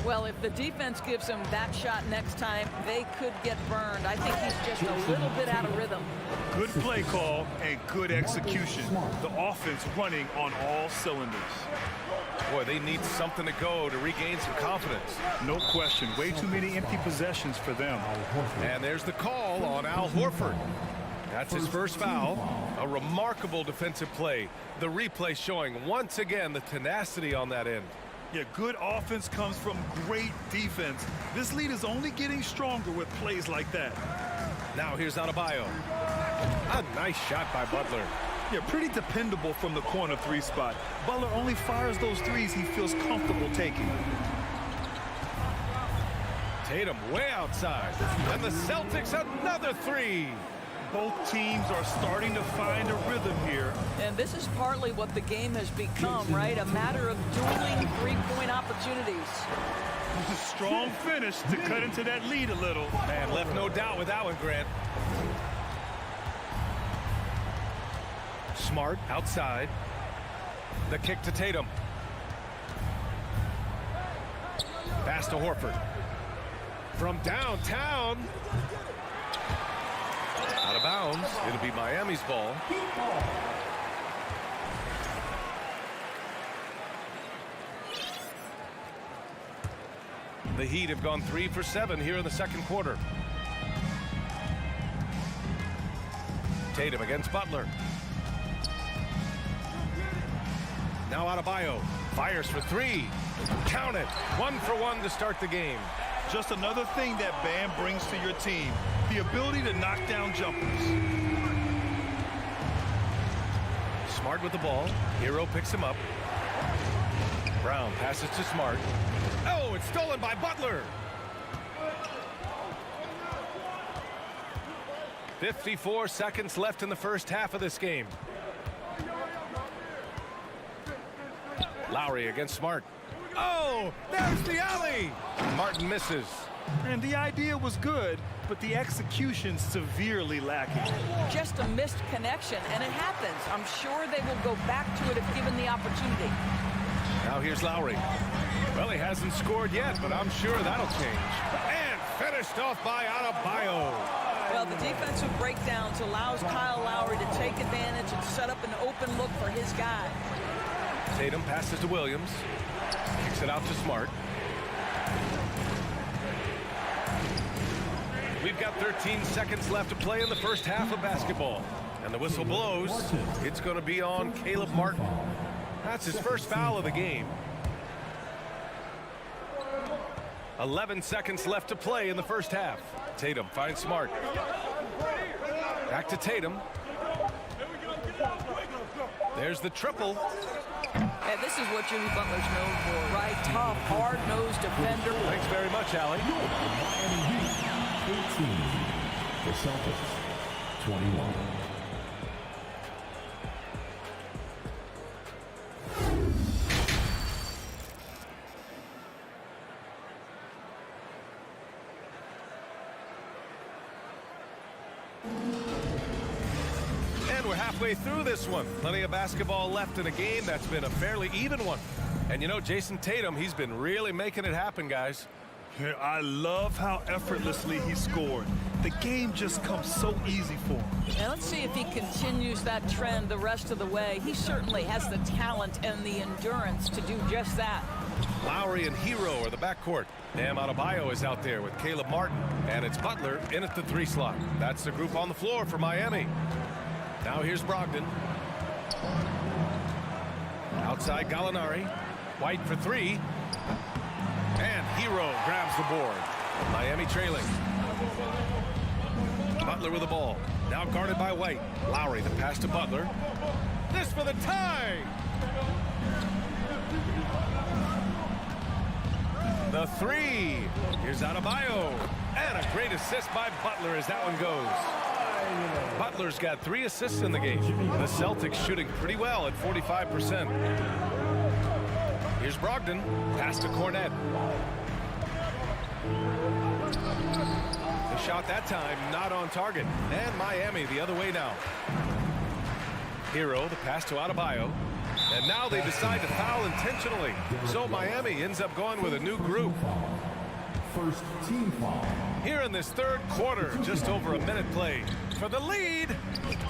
S2: Well, if the defense gives him that shot next time, they could get burned. I think he's just a little bit out of rhythm.
S4: Good play call and good execution. The offense running on all cylinders.
S1: Boy, they need something to go to regain some confidence.
S4: No question. Way too many empty possessions for them.
S1: And there's the call on Al Horford. That's his first foul. A remarkable defensive play. The replay showing once again the tenacity on that end.
S4: Yeah, good offense comes from great defense. This lead is only getting stronger with plays like that.
S1: Now here's Adebayo. A nice shot by Butler.
S4: Yeah, pretty dependable from the corner 3 spot. Butler only fires those 3s he feels comfortable taking.
S1: Tatum way outside. And the Celtics another 3.
S4: Both teams are starting to find a rhythm here.
S2: And this is partly what the game has become, right? A matter of dueling 3-point opportunities.
S4: Strong finish to cut into that lead a little.
S1: Man, left no doubt with that one, Grant. Smart outside. The kick to Tatum. Pass to Horford. From downtown. Out of bounds. It'll be Miami's ball. The Heat have gone 3 for 7 here in the second quarter. Tatum against Butler. Now Adebayo fires for 3. Count it. 1 for 1 to start the game.
S4: Just another thing that Bam brings to your team. The ability to knock down jumpers.
S1: Smart with the ball. Hero picks him up. Brown passes to Smart. Oh, it's stolen by Butler. 54 seconds left in the first half of this game. Lowry against Smart. Oh, there's the alley. Martin misses.
S4: And the idea was good, but the execution severely lacking.
S2: Just a missed connection, and it happens. I'm sure they will go back to it if given the opportunity.
S1: Now here's Lowry. Well, he hasn't scored yet, but I'm sure that'll change. And finished off by Adebayo.
S2: Well, the defensive breakdowns allows Kyle Lowry to take advantage and set up an open look for his guy.
S1: Tatum passes to Williams. Kicks it out to Smart. We've got 13 seconds left to play in the first half of basketball. And the whistle blows. It's going to be on Caleb Martin. That's his first foul of the game. 11 seconds left to play in the first half. Tatum finds Smart. Back to Tatum. There's the triple.
S2: And this is what Jimmy Butler's known for, right? Tough, hard-nosed defender.
S1: Thanks very much, Allie.
S3: Miami Heat 18. The Celtics 21.
S1: And we're halfway through this one. Plenty of basketball left in a game that's been a fairly even one. And you know, Jason Tatum, he's been really making it happen, guys.
S4: Yeah, I love how effortlessly he scored. The game just comes so easy for him.
S2: Now let's see if he continues that trend the rest of the way. He certainly has the talent and the endurance to do just that.
S1: Lowry and Hero are the backcourt. Bam Adebayo is out there with Caleb Martin. And it's Butler in at the 3 slot. That's the group on the floor for Miami. Now here's Brogdon. Outside Gallinari. White for 3. And Hero grabs the board. Miami trailing. Butler with the ball. Now guarded by White. Lowry, the pass to Butler. This for the tie. The 3. Here's Adebayo. And a great assist by Butler as that one goes. Butler's got 3 assists in the game. The Celtics shooting pretty well at 45%. Here's Brogdon. Pass to Cornet. The shot that time not on target. And Miami the other way now. Hero, the pass to Adebayo. And now they decide to foul intentionally. So Miami ends up going with a new group.
S3: First team foul.
S1: Here in this third quarter, just over a minute played for the lead.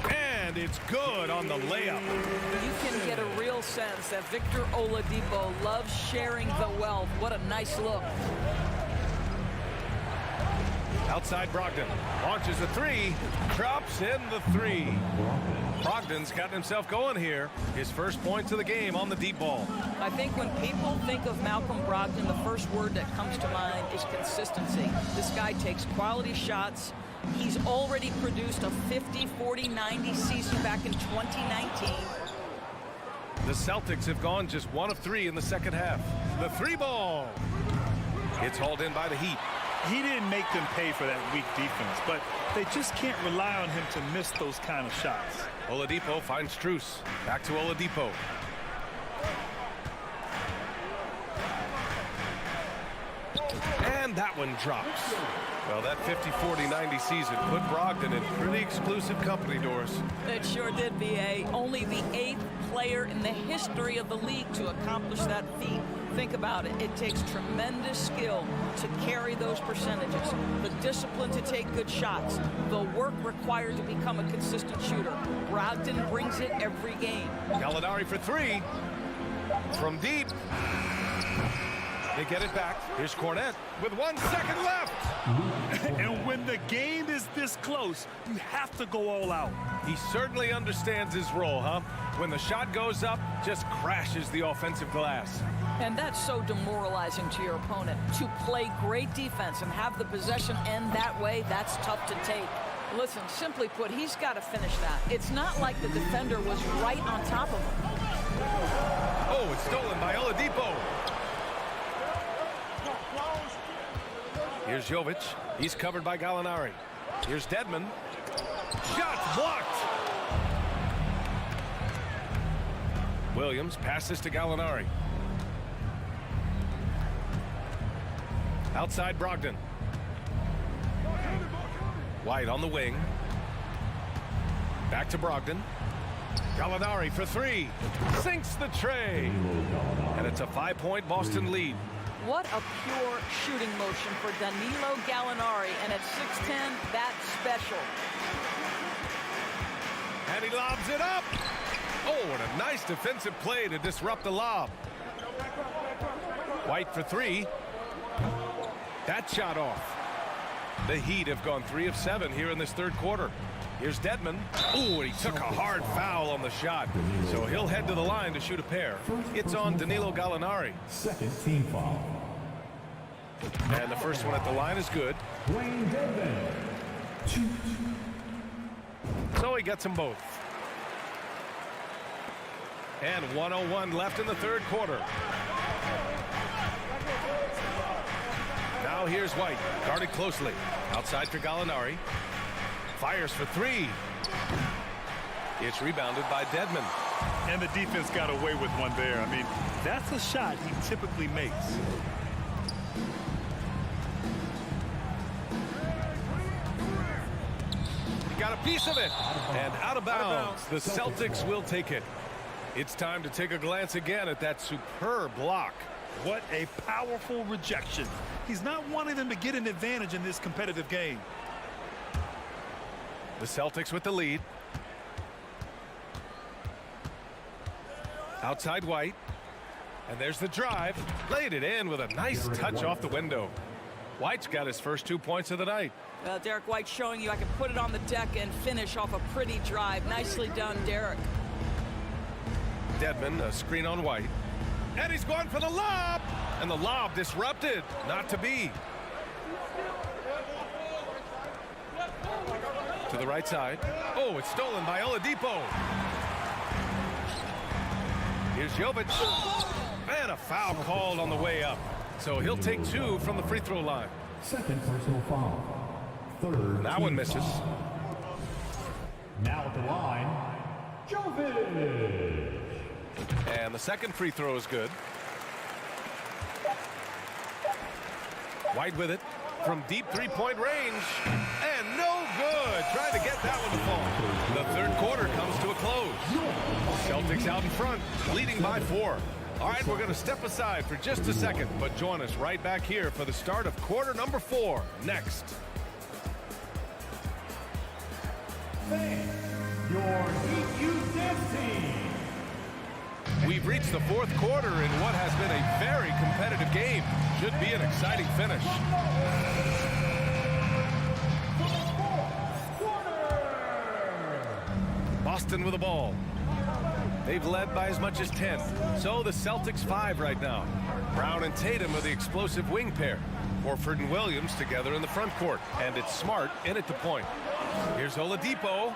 S1: And it's good on the layup.
S2: You can get a real sense that Victor Oladipo loves sharing the wealth. What a nice look.
S1: Outside Brogdon. Launches a 3. Drops in the 3. Brogdon's gotten himself going here. His first points of the game on the deep ball.
S2: I think when people think of Malcolm Brogdon, the first word that comes to mind is consistency. This guy takes quality shots. He's already produced a 50, 40, 90 season back in 2019.
S1: The Celtics have gone just 1 of 3 in the second half. The 3 ball. It's hauled in by the Heat.
S4: He didn't make them pay for that weak defense, but they just can't rely on him to miss those kind of shots.
S1: Oladipo finds Strus. Back to Oladipo. And that one drops. Well, that 50, 40, 90 season put Brogdon in pretty exclusive company, Doris.
S2: It sure did, B.A. Only the 8th player in the history of the league to accomplish that feat. Think about it. It takes tremendous skill to carry those percentages. The discipline to take good shots. The work required to become a consistent shooter. Brogdon brings it every game.
S1: Gallinari for 3. From deep. They get it back. Here's Cornet with 1 second left.
S4: And when the game is this close, you have to go all out.
S1: He certainly understands his role, huh? When the shot goes up, just crashes the offensive glass.
S2: And that's so demoralizing to your opponent. To play great defense and have the possession end that way, that's tough to take. Listen, simply put, he's got to finish that. It's not like the defender was right on top of him.
S1: Oh, it's stolen by Oladipo. Here's Jovic. He's covered by Gallinari. Here's Dedmon. Shot blocked. Williams passes to Gallinari. Outside Brogdon. White on the wing. Back to Brogdon. Gallinari for three. Sinks the tray. And it's a 5-point Boston lead.
S2: What a pure shooting motion for Danilo Gallinari. And at 6'10", that's special.
S1: And he lobs it up. Oh, and a nice defensive play to disrupt the lob. White for three. That shot off. The Heat have gone 3 of 7 here in this third quarter. Here's Dedmon. Ooh, and he took a hard foul on the shot. So he'll head to the line to shoot a pair. It's on Danilo Gallinari.
S3: Second team foul.
S1: And the first one at the line is good. So he gets them both. And 1:01 left in the third quarter. Now here's White, guarded closely. Outside for Gallinari. Fires for three. It's rebounded by Dedmon.
S4: And the defense got away with one there. I mean, that's a shot he typically makes.
S1: He got a piece of it. And out of bounds. The Celtics will take it. It's time to take a glance again at that superb block.
S4: What a powerful rejection. He's not wanting them to get an advantage in this competitive game.
S1: The Celtics with the lead. Outside White. And there's the drive. Laid it in with a nice touch off the window. White's got his first 2 points of the night.
S2: Well, Derek White showing you I can put it on the deck and finish off a pretty drive. Nicely done, Derek.
S1: Dedmon, a screen on White. And he's going for the lob. And the lob disrupted. Not to be. To the right side. Oh, it's stolen by Oladipo. Here's Jovic. And a foul called on the way up. So he'll take 2 from the free throw line.
S3: Second personal foul. Third.
S1: That one misses.
S3: Now at the line, Jovic.
S1: And the second free throw is good. White with it from deep three-point range. And no good. Trying to get that one to fall. The third quarter comes to a close. Celtics out in front, leading by 4. All right, we're going to step aside for just a second, but join us right back here for the start of quarter number 4 next.
S3: Your Heat Youth Dance Team.
S1: We've reached the fourth quarter in what has been a very competitive game. Should be an exciting finish. Boston with the ball. They've led by as much as 10. So the Celtics 5 right now. Brown and Tatum are the explosive wing pair. Horford and Williams together in the front court. And it's Smart in at the point. Here's Oladipo.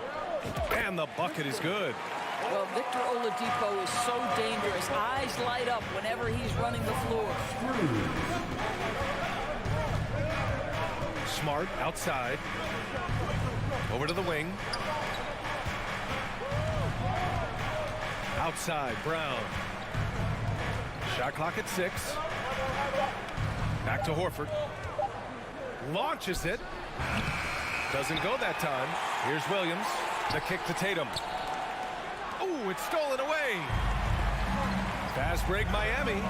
S1: And the bucket is good.
S2: Well, Victor Oladipo is so dangerous. Eyes light up whenever he's running the floor.
S1: Smart outside. Over to the wing. Outside, Brown. Shot clock at 6. Back to Horford. Launches it. Doesn't go that time. Here's Williams. The kick to Tatum. Oh, it's stolen away. Fast break, Miami.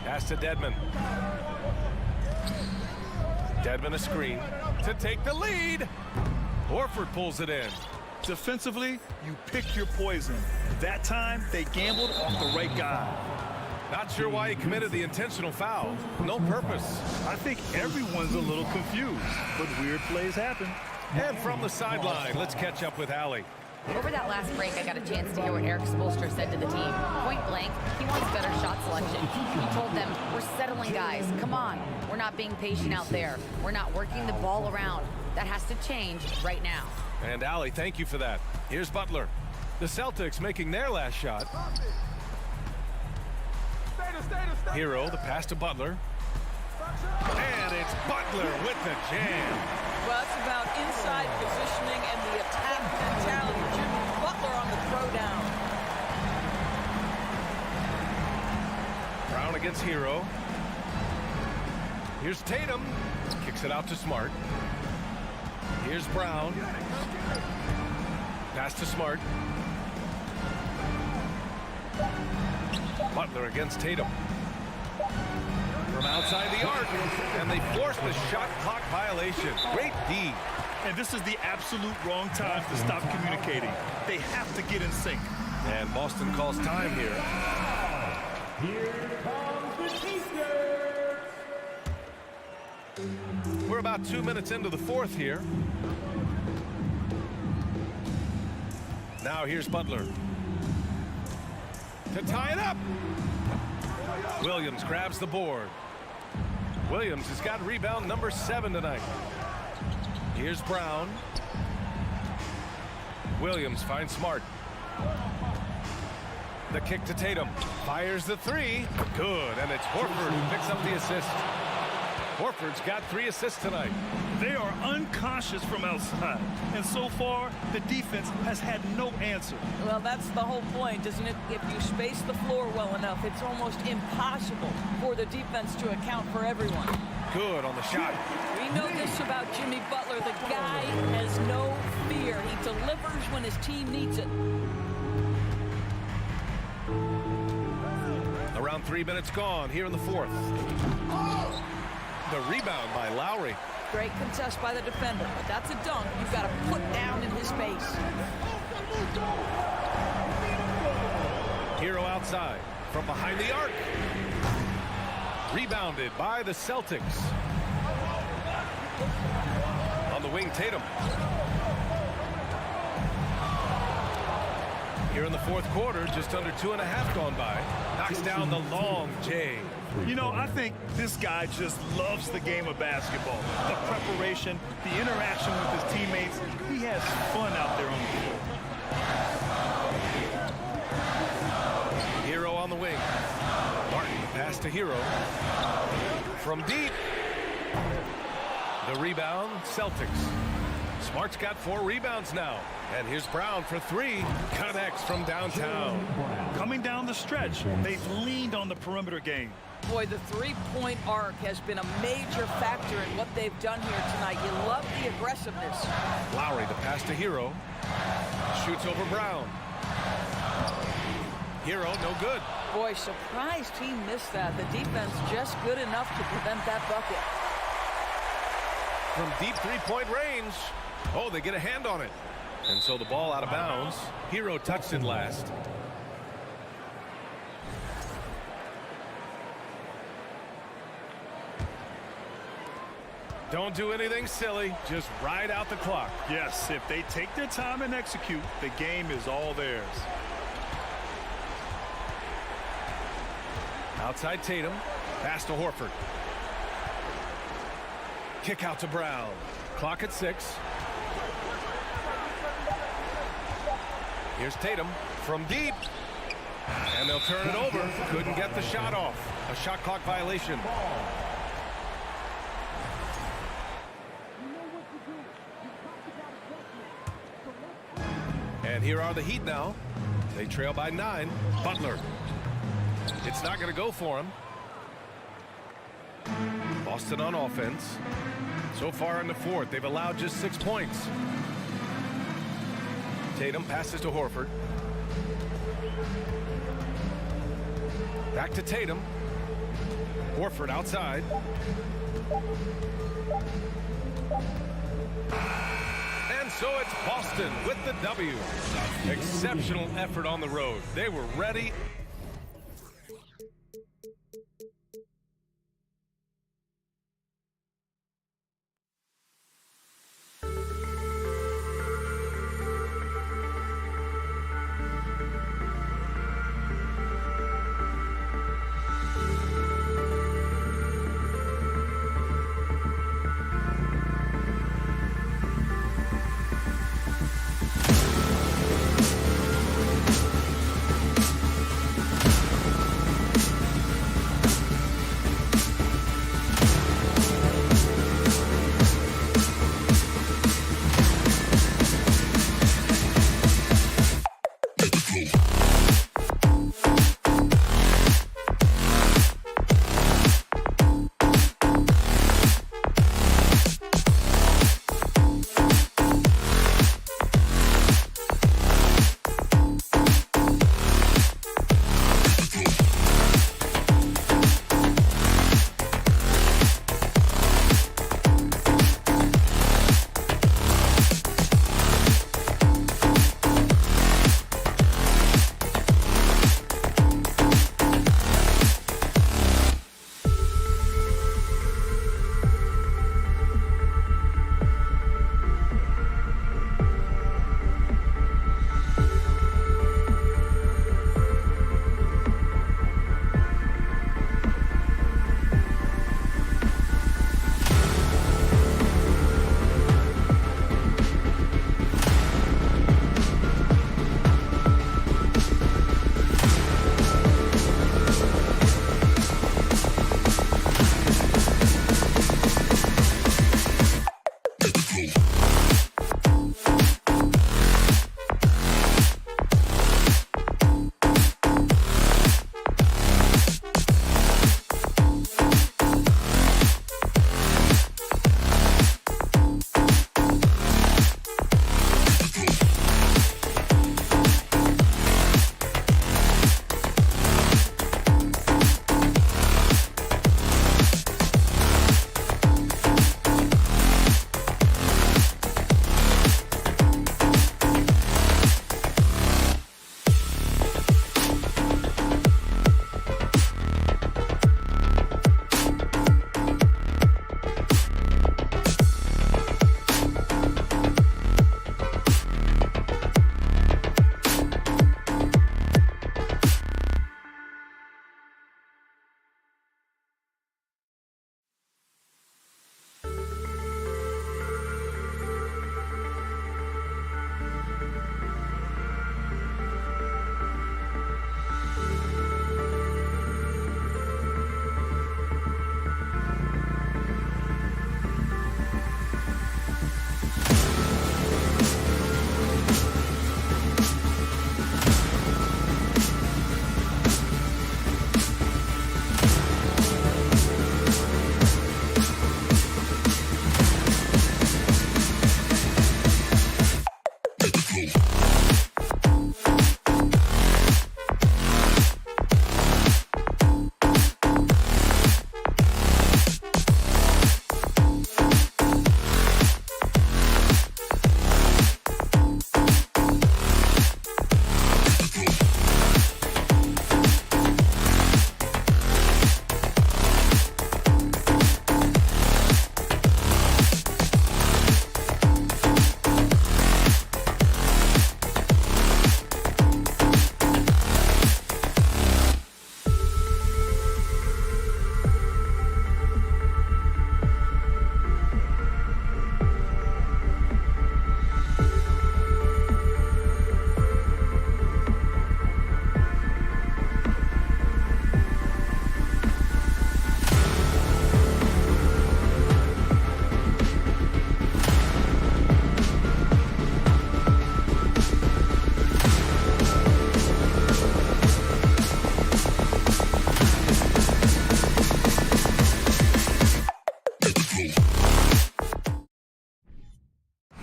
S1: Pass to Dedmon. Dedmon a screen to take the lead. Horford pulls it in.
S4: Defensively, you pick your poison. That time, they gambled off the right guy.
S1: Not sure why he committed the intentional foul. No purpose.
S4: I think everyone's a little confused, but weird plays happen.
S1: And from the sideline, let's catch up with Allie.
S5: Over that last break, I got a chance to hear what Eric Spoelstra said to the team. Point blank, he wants better shot selection. He told them, we're settling, guys. Come on. We're not being patient out there. We're not working the ball around. That has to change right now.
S1: And Allie, thank you for that. Here's Butler. The Celtics making their last shot. Hero, the pass to Butler. And it's Butler with the jam.
S2: Well, it's about inside positioning and the attack mentality. Jimmy Butler on the throwdown.
S1: Brown against Hero. Here's Tatum. Kicks it out to Smart. Here's Brown. Pass to Smart. Butler against Tatum. From outside the arc, and they force the shot clock violation. Great D.
S4: And this is the absolute wrong time to stop communicating. They have to get in sync.
S1: And Boston calls time here.
S3: Here comes the T-shirts.
S1: We're about 2 minutes into the fourth here. Now here's Butler. To tie it up. Williams grabs the board. Williams has got rebound number 7 tonight. Here's Brown. Williams finds Smart. The kick to Tatum. Fires the 3. Good, and it's Horford who picks up the assist. Horford's got 3 assists tonight.
S4: They are unconscious from outside, and so far the defense has had no answer.
S2: Well, that's the whole point, isn't it? If you space the floor well enough, it's almost impossible for the defense to account for everyone.
S1: Good on the shot.
S2: We know this about Jimmy Butler. The guy has no fear. He delivers when his team needs it.
S1: Around 3 minutes gone here in the fourth. The rebound by Lowry.
S2: Great contest by the defender, but that's a dunk you've got to put down in his face.
S1: Hero outside from behind the arc. Rebounded by the Celtics. On the wing, Tatum. Here in the fourth quarter, just under 2.5 gone by. Knocks down the long J.
S4: You know, I think this guy just loves the game of basketball. The preparation, the interaction with his teammates. He has fun out there on the field.
S1: Hero on the wing. Martin, pass to Hero. From deep. The rebound, Celtics. Smart's got 4 rebounds now. And here's Brown for 3. Connects from downtown.
S4: Coming down the stretch, they've leaned on the perimeter game.
S2: Boy, the three-point arc has been a major factor in what they've done here tonight. You love the aggressiveness.
S1: Lowry, the pass to Hero. Shoots over Brown. Hero, no good.
S2: Boy, surprised he missed that. The defense just good enough to prevent that bucket.
S1: From deep three-point range. Oh, they get a hand on it. And so the ball out of bounds. Hero touched it last. Don't do anything silly. Just ride out the clock.
S4: Yes, if they take their time and execute, the game is all theirs.
S1: Outside Tatum. Pass to Horford. Kick out to Brown. Clock at 6. Here's Tatum from deep. And they'll turn it over. Couldn't get the shot off. A shot clock violation. And here are the Heat now. They trail by 9. Butler. It's not going to go for him. Boston on offense. So far in the fourth, they've allowed just 6 points. Tatum passes to Horford. Back to Tatum. Horford outside. And so it's Boston with the W. Exceptional effort on the road. They were ready.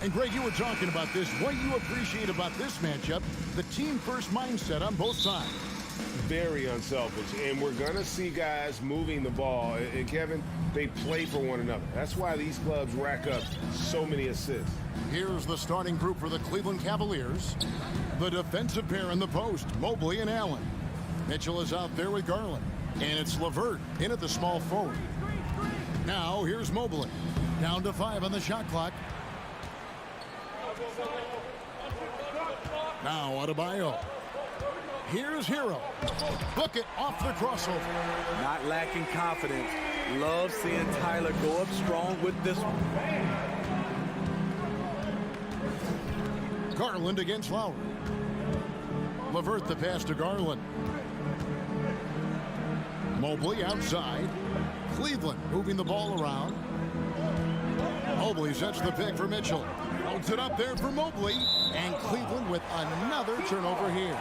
S6: And Greg, you were talking about this. What you appreciate about this matchup, the team-first mindset on both sides.
S8: Very unselfish, and we're going to see guys moving the ball. And Kevin, they play for one another. That's why these clubs rack up so many assists.
S6: Here's the starting group for the Cleveland Cavaliers. The defensive pair in the post, Mobley and Allen. Mitchell is out there with Garland. And it's LeVert in at the small forward. Now here's Mobley. Down to 5 on the shot clock. Now Adebayo. Here's Hero. Book it off the crossover.
S7: Not lacking confidence. Love seeing Tyler go up strong with this one.
S6: Garland against Lowry. LeVert the pass to Garland. Mobley outside. Cleveland moving the ball around. Mobley sets the pick for Mitchell. Holds it up there for Mobley. And Cleveland with another turnover here.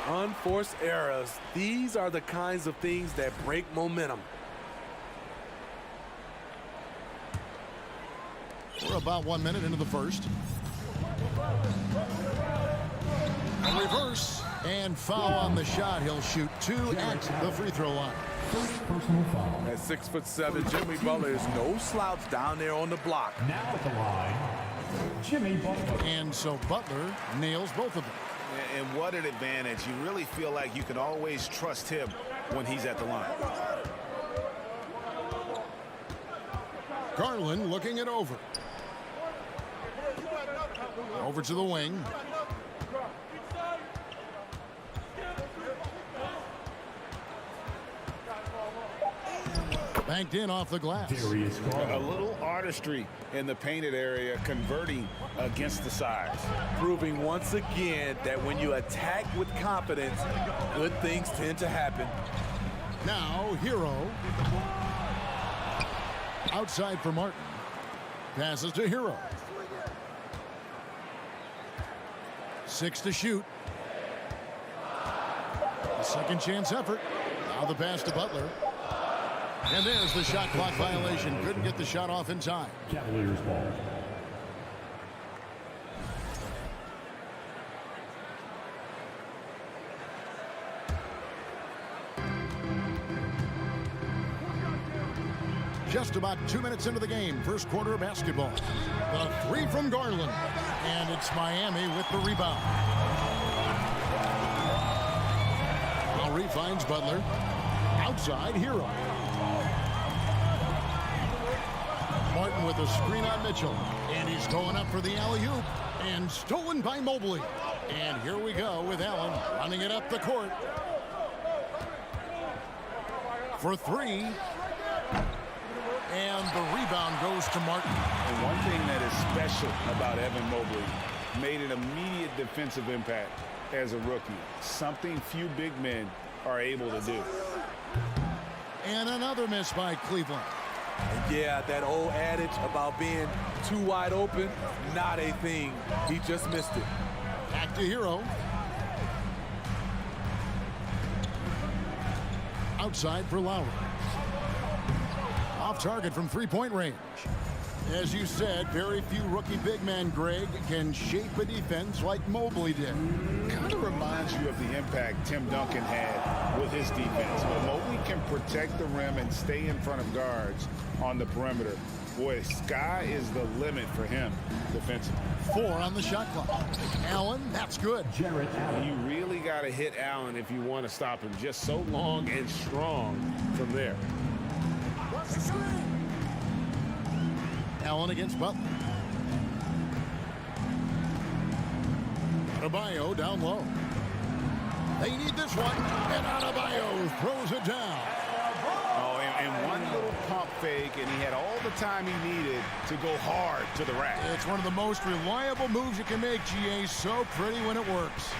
S7: Unforced errors. These are the kinds of things that break momentum.
S6: We're about 1 minute into the first. A reverse and foul on the shot. He'll shoot 2 at the free throw line.
S7: At 6'7", Jimmy Butler is no slouch down there on the block.
S3: Now at the line, Jimmy Butler.
S6: And so Butler nails both of them.
S10: And what an advantage. You really feel like you can always trust him when he's at the line.
S6: Garland looking it over. Over to the wing. Banked in off the glass.
S10: A little artistry in the painted area, converting against the size.
S7: Proving once again that when you attack with confidence, good things tend to happen.
S6: Now, Hero. Outside for Martin. Passes to Hero. 6 to shoot. A second chance effort. Now the pass to Butler. And there's the shot clock violation. Couldn't get the shot off in time.
S3: Cavaliers ball.
S6: Just about 2 minutes into the game. First quarter of basketball. The 3 from Garland. And it's Miami with the rebound. Lowry finds Butler. Outside, Hero. Martin with a screen on Mitchell. And he's going up for the alley-oop. And stolen by Mobley. And here we go with Allen running it up the court. For 3. And the rebound goes to Martin.
S8: And one thing that is special about Evan Mobley, made an immediate defensive impact as a rookie. Something few big men are able to do.
S6: And another miss by Cleveland.
S7: Yeah, that old adage about being too wide open, not a thing. He just missed it.
S6: Back to Hero. Outside for Lowry. Off target from three-point range. As you said, very few rookie big men, Greg, can shape a defense like Mobley did.
S8: Kind of reminds you of the impact Tim Duncan had with his defense. But Mobley can protect the rim and stay in front of guards on the perimeter. Boy, sky is the limit for him defensively.
S6: 4 on the shot clock. Allen, that's good.
S8: You really got to hit Allen if you want to stop him. Just so long and strong from there.
S6: Allen against Butler. Adebayo down low. They need this one, and Adebayo throws it down.
S8: Oh, and one little pump fake, and he had all the time he needed to go hard to the rack.
S6: It's one of the most reliable moves you can make, GA. So pretty when it works.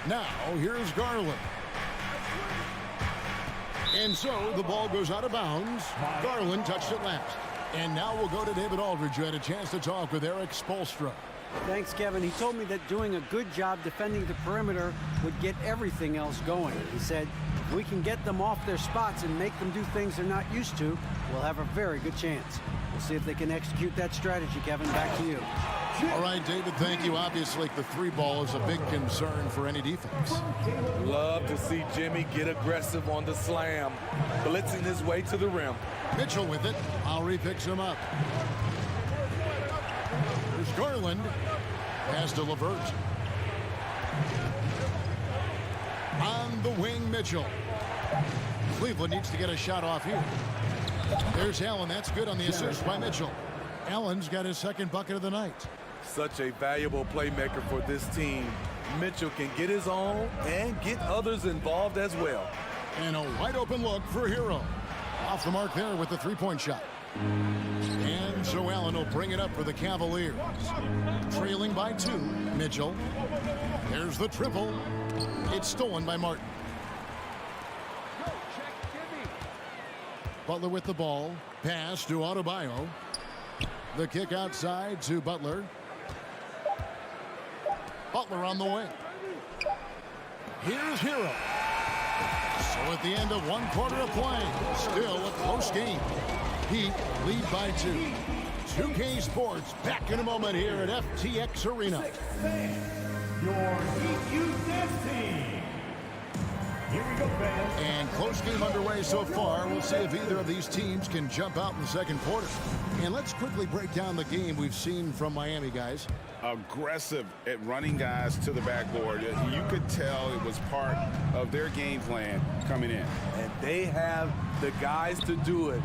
S6: Now, here's Garland. And so the ball goes out of bounds. Garland touched it last. And now we'll go to David Aldridge, who had a chance to talk with Eric Spoelstra.
S9: Thanks, Kevin. He told me that doing a good job defending the perimeter would get everything else going. He said, if we can get them off their spots and make them do things they're not used to, we'll have a very good chance. We'll see if they can execute that strategy, Kevin. Back to you.
S6: All right, David, thank you. Obviously, the three ball is a big concern for any defense.
S7: Love to see Jimmy get aggressive on the slam, blitzing his way to the rim.
S6: Mitchell with it. Lowry picks him up. There's Garland. Pass to LeVert. On the wing, Mitchell. Cleveland needs to get a shot off here. There's Allen. That's good on the assist by Mitchell. Allen's got his second bucket of the night.
S7: Such a valuable playmaker for this team. Mitchell can get his own and get others involved as well.
S6: And a wide open look for Hero. Off the mark there with the three-point shot. And so Allen will bring it up for the Cavaliers. Trailing by 2, Mitchell. There's the triple. It's stolen by Martin. Butler with the ball. Pass to Adebayo. The kick outside to Butler. Butler on the wing. Here's Hero. So at the end of one quarter of play, still a close game. Heat lead by 2. 2K Sports back in a moment here at FTX Arena.
S3: Your Heat Youth Dance Team. Here we go, fans.
S6: And close game underway so far. We'll see if either of these teams can jump out in the second quarter. And let's quickly break down the game we've seen from Miami, guys.
S8: Aggressive at running guys to the backboard. You could tell it was part of their game plan coming in.
S7: And they have the guys to do it.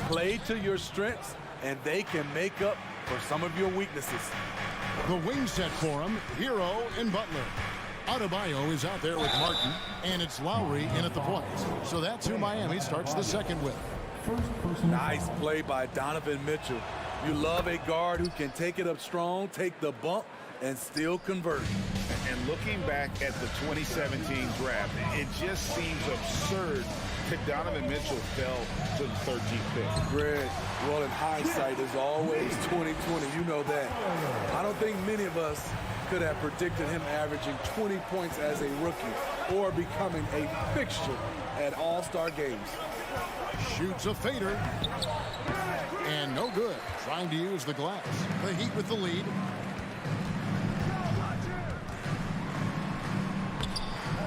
S7: Play to your strengths, and they can make up for some of your weaknesses.
S6: The wing set for him, Hero and Butler. Adebayo is out there with Martin, and it's Lowry in at the point. So that's who Miami starts the second with.
S7: Nice play by Donovan Mitchell. You love a guard who can take it up strong, take the bump, and still convert.
S8: And looking back at the 2017 draft, it just seems absurd that Donovan Mitchell fell to the 13th pick.
S7: Greg, well, in hindsight is always 20/20. You know that. I don't think many of us could have predicted him averaging 20 points as a rookie or becoming a fixture at All-Star games.
S6: Shoots a fader. And no good. Trying to use the glass. The Heat with the lead.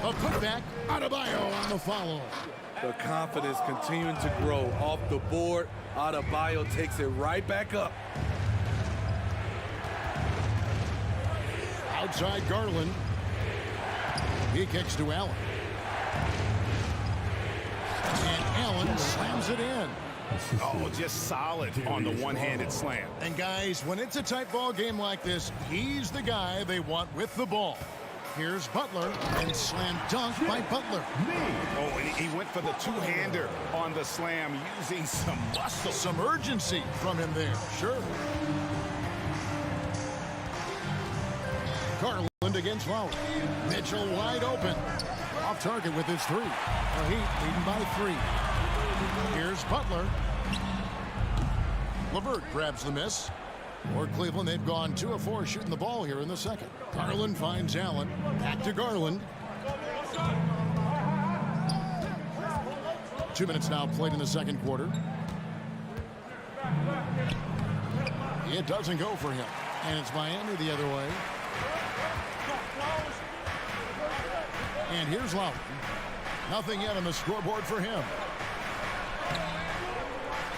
S6: A putback. Adebayo on the follow.
S7: The confidence continuing to grow off the board. Adebayo takes it right back up.
S6: Outside Garland. He kicks to Allen. And Allen slams it in.
S8: Oh, just solid on the one-handed slam.
S6: And guys, when it's a tight ball game like this, he's the guy they want with the ball. Here's Butler, and slam dunk by Butler.
S8: Oh, and he went for the two-hander on the slam, using some muscle.
S6: Some urgency from him there, sure. Garland against Lowry. Mitchell wide open. Off target with his 3. The Heat leading by 3. Here's Butler. LeVert grabs the miss. For Cleveland, they've gone 2 of 4 shooting the ball here in the second. Garland finds Allen. Back to Garland. 2 minutes now played in the second quarter. It doesn't go for him. And it's Miami the other way. And here's Lowry. Nothing yet on the scoreboard for him.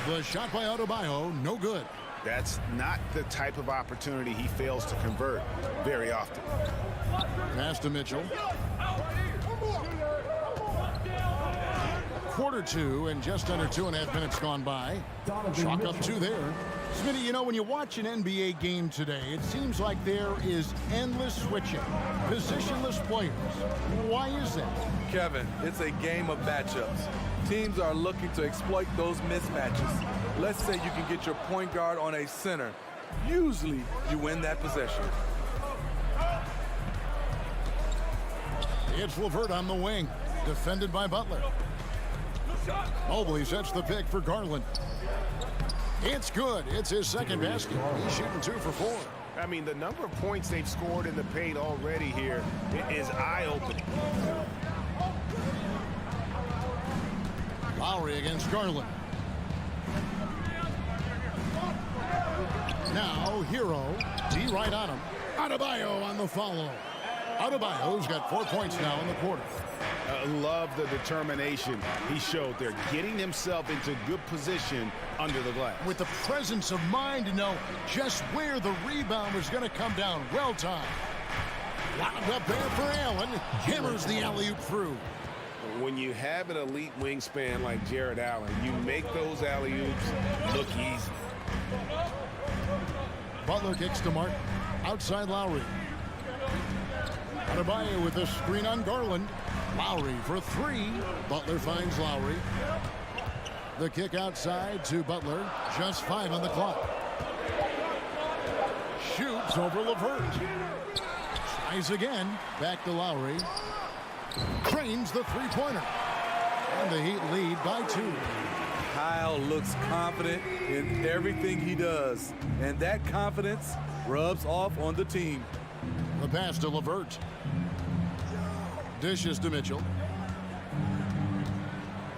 S6: The shot by Adebayo, no good.
S8: That's not the type of opportunity he fails to convert very often.
S6: Pass to Mitchell. Quarter 2 and just under 2.5 minutes gone by. Chalk up 2 there. Smitty, you know, when you watch an NBA game today, it seems like there is endless switching, positionless players. Why is that?
S7: Kevin, it's a game of matchups. Teams are looking to exploit those mismatches. Let's say you can get your point guard on a center. Usually, you win that possession.
S6: It's LeVert on the wing, defended by Butler. Mobley sets the pick for Garland. It's good. It's his second basket. He's shooting 2 for 4.
S8: I mean, the number of points they've scored in the paint already here is eye-opening.
S6: Lowry against Garland. Now, Hero. D right on him. Adebayo on the follow. Adebayo's got 4 points now in the quarter.
S8: Love the determination he showed there, getting himself into good position under the glass.
S6: With the presence of mind to know just where the rebound was going to come down. Well timed. Wound up there for Allen. Hammers the alley-oop through.
S8: When you have an elite wingspan like Jared Allen, you make those alley-oops look easy.
S6: Butler kicks to Martin. Outside Lowry. Adebayo with a screen on Garland. Lowry for three. Butler finds Lowry. The kick outside to Butler. Just 5 on the clock. Shoots over LeVert. Tries again. Back to Lowry. Trains the three-pointer. And the Heat lead by 2.
S7: Kyle looks confident in everything he does, and that confidence rubs off on the team.
S6: The pass to LeVert. Dishes to Mitchell.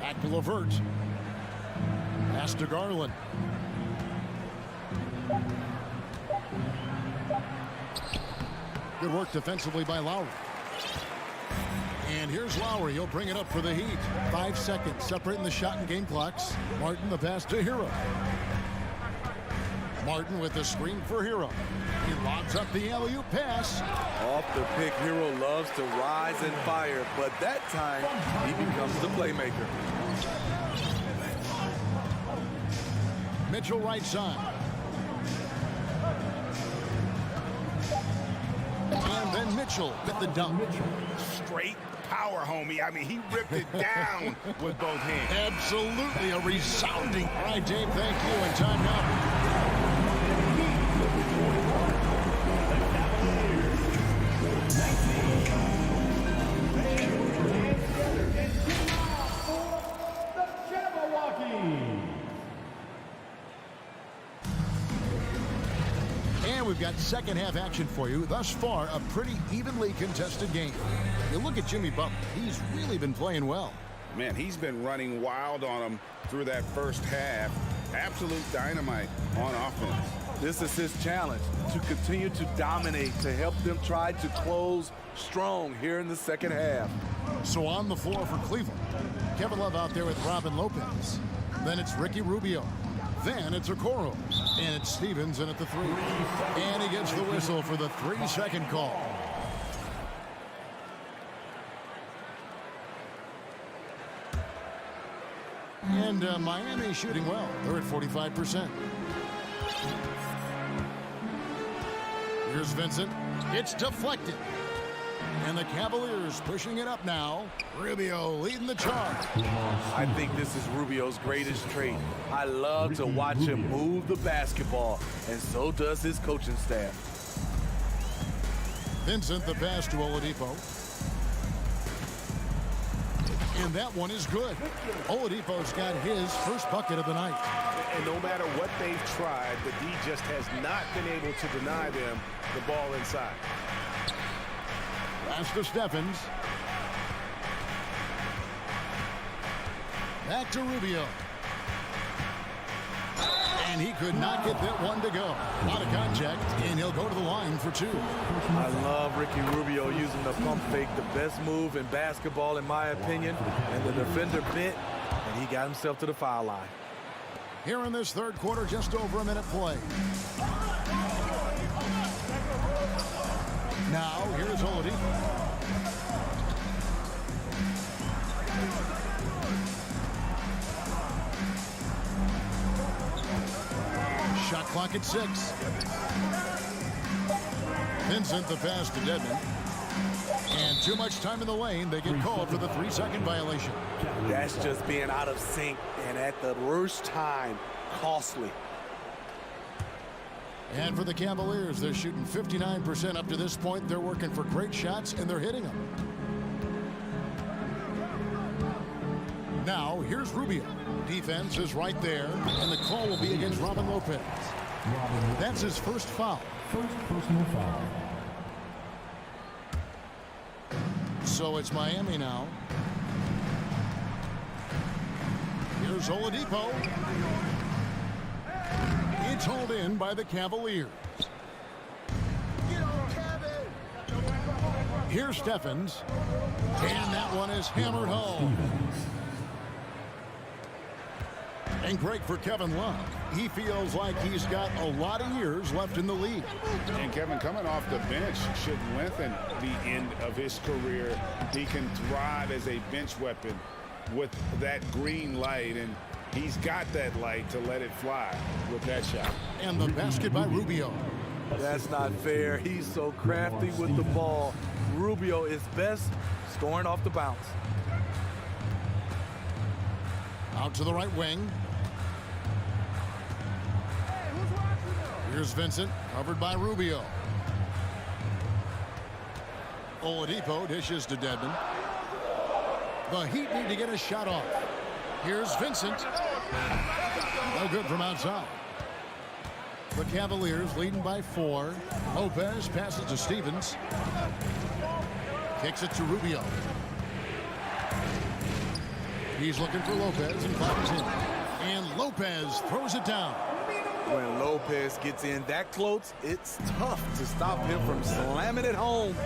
S6: Back to LeVert. Pass to Garland. Good work defensively by Lowry. And here's Lowry. He'll bring it up for the Heat. 5 seconds separating the shot and game clocks. Martin the pass to Hero. Martin with the screen for Hero. He lobs up the alley-oop pass.
S7: Off the pick, Hero loves to rise and fire, but that time he becomes the playmaker.
S6: Mitchell right side. And then Mitchell with the dunk.
S8: Straight power, homie. I mean, he ripped it down with both hands.
S6: Absolutely a resounding. All right, Dave, thank you. And time now. And we've got second half action for you. Thus far, a pretty evenly contested game. You look at Jimmy Butler. He's really been playing well.
S8: Man, he's been running wild on him through that first half. Absolute dynamite on offense.
S7: This is his challenge, to continue to dominate, to help them try to close strong here in the second half.
S6: So on the floor for Cleveland, Kevin Love out there with Robin Lopez. Then it's Ricky Rubio. Then it's Okoro. And it's Stevens in at the 3. And he gets the whistle for the 3-second call. And Miami shooting well. They're at 45%. Here's Vincent. It's deflected. And the Cavaliers pushing it up now. Rubio leading the charge.
S7: I think this is Rubio's greatest trait. I love to watch him move the basketball, and so does his coaching staff.
S6: Vincent the pass to Oladipo. And that one is good. Oladipo's got his first bucket of the night.
S8: And no matter what they've tried, the D just has not been able to deny them the ball inside.
S6: Pass to Stephens. Back to Rubio. And he could not get that one to go. Out of contact, and he'll go to the line for 2.
S7: I love Ricky Rubio using the pump fake, the best move in basketball in my opinion. And the defender bit, and he got himself to the foul line.
S6: Here in this third quarter, just over a minute play. Now, here's Oladipo. Shot clock at 6. Vincent the pass to Dedmon. And too much time in the lane. They get called for the 3-second violation.
S7: That's just being out of sync, and at the worst time, costly.
S6: And for the Cavaliers, they're shooting 59% up to this point. They're working for great shots, and they're hitting them. Now, here's Rubio. Defense is right there, and the call will be against Robin Lopez. That's his first foul.
S3: First personal foul.
S6: So it's Miami now. Here's Oladipo. It's hauled in by the Cavaliers. Here's Stephens. And that one is hammered home. And great for Kevin Love. He feels like he's got a lot of years left in the league.
S8: And Kevin, coming off the bench, should lengthen the end of his career. He can thrive as a bench weapon with that green light, and he's got that light to let it fly with that shot.
S6: And the basket by Rubio.
S7: That's not fair. He's so crafty with the ball. Rubio is best scoring off the bounce.
S6: Out to the right wing. Here's Vincent, covered by Rubio. Oladipo dishes to Dedmon. The Heat need to get a shot off. Here's Vincent. No good from outside. The Cavaliers leading by 4. Lopez passes to Stevens. Kicks it to Rubio. He's looking for Lopez and fires in. And Lopez throws it down.
S7: When Lopez gets in that close, it's tough to stop him from slamming it home.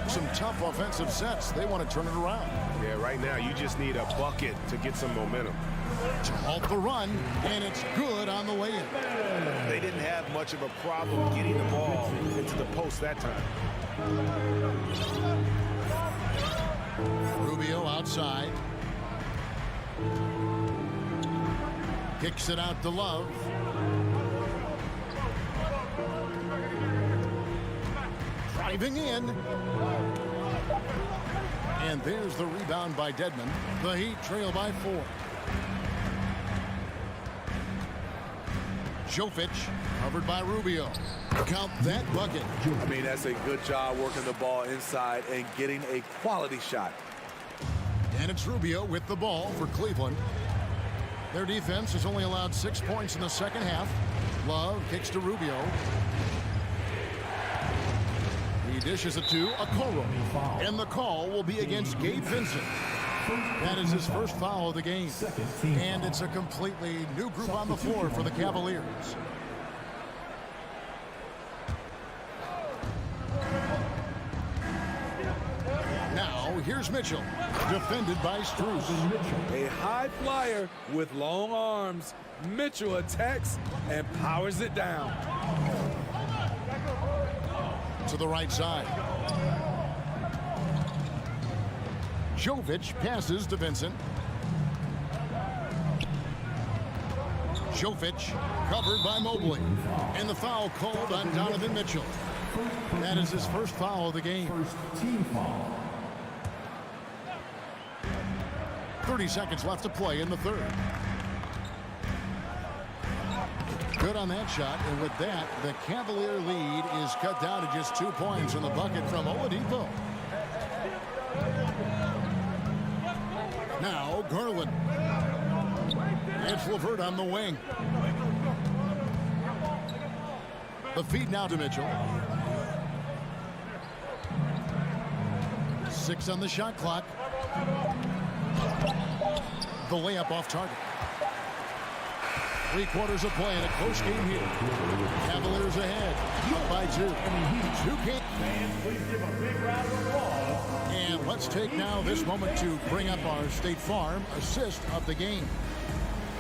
S6: Some tough offensive sets. They want to turn it around.
S1: Yeah, right now you just need a bucket to get some momentum.
S6: To halt the run, and it's good on the way in.
S1: They didn't have much of a problem getting the ball into the post that time.
S6: Rubio outside. Kicks it out to Love. Driving in. And there's the rebound by Dedmon. The Heat trail by 4. Jovic covered by Rubio. Count that bucket.
S7: I mean, that's a good job working the ball inside and getting a quality shot.
S6: And it's Rubio with the ball for Cleveland. Their defense has only allowed 6 points in the second half. Love kicks to Rubio. He dishes it to Okoro. And the call will be against Gabe Vincent. That is his first foul of the game. And it's a completely new group on the floor for the Cavaliers. Now, here's Mitchell, defended by Strus.
S7: A high flyer with long arms. Mitchell attacks and powers it down.
S6: To the right side. Jovic passes to Vincent. Jovic covered by Mobley. And the foul called on Donovan Mitchell. That is his first foul of the game.
S3: First team foul.
S6: 30 seconds left to play in the third. Good on that shot, and with that, the Cavalier lead is cut down to just 2 points from the bucket from Oladipo. Now, Garland. It's LeVert on the wing. The feed now to Mitchell. 6 on the shot clock. The layup off target. 3 quarters of play in a close game here. Cavaliers ahead, up by 2. 2 games.
S3: Fans, please give a big round of applause.
S6: And let's take now this moment to bring up our State Farm assist of the game.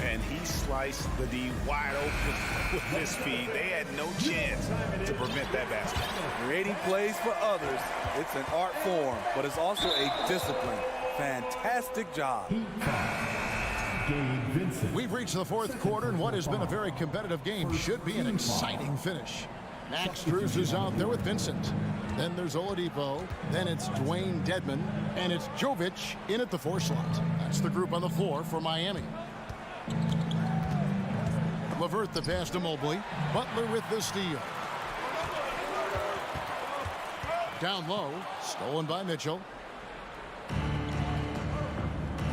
S8: And he sliced the D wide open with his feet. They had no chance to prevent that basket.
S7: Creating plays for others, it's an art form, but it's also a discipline. Fantastic job.
S6: We've reached the 4th quarter, and what has been a very competitive game should be an exciting finish. Max Strus is out there with Vincent. Then there's Oladipo. Then it's Dwayne Dedmon. And it's Jovic in at the 4 slot. That's the group on the floor for Miami. LeVert the pass to Mobley. Butler with the steal. Down low. Stolen by Mitchell.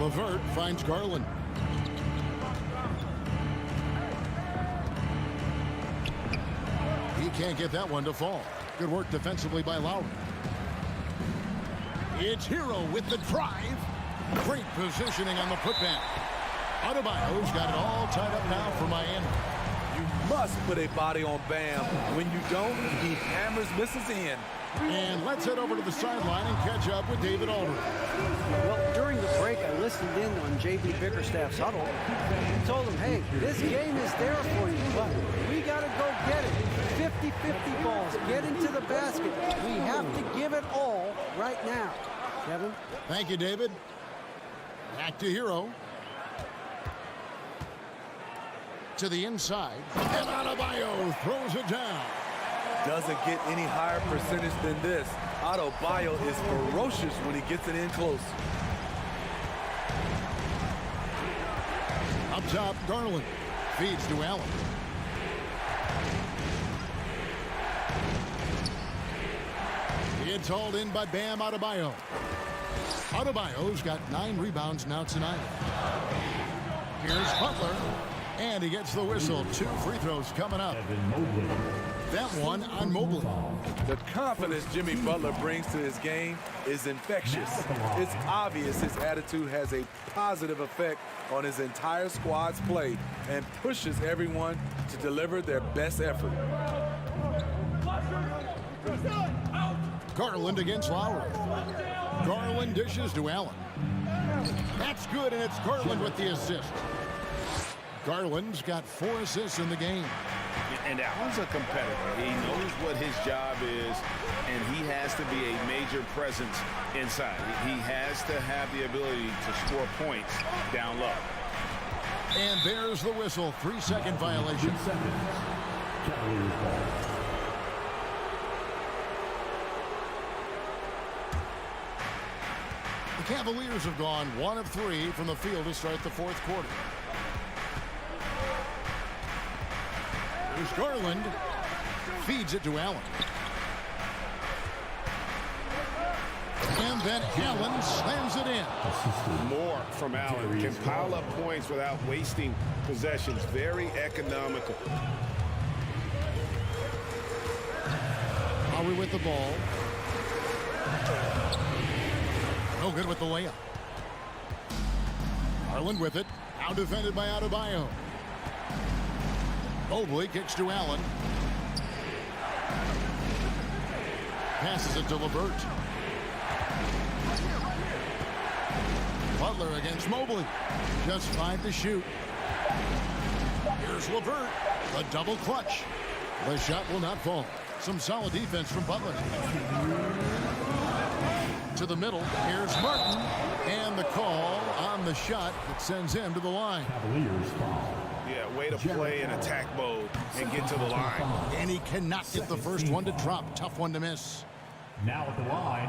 S6: LeVert finds Garland. He can't get that one to fall. Good work defensively by Lowry. It's Hero with the drive. Great positioning on the putback. Adebayo's got it all tied up now for Miami.
S7: You must put a body on Bam. When you don't, he hammers misses in.
S6: And let's head over to the sideline and catch up with David Aldridge.
S9: Well, during the break, I listened in on J.B. Bickerstaff's huddle. He told him, hey, this game is there for you, but we got to go get it. 50-50 balls. Get into the basket. We have to give it all right now. Kevin?
S6: Thank you, David. Back to Hero. To the inside. And Adebayo throws it down.
S7: Doesn't get any higher percentage than this. Adebayo is ferocious when he gets it in close.
S6: Up top, Garland feeds to Allen. It's hauled in by Bam Adebayo. Adebayo's got 9 rebounds now tonight. Here's Butler, and he gets the whistle. 2 free throws coming up. That one on Mobley.
S7: The confidence Jimmy Butler brings to his game is infectious. It's obvious his attitude has a positive effect on his entire squad's play and pushes everyone to deliver their best effort.
S6: Garland against Lowry. Garland dishes to Allen. That's good, and it's Garland with the assist. Garland's got 4 assists in the game.
S8: And Allen's a competitor. He knows what his job is, and he has to be a major presence inside. He has to have the ability to score points down low.
S6: And there's the whistle. 3-second violation. The Cavaliers have gone 1 of 3 from the field to start the 4th quarter. Here's Garland. Feeds it to Allen. And then Allen slams it in.
S8: More from Allen. Can pile up points without wasting possessions. Very economical.
S6: Lowry with the ball. No good with the layup. Garland with it. Now defended by Adebayo. Mobley kicks to Allen. Passes it to LeVert. Butler against Mobley. Just 5 to shoot. Here's LeVert. A double clutch. The shot will not fall. Some solid defense from Butler. To the middle. Here's Martin. And the call on the shot that sends him to the line.
S8: Yeah, way to play in attack mode and get to the line.
S6: And he cannot get the first one to drop. Tough one to miss.
S3: Now at the line.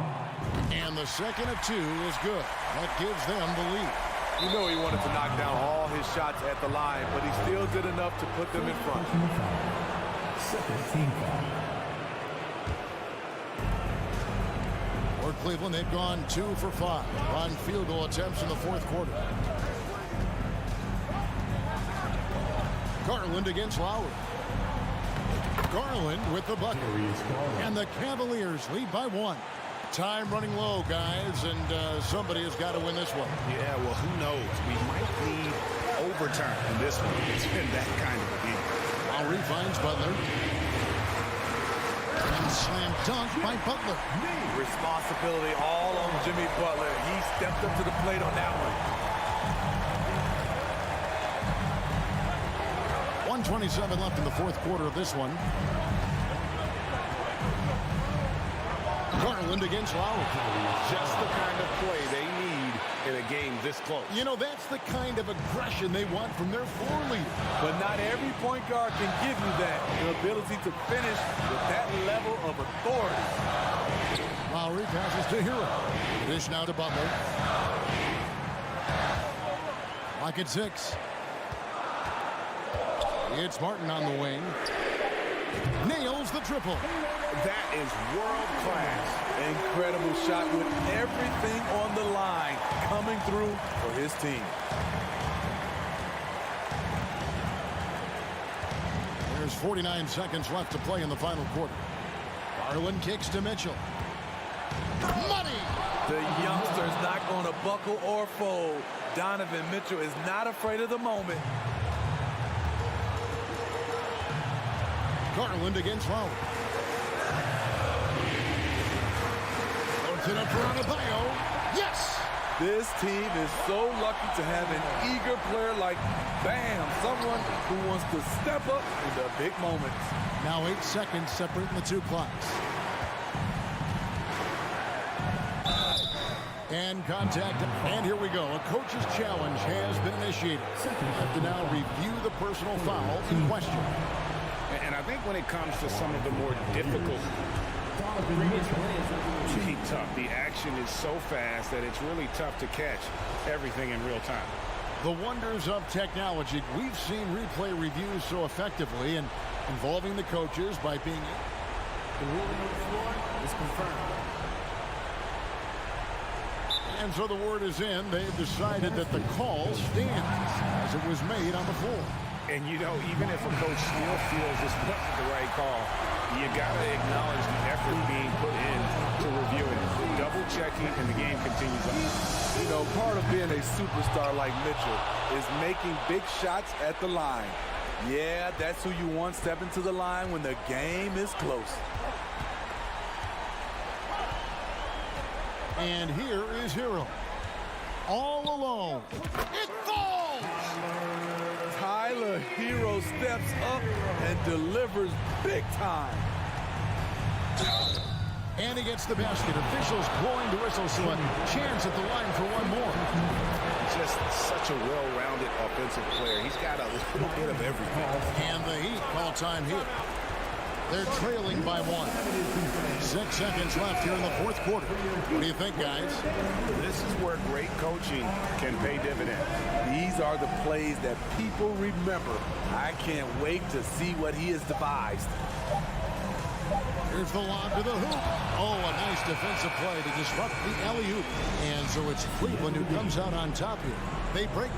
S6: And the second of 2 is good. That gives them the lead.
S7: You know he wanted to knock down all his shots at the line, but he still did enough to put them in front.
S3: Second team foul.
S6: For Cleveland, they've gone 2 for 5 on field goal attempts in the 4th quarter. Garland against Lowry. Garland with the bucket. And the Cavaliers lead by 1. Time running low, guys, and somebody has got to win this one.
S8: Yeah, well, who knows? We might need overtime in this one. It's been that kind of a game.
S6: Lowry finds Butler. And slam dunk by Butler.
S7: Responsibility all on Jimmy Butler. He stepped up to the plate on that one.
S6: 1:27 left in the 4th quarter of this one. Garland against Lowry.
S8: Just the kind of play they need in a game this close.
S6: You know, that's the kind of aggression they want from their floor leader.
S7: But not every point guard can give you that. The ability to finish with that level of authority.
S6: Lowry passes to Hero. Dish now to Butler. Lock at 6. It's Martin on the wing. Nails the triple.
S8: That is world class.
S7: Incredible shot with everything on the line coming through for his team.
S6: There's There's 49 seconds left to play in the final quarter. Garland kicks to Mitchell. Money!
S7: The youngster's not going to buckle or fold. Donovan Mitchell is not afraid of the moment.
S6: Garland against Lowry. Puts it up for Adebayo. Yes!
S7: This team is so lucky to have an eager player like Bam, someone who wants to step up in the big moments.
S6: Now 8 seconds separating the two clocks. And contact. And here we go. A coach's challenge has been initiated. We have to now review the personal foul in question.
S8: And I think when it comes to some of the more difficult, pretty tough. The action is so fast that it's really tough to catch everything in real time.
S6: The wonders of technology. We've seen replay reviews so effectively and involving the coaches by being...
S11: The ruling on the floor is confirmed.
S6: And so the word is in. They've decided that the call stands as it was made on the floor.
S8: And, you know, even if a coach still feels this wasn't the right call, you got to acknowledge the effort being put in to reviewing it. Double-checking, and the game continues on.
S7: You know, part of being a superstar like Mitchell is making big shots at the line. Yeah, that's who you want stepping to the line when the game is close.
S6: And here is Hero. All alone. It falls!
S7: Tyler Hero steps up and delivers big time.
S6: And he gets the basket. Officials blowing the whistle, so a chance at the line for one more.
S8: Just such a well-rounded offensive player. He's got a little bit of everything.
S6: And the Heat call time here. They're trailing by 1. 6 seconds left here in the fourth quarter. What do you think, guys?
S8: This is where great coaching can pay dividends.
S7: These are the plays that people remember. I can't wait to see what he has devised.
S6: Here's the lob to the hoop. Oh, a nice defensive play to disrupt the alley-oop. And so it's Cleveland who comes out on top here. They break.